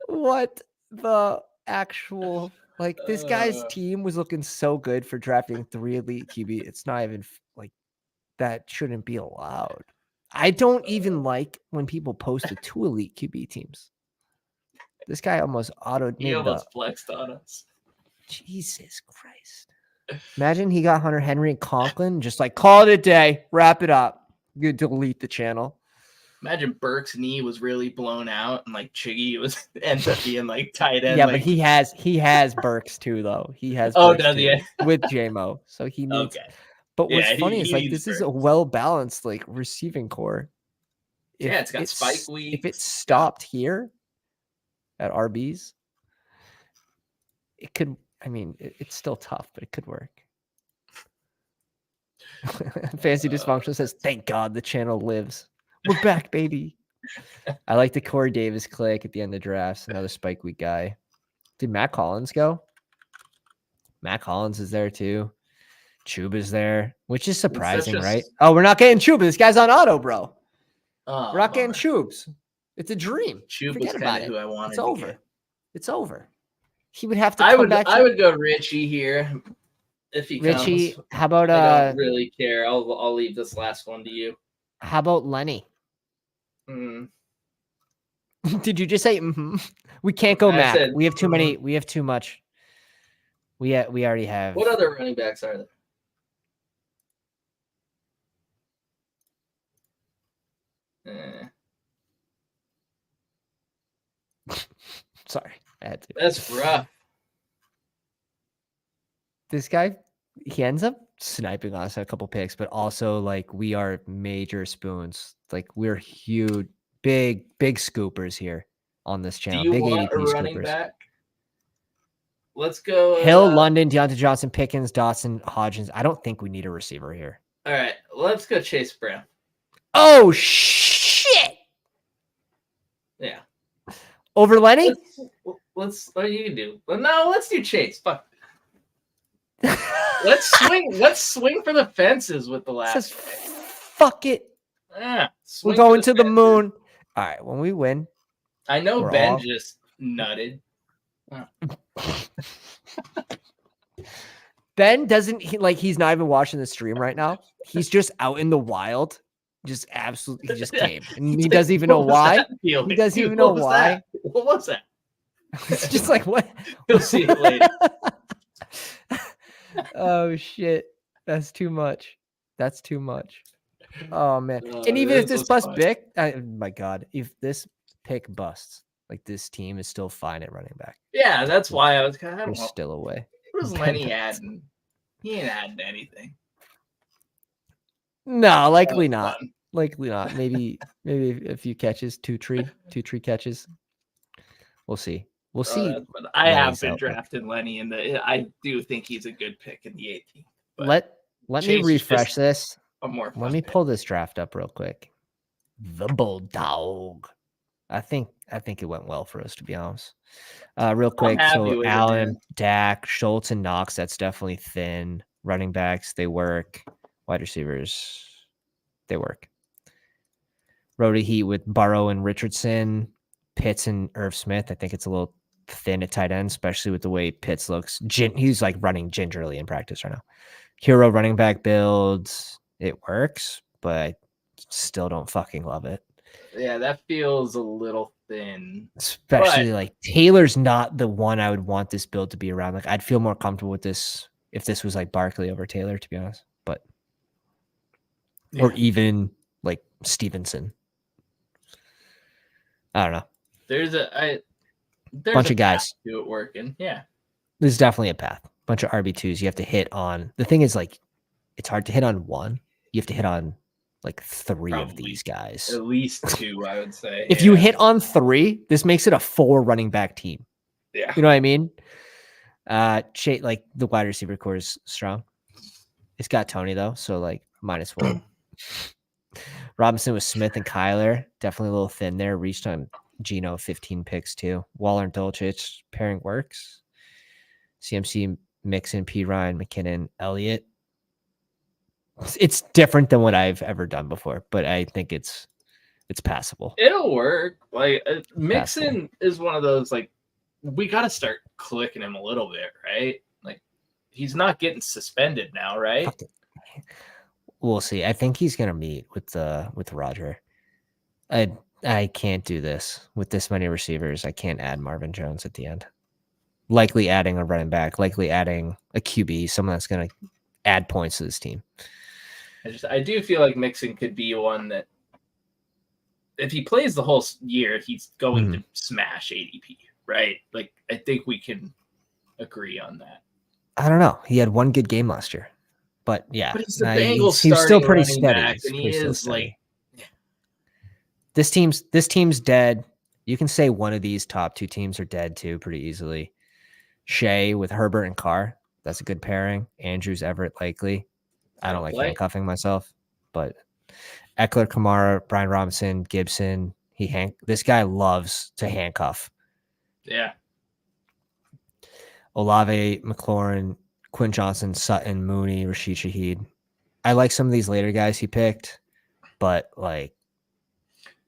What the actual? Like, this guy's team was looking so good for drafting 3 elite QB. It's not even like that shouldn't be allowed. I don't even like when people post the 2 elite QB teams. This guy almost flexed on us. Jesus Christ. Imagine he got Hunter Henry and Conklin, just like call it a day, wrap it up. You delete the channel. Imagine Burke's knee was really blown out and like Chiggy ends up being like tight end. Yeah, but he has Burks too, though. He has does he? With JMO. So he needs But what's funny is like this is a well-balanced like receiving core. It's got spike weeks. If it stopped here at RBs, it could. I mean, it's still tough, but it could work. Fancy Dysfunctional says, "Thank God the channel lives. We're back, baby." I like the Corey Davis click at the end of drafts. Another spike week guy. Did Matt Collins go? Matt Collins is there too. Chuba's there, which is surprising, right? Oh, we're not getting Chuba. This guy's on auto, bro. We're not getting Chubes. It's a dream. Forget about it. It's over. It's over. He would have to come back. I would go Richie here if he Richie, comes. How about I don't really care. I'll leave this last one to you. How about Lenny? Mm. Did you just say We can't go Mac. We have too many. We have too much. We already have. What other running backs are there? Sorry, I had to. That's rough. This guy, he ends up sniping us a couple picks, but also like we are major spoons. Like we're huge, big scoopers here on this channel. Do you big want ADP a running scoopers. Back? Let's go. Hill, London, Deontay Johnson, Pickens, Dotson, Hodgins. I don't think we need a receiver here. All right, let's go Chase Brown. Oh shit! Yeah. Over Lenny? Let's what do you do? Well, no, let's do Chase. Fuck. Let's swing for the fences with the last. Fuck it. Yeah, we're going to the moon. All right, when we win. I know Ben just nutted. Ben doesn't he's not even watching the stream right now. He's just out in the wild. Just absolutely, he just came. And he doesn't even know why. He doesn't even know why. What was that? It's just like, what? You'll see it later. Oh, shit. That's too much. That's too much. Oh, man. And even if this bust big, my God, if this pick busts, like this team is still fine at running back. Yeah, that's why I was kind of still away. What was Lenny adding? He ain't adding anything. No, likely not. Fun. Likely not. Maybe a few catches, two tree catches. We'll see. We'll see. I have been drafting Lenny I do think he's a good pick in the 18th. Let me refresh this. Let me pull this draft up real quick. The Bulldog. I think it went well for us, to be honest. Real quick. So Allen, Dak, Schultz, and Knox, that's definitely thin. Running backs, they work. Wide receivers, they work. Rode a heat with Burrow and Richardson, Pitts and Irv Smith. I think it's a little thin at tight end, especially with the way Pitts looks. He's like running gingerly in practice right now. Hero running back builds. It works, but I still don't fucking love it. Yeah, that feels a little thin. Especially like Taylor's not the one I would want this build to be around. Like I'd feel more comfortable with this if this was like Barkley over Taylor, to be honest. But or even like Stevenson. I don't know. There's a bunch of guys do it working. Yeah. There's definitely a path. Bunch of RB2s you have to hit on. The thing is like it's hard to hit on one. You have to hit on like three of these guys. At least two, I would say. If you hit on three, this makes it a 4 running back team. Yeah. You know what I mean? Like the wide receiver core is strong. It's got Tony though, so like -1. Robinson with Smith and Kyler, definitely a little thin there. Reached on Geno, 15 picks too. Waller and Dulcich pairing works. CMC, Mixon, P. Ryan, McKinnon, Elliott. It's different than what I've ever done before, but I think it's passable. It'll work. Like Mixon is one of those like we got to start clicking him a little bit, right? Like he's not getting suspended now, right? We'll see. I think he's gonna meet with Roger. I can't do this with this many receivers. I can't add Marvin Jones at the end. Likely adding a running back. Likely adding a QB. Someone that's gonna add points to this team. I do feel like Mixon could be one that if he plays the whole year, he's going to smash ADP, right? Like I think we can agree on that. I don't know. He had one good game last year. But yeah, but he's the Bengals he's still starting pretty running steady. back, and he is like, this team's dead. You can say one of these top two teams are dead too, pretty easily. Shea with Herbert and Carr, that's a good pairing. Andrews, Everett, likely. I don't like handcuffing myself, but Eckler, Kamara, Brian Robinson, Gibson. This guy loves to handcuff. Yeah. Olave, McLaurin, Quinn Johnson, Sutton, Mooney, Rashid Shaheed. I like some of these later guys he picked, but like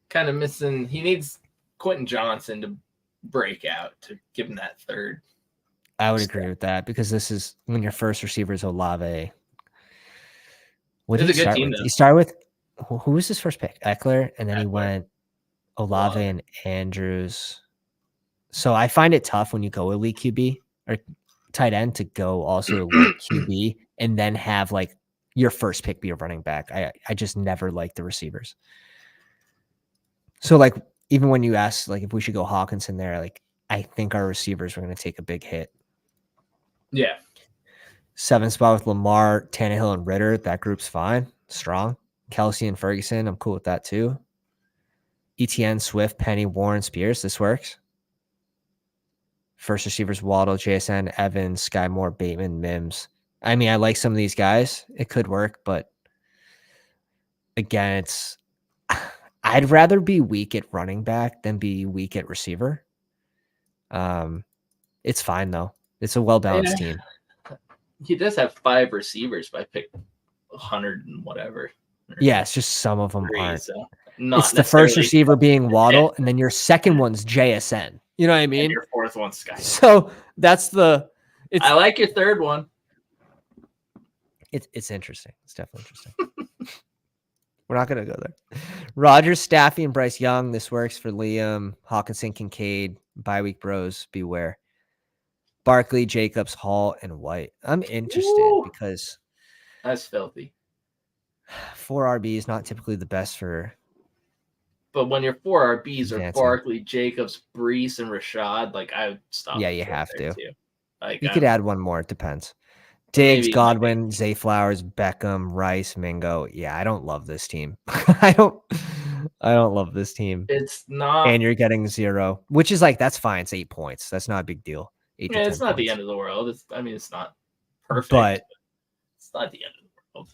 kind of missing. He needs Quentin Johnson to break out to give him that third. I would agree with that because this is when your first receiver is Olave. What did he start with? He started with who was his first pick? Eckler, and then he went Olave and Andrews. So I find it tough when you go elite QB or tight end to go also elite QB and then have like your first pick be a running back. I just never liked the receivers. So like even when you ask like if we should go Hawkinson there, like I think our receivers were going to take a big hit. Yeah. 7th spot with Lamar, Tannehill, and Ritter. That group's fine. Strong. Kelsey and Ferguson. I'm cool with that too. ETN, Swift, Penny, Warren, Spears. This works. First receivers, Waddle, JSN, Evans, Sky Moore, Bateman, Mims. I mean, I like some of these guys. It could work, but again, I'd rather be weak at running back than be weak at receiver. It's fine though. It's a well-balanced team. He does have 5 receivers, but I picked 100 and whatever. Yeah, it's just some of them aren't. So it's the first receiver being Waddle, and then your second one's JSN. You know what I mean? And your fourth one's Sky. So that's I like your third one. It's interesting. It's definitely interesting. We're not going to go there. Rogers, Staffy, and Bryce Young. This works for Liam. Hawkinson, Kincaid, bye-week bros, beware. Barkley, Jacobs, Hall, and White. I'm interested because that's filthy. 4 RB is not typically the best for. But when your 4 RBs are Barkley, Jacobs, Brees, and Rashad, like I would stop. Yeah, you have to. Too. Like you could add one more. It depends. Diggs, Godwin, Zay Flowers, Beckham, Rice, Mingo. Yeah, I don't love this team. I don't love this team. It's not. And you're getting 0, which is like, that's fine. It's 8 points. That's not a big deal. It's not the end of the world. It's not perfect. But it's not the end of the world.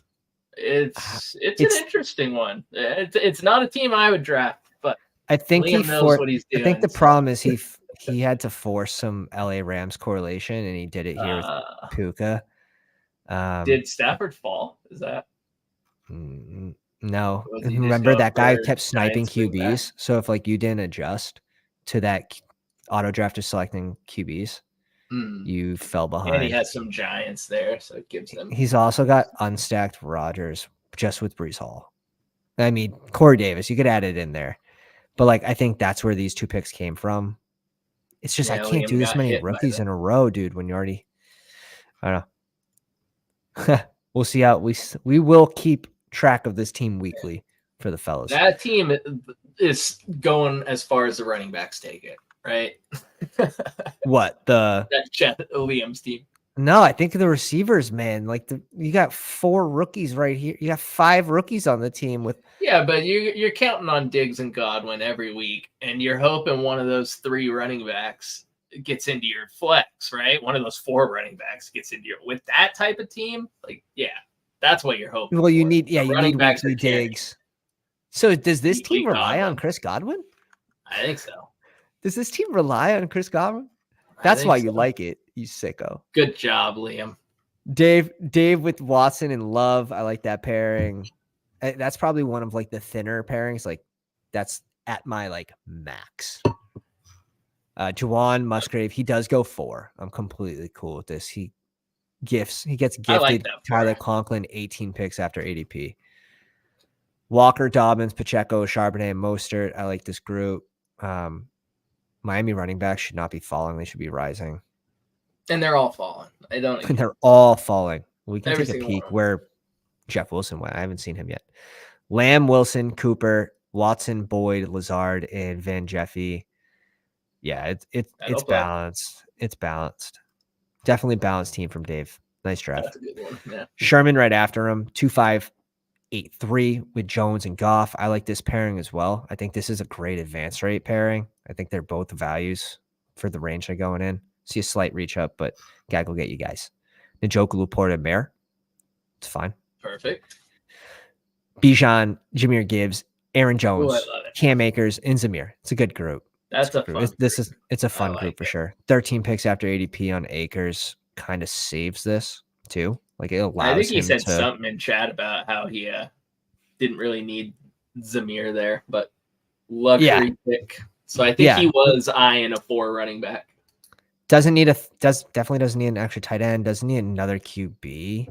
It's an interesting one. It's not a team I would draft, but I think Liam knows what he's doing. I think the problem is he had to force some LA Rams correlation, and he did it here with Puka. Did Stafford fall? Is that? No. Remember that guy kept sniping QBs. So if like you didn't adjust to that auto draft of selecting QBs, you fell behind. And he has some giants there, so it gives them. He's also got unstacked Rodgers just with Brees Hall. I mean, Corey Davis, you could add it in there. But like I think that's where these 2 picks came from. It's just I can't do this many rookies in a row, dude, when you already I don't know. We'll see how we will keep track of this team weekly for the fellas. That team is going as far as the running backs take it, right? What Liam's team? No, I think the receivers, man. Like you got 4 rookies right here. You got 5 rookies on the team with. Yeah, but you're counting on Diggs and Godwin every week, and you're hoping one of those 3 running backs gets into your flex, right? One of those 4 running backs gets into your with that type of team. Like, yeah, that's what you're hoping. Well, you need weekly Diggs. So does this team rely on Chris Godwin? I think so. Does this team rely on Chris Godwin? That's why you like it, you sicko. Good job, Liam. Dave with Watson and Love. I like that pairing. That's probably one of like the thinner pairings. Like that's at my like max. Juwan Musgrave, he does go 4. I'm completely cool with this. He gets gifted like Tyler Conklin 18 picks after ADP. Walker, Dobbins, Pacheco, Charbonnet, and Mostert. I like this group. Miami running backs should not be falling. They should be rising. And they're all falling. They're all falling. We can take a peek where Jeff Wilson went. I haven't seen him yet. Lamb, Wilson, Cooper, Watson, Boyd, Lazard, and Van Jeffy. Yeah, it's balanced. It's balanced. Definitely balanced team from Dave. Nice draft. That's a good one. Yeah. Sherman right after him, 2.5, 8.3 with Jones and Goff. I like this pairing as well. I think this is a great advance rate pairing. I think they're both values for the range they're going in. See a slight reach up, but gotta go get you guys. Njoku, Laporte, and Mare. It's fine. Perfect. Bijan, Jahmyr Gibbs, Aaron Jones, Ooh, Cam Akers, and Zamir. It's a good group. That's a fun group. It's a fun group for sure. 13 picks after ADP on Akers kind of saves this too. Like it allows him. I think he said something in chat about how he didn't really need Zamir there, but luxury pick. So I think he was eyeing a 4 running back. Definitely doesn't need an extra tight end. Doesn't need another QB.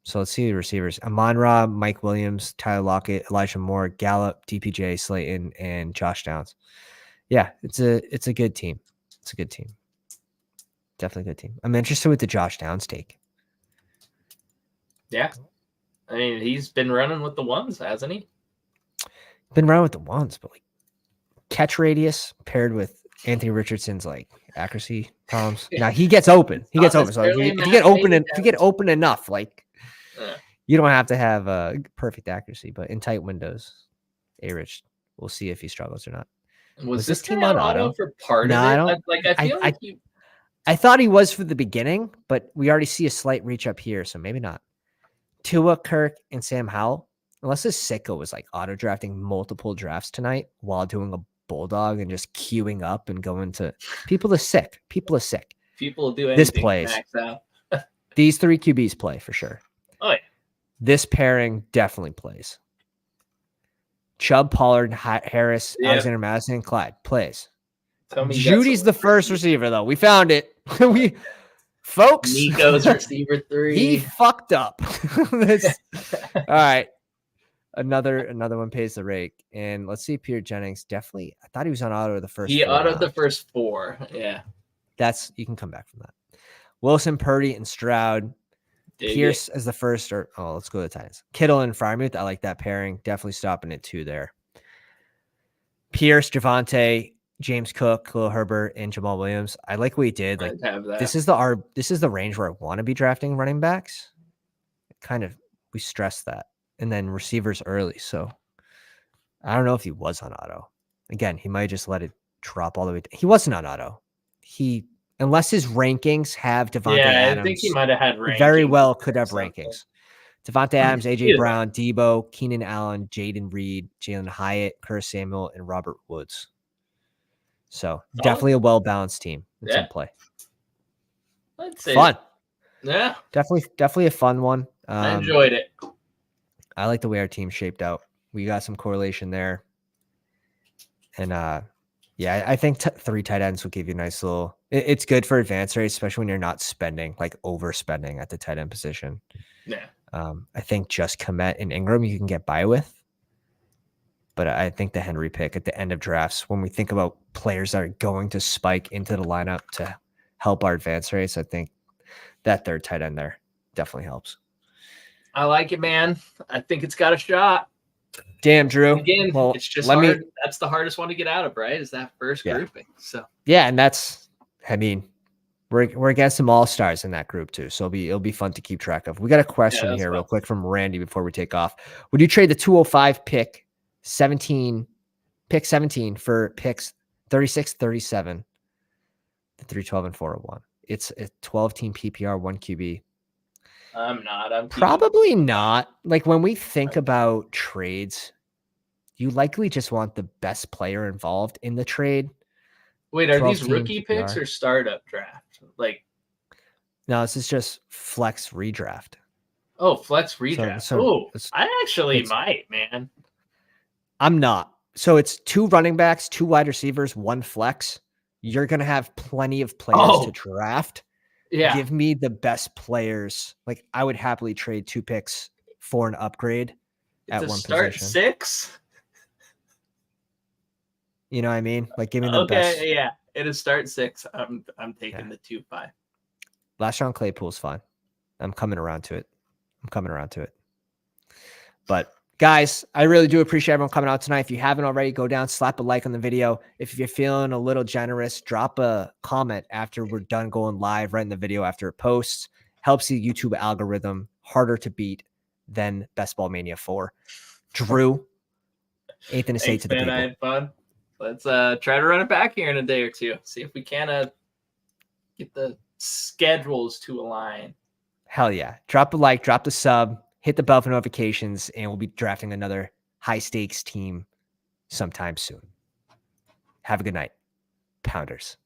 So let's see the receivers: Amon-Ra, Mike Williams, Tyler Lockett, Elijah Moore, Gallup, DPJ, Slayton, and Josh Downs. Yeah, it's a good team. It's a good team. Definitely a good team. I'm interested with the Josh Downs take. Yeah. I mean, he's been running with the ones, hasn't he? Been running with the ones, but like catch radius paired with Anthony Richardson's like accuracy problems. Now he gets open. He gets open. So if you get open enough, like you don't have to have a perfect accuracy, but in tight windows, A-Rich, we'll see if he struggles or not. Was this team on auto for part of it? I thought he was for the beginning, but we already see a slight reach up here, so maybe not. Tua, Kirk, and Sam Howell. Unless this sicko was like auto drafting multiple drafts tonight while doing a bulldog and just queuing up and going to people are sick. People are sick. People do anything. This plays. These 3 QBs play for sure. Oh yeah. This pairing definitely plays. Chubb, Pollard, Harris, Alexander Madison, Clyde plays. Judy's the first receiver though. We found it. Folks, Nico's receiver 3. He fucked up. All right. Another one pays the rake. And let's see, Pierre Jennings. Definitely, I thought he was on auto the first. He autoed the first 4. Yeah. You can come back from that. Wilson, Purdy, and Stroud. Pierce as the first, let's go to the Titans. Kittle and Freiermuth. I like that pairing. Definitely stopping at 2 there. Pierce, Javonte, James Cook, Khalil Herbert, and Jamal Williams. I like what he did. Like this is the range where I want to be drafting running backs. We stress that. And then receivers early. So I don't know if he was on auto. Again, he might just let it drop all the way. He wasn't on auto. Unless his rankings have Devontae Adams. I think he might have had rankings. Very well could have rankings. Devontae Adams, AJ Brown, Debo, Keenan Allen, Jaden Reed, Jalen Hyatt, Curtis Samuel, and Robert Woods. So definitely a well-balanced team. It's in play. I'd say fun. Yeah. Definitely a fun one. I enjoyed it. I like the way our team's shaped out. We got some correlation there. And I think 3 tight ends will give you a nice little it's good for advance rates, especially when you're not overspending at the tight end position. Yeah. I think just Kmet and Ingram you can get by with. But I think the Henry pick at the end of drafts, when we think about players that are going to spike into the lineup to help our advance rates, I think that 3rd tight end there definitely helps. I like it, man. I think it's got a shot. Damn, Drew. Again, it's just hard. That's the hardest one to get out of, right? Is that first grouping. So and we're against some all-stars in that group too. So it'll be fun to keep track of. We got a question here real quick from Randy before we take off. Would you trade the 205 pick 17 for picks 36, 37, the 312 and 401? It's a 12-team PPR, 1 QB. I'm not. Probably not. Like when we think about trades, you likely just want the best player involved in the trade. Wait, are these rookie picks or startup draft? No, this is just flex redraft. Oh, flex redraft. I actually might, man. I'm not. So it's 2 running backs, 2 wide receivers, 1 flex. You're going to have plenty of players to draft. Yeah. Give me the best players. Like I would happily trade 2 picks for an upgrade at one start position. 6. You know what I mean? Like give me the best. Okay, yeah. It'll start 6. I'm taking the 2-5. Last round Claypool's fine. I'm coming around to it. But Guys, I really do appreciate everyone coming out tonight. If you haven't already, go down, slap a like on the video. If you're feeling a little generous, drop a comment after we're done going live, right in the video after it posts. Helps the YouTube algorithm harder to beat than Best Ball Mania 4. Drew, anything to say to the people? I had fun. Let's try to run it back here in a day or two. See if we can get the schedules to align. Hell yeah. Drop a like, drop the sub, hit the bell for notifications, and we'll be drafting another high-stakes team sometime soon. Have a good night, Pounders.